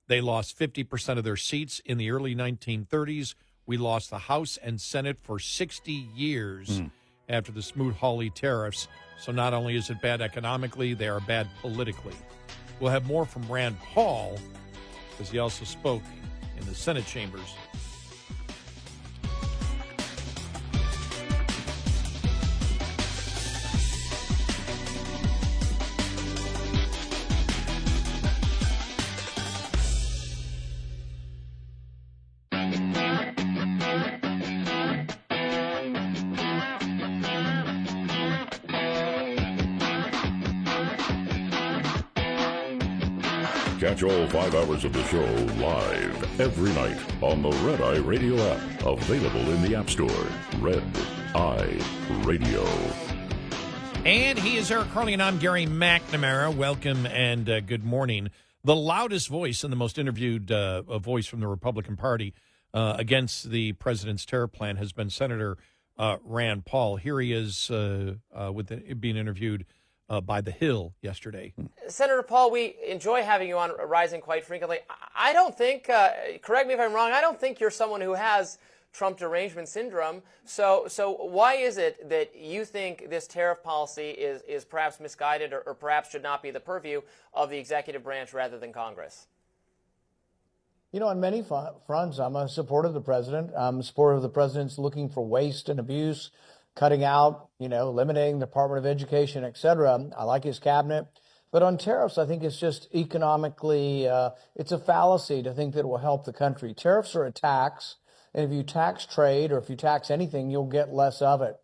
they lost 50% of their seats. In the early 1930s, we lost the House and Senate for 60 years after the Smoot-Hawley tariffs. So not only is it bad economically, they are bad politically. We'll have more from Rand Paul, because he also spoke in the Senate chambers. Catch all 5 hours of the show live every night on the Red Eye Radio app, available in the App Store. Red Eye Radio. And he is Eric Harley, and I'm Gary McNamara. Welcome and good morning. The loudest voice and the most interviewed voice from the Republican Party against the president's tariff plan has been Senator Rand Paul. Here he is being interviewed by The Hill yesterday. Senator Paul, we enjoy having you on Rising quite frequently. I don't think, correct me if I'm wrong, I don't think you're someone who has Trump derangement syndrome. So why is it that you think this tariff policy is perhaps misguided or perhaps should not be the purview of the executive branch rather than Congress? You know, on many fronts, I'm a supporter of the president. I'm a supporter of the president's looking for waste and abuse, cutting out, eliminating the Department of Education, et cetera. I like his cabinet. But on tariffs, I think it's just economically, it's a fallacy to think that it will help the country. Tariffs are a tax, and if you tax trade or if you tax anything, you'll get less of it.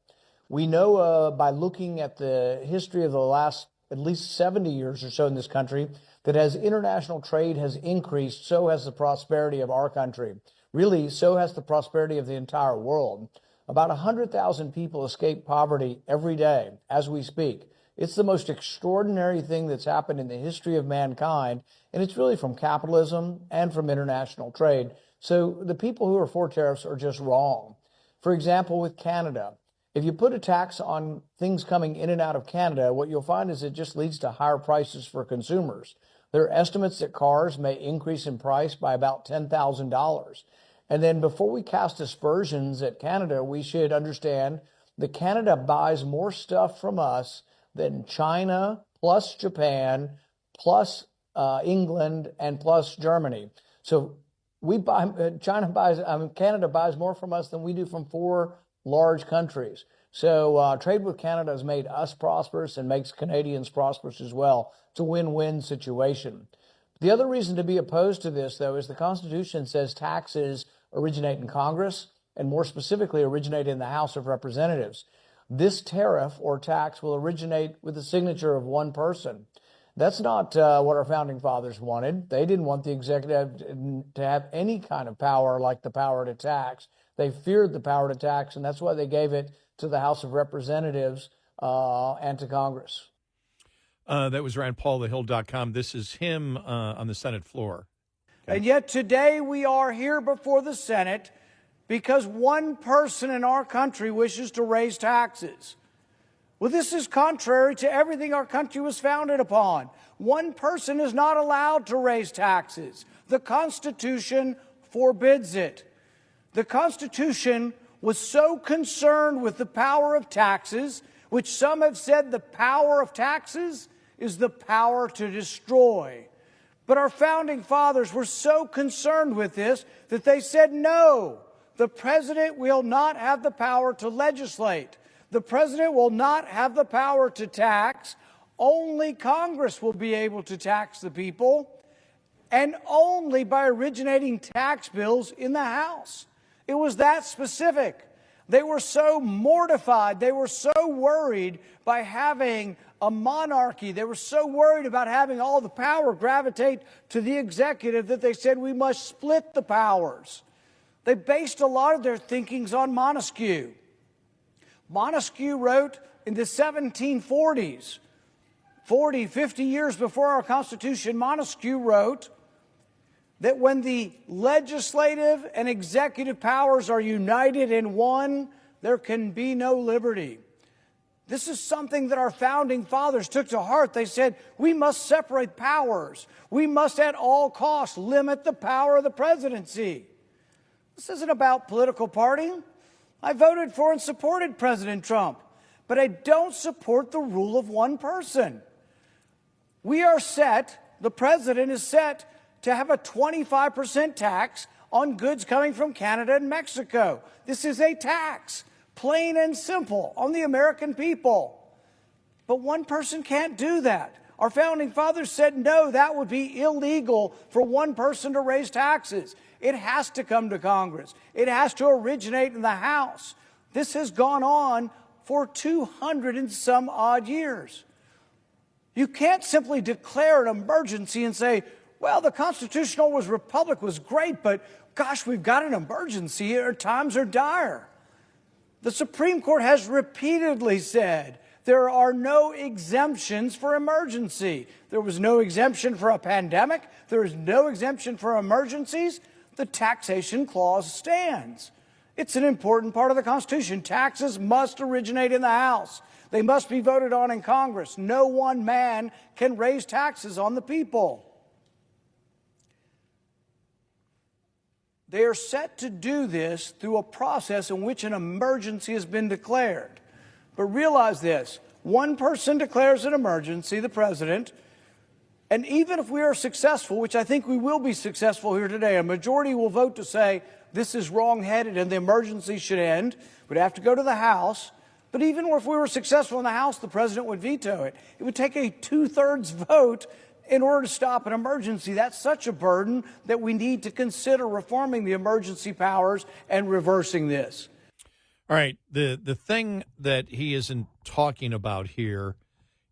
We know by looking at the history of the last at least 70 years or so in this country, that as international trade has increased, so has the prosperity of our country. Really, so has the prosperity of the entire world. About 100,000 people escape poverty every day as we speak. It's the most extraordinary thing that's happened in the history of mankind, and it's really from capitalism and from international trade. So the people who are for tariffs are just wrong. For example, with Canada, if you put a tax on things coming in and out of Canada, what you'll find is it just leads to higher prices for consumers. There are estimates that cars may increase in price by about $10,000. And then before we cast aspersions at Canada, we should understand that Canada buys more stuff from us than China, plus Japan, plus England, and plus Germany. So Canada buys more from us than we do from 4 large countries. So trade with Canada has made us prosperous and makes Canadians prosperous as well. It's a win-win situation. The other reason to be opposed to this, though, is the Constitution says taxes originate in Congress, and more specifically originate in the House of Representatives. This tariff or tax will originate with the signature of one person. That's not what our founding fathers wanted. They didn't want the executive to have any kind of power like the power to tax. They feared the power to tax, and that's why they gave it to the House of Representatives and to Congress. That was Rand Paul, thehill.com. This is him on the Senate floor. Okay. And yet today we are here before the Senate because one person in our country wishes to raise taxes. Well, this is contrary to everything our country was founded upon. One person is not allowed to raise taxes. The Constitution forbids it. The Constitution was so concerned with the power of taxes, which some have said the power of taxes is the power to destroy. But our founding fathers were so concerned with this that they said, no, the president will not have the power to legislate. The president will not have the power to tax. Only Congress will be able to tax the people, and only by originating tax bills in the House. It was that specific. They were so mortified. They were so worried by having a monarchy. They were so worried about having all the power gravitate to the executive that they said we must split the powers. They based a lot of their thinkings on Montesquieu. Montesquieu wrote in the 1740s, 50 years before our Constitution, Montesquieu wrote that when the legislative and executive powers are united in one, there can be no liberty. This is something that our founding fathers took to heart. They said, we must separate powers. We must at all costs limit the power of the presidency. This isn't about political party. I voted for and supported President Trump, but I don't support the rule of one person. We are set, the president is set to have a 25% tax on goods coming from Canada and Mexico. This is a tax, plain and simple, on the American people. But one person can't do that. Our founding fathers said, no, that would be illegal for one person to raise taxes. It has to come to Congress. It has to originate in the House. This has gone on for 200 and some odd years. You can't simply declare an emergency and say, well, the constitutional republic was great, but gosh, we've got an emergency. Our times are dire. The Supreme Court has repeatedly said there are no exemptions for emergency. There was no exemption for a pandemic. There is no exemption for emergencies. The taxation clause stands. It's an important part of the Constitution. Taxes must originate in the House. They must be voted on in Congress. No one man can raise taxes on the people. They are set to do this through a process in which an emergency has been declared. But realize this, one person declares an emergency, the president, and even if we are successful, which I think we will be successful here today, a majority will vote to say this is wrong-headed and the emergency should end. We'd have to go to the House. But even if we were successful in the House, the president would veto it. It would take a 2/3 vote in order to stop an emergency. That's such a burden that we need to consider reforming the emergency powers and reversing this. All right. The thing that he isn't talking about here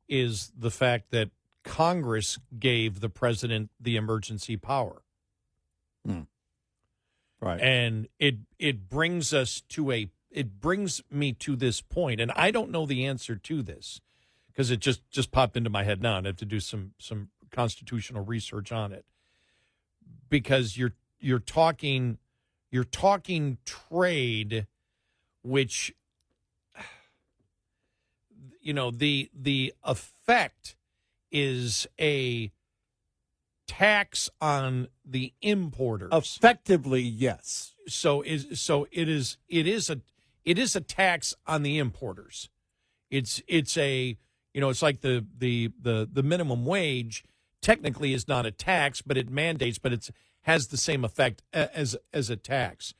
is the fact that Congress gave the president the emergency power. Right. And it brings me to this point, and I don't know the answer to this because it just popped into my head now, and I have to do some constitutional research on it. Because you're talking trade, which the effect is a tax on the importers. Effectively, yes. It is a tax on the importers. It's a it's like the minimum wage technically is not a tax, but it mandates, but it has the same effect as a tax.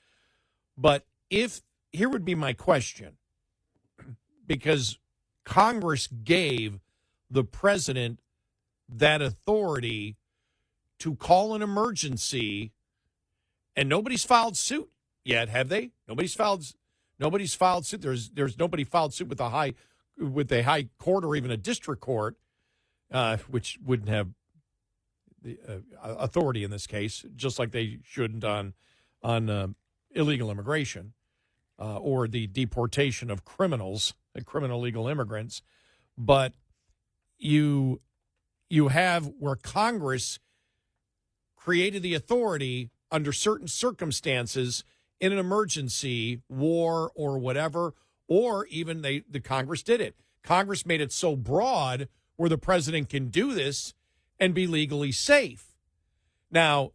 But here would be my question, because Congress gave the president that authority to call an emergency, and nobody's filed suit yet, have they? Nobody's filed suit. There's nobody filed suit with a high court or even a district court, which wouldn't have the authority in this case, just like they shouldn't on illegal immigration or the deportation of criminals, criminal legal immigrants. But you have where Congress created the authority under certain circumstances in an emergency, war or whatever, or even the Congress did it. Congress made it so broad where the president can do this and be legally safe. Now,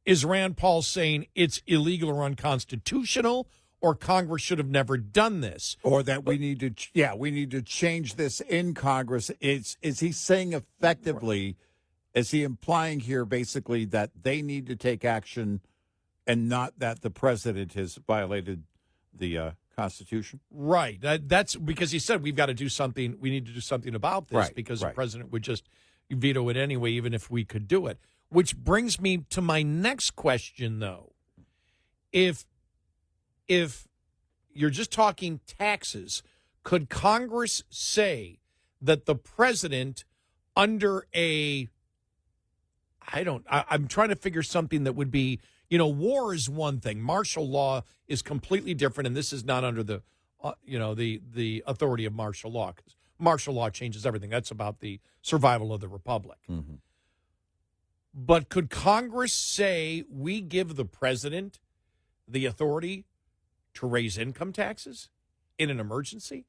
is Rand Paul saying it's illegal or unconstitutional, or Congress should have never done this? Or that we need to change this in Congress? Is he saying effectively, is he implying here basically that they need to take action and not that the president has violated the Constitution? Right. That's because he said we've got to do something. We need to do something about this because the president would just veto it anyway, even if we could do it. Which brings me to my next question, though. If you're just talking taxes, could Congress say that the president under I'm trying to figure something that would be, war is one thing. Martial law is completely different, and this is not under the, the authority of martial law. 'Cause martial law changes everything. That's about the survival of the republic. Mm-hmm. But could Congress say we give the president the authority to raise income taxes in an emergency?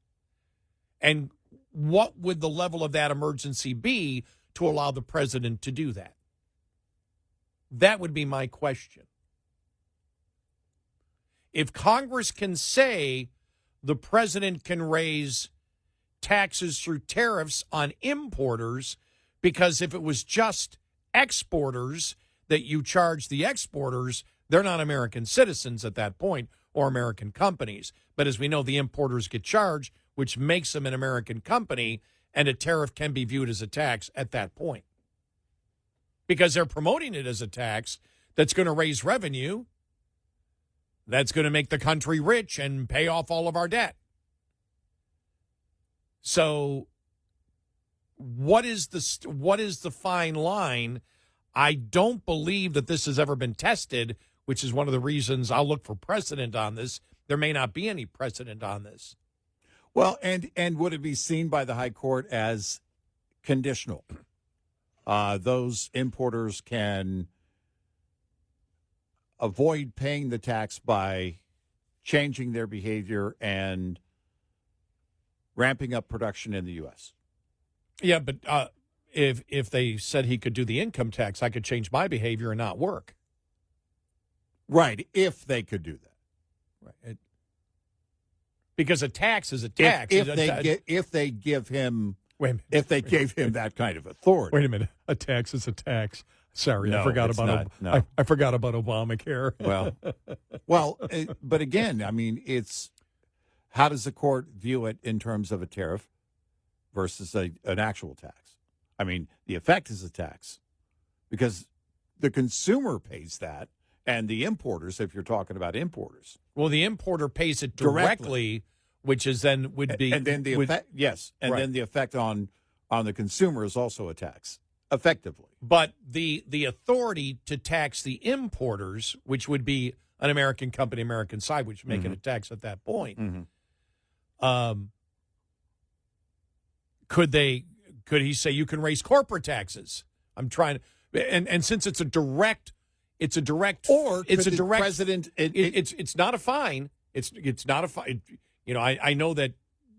And what would the level of that emergency be to allow the president to do that? That would be my question. If Congress can say the president can raise taxes through tariffs on importers, because if it was just exporters that you charge the exporters, they're not American citizens at that point or American companies. But as we know, the importers get charged, which makes them an American company, and a tariff can be viewed as a tax at that point. Because they're promoting it as a tax that's going to raise revenue, that's going to make the country rich and pay off all of our debt. So what is the fine line? I don't believe that this has ever been tested, which is one of the reasons I'll look for precedent on this. There may not be any precedent on this. Well, and would it be seen by the High Court as conditional? Those importers can avoid paying the tax by changing their behavior and ramping up production in the U.S. Yeah, but if they said he could do the income tax, I could change my behavior and not work. Right, if they could do that. Right. Because a tax is a tax. If they give him that kind of authority. Wait a minute. A tax is a tax. Sorry, no, I forgot about I forgot about Obamacare. Well, but again, I mean, it's how does the court view it in terms of a tariff versus an actual tax? I mean, the effect is a tax because the consumer pays that, and the importers, if you're talking about importers. Well, the importer pays it directly. Which is then would be, and then the effect, yes, and then the effect on the consumer is also a tax, effectively. But the authority to tax the importers, which would be an American company, American side, which would make it a tax at that point. Could he say you can raise corporate taxes? I'm trying to, and since it's a direct, or it's a direct president. It's not a fine. It's not a fine. I know that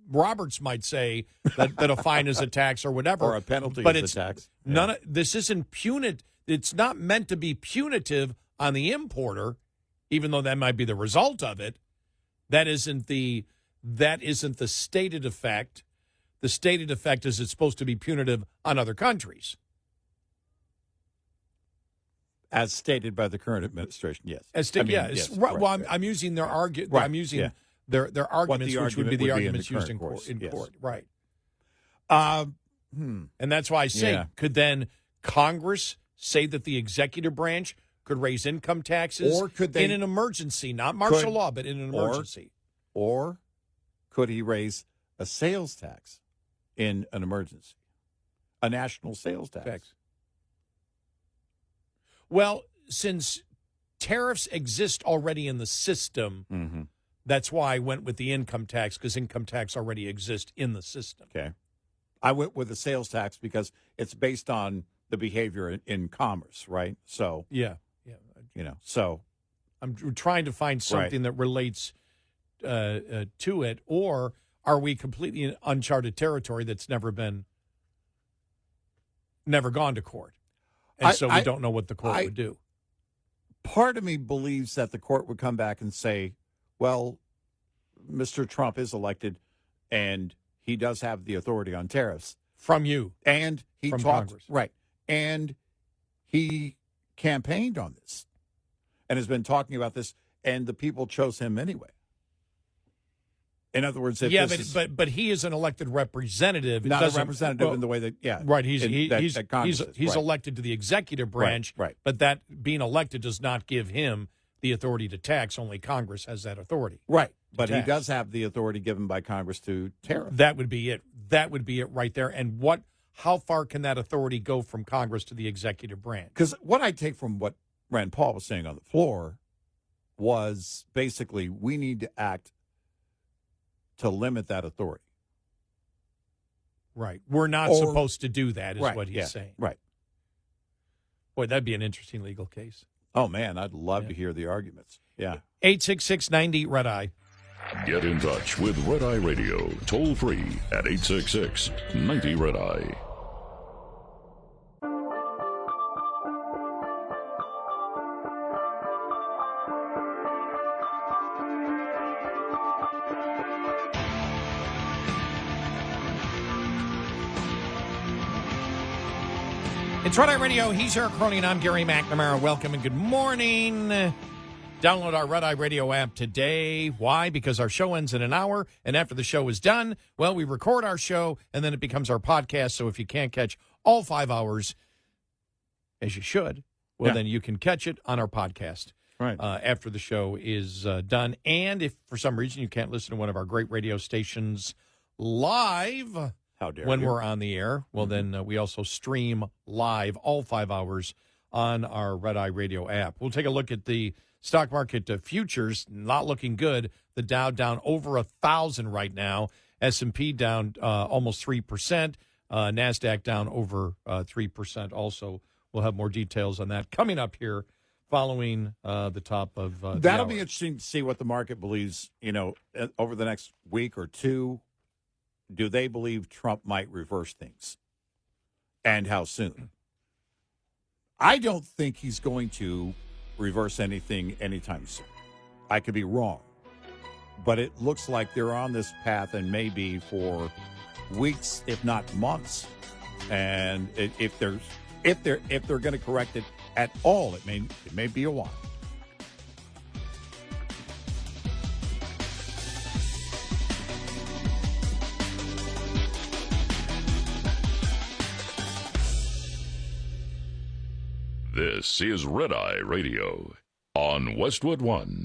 Roberts might say that a fine is a tax or whatever. Or a penalty but is it's a tax. None of, this isn't punitive. It's not meant to be punitive on the importer, even though that might be the result of it. That isn't the stated effect. The stated effect is it's supposed to be punitive on other countries. As stated by the current administration, yes. Yes. Right. Well, I'm using their argument. Right. I'm using Yeah. their arguments, which would be the arguments used in court. court. Right. And And that's why I say, could then Congress say that the executive branch could raise income taxes Or could they- in an emergency, not martial law, but in an emergency? Or could he raise a sales tax in an emergency? A national sales tax. Well, since tariffs exist already in the system, that's why I went with the income tax, because income tax already exists in the system. Okay. I went with the sales tax because it's based on the behavior in commerce, right? So, Yeah. so I'm trying to find something that relates to it, or are we completely in uncharted territory that's never gone to court? And so we don't know what the court would do. Part of me believes that the court would come back and say, well, Mr. Trump is elected and he does have the authority on tariffs. From you. And he From talked, Congress. Right. And he campaigned on this and has been talking about this, and the people chose him anyway. In other words, but he is an elected representative. Not a representative in the way that, right. He's right. elected to the executive branch, right. But that being elected does not give him the authority to tax. Only Congress has that authority, right? But tax. he does have the authority given by Congress to tariff. That would be it. That would be it right there. And how far can that authority go from Congress to the executive branch? Because what I take from what Rand Paul was saying on the floor was basically we need to act to limit that authority. Right. We're not supposed to do that, is what he's saying. Right. Boy, that'd be an interesting legal case. Oh, man, I'd love to hear the arguments. Yeah. 866-90-RED-EYE. Get in touch with Red Eye Radio, toll free at 866-90-RED-EYE. It's Red Eye Radio. He's Eric Cronin. I'm Gary McNamara. Welcome and good morning. Download our Red Eye Radio app today. Why? Because our show ends in an hour, and after the show is done, well, we record our show, and then it becomes our podcast. So if you can't catch all 5 hours, as you should, well, then you can catch it on our podcast after the show is done. And if for some reason you can't listen to one of our great radio stations live when we're on the air, well, then we also stream live all 5 hours on our Red Eye Radio app. We'll take a look at the stock market futures, not looking good. The Dow down over 1,000 right now. S&P down almost 3%. NASDAQ down over 3% also. We'll have more details on that coming up here following the top of That'll be interesting to see what the market believes, over the next week or two. Do they believe Trump might reverse things? And how soon? I don't think he's going to reverse anything anytime soon. I could be wrong. But it looks like they're on this path and maybe for weeks, if not months. And if they're going to correct it at all, it may be a while. This is Red Eye Radio on Westwood One.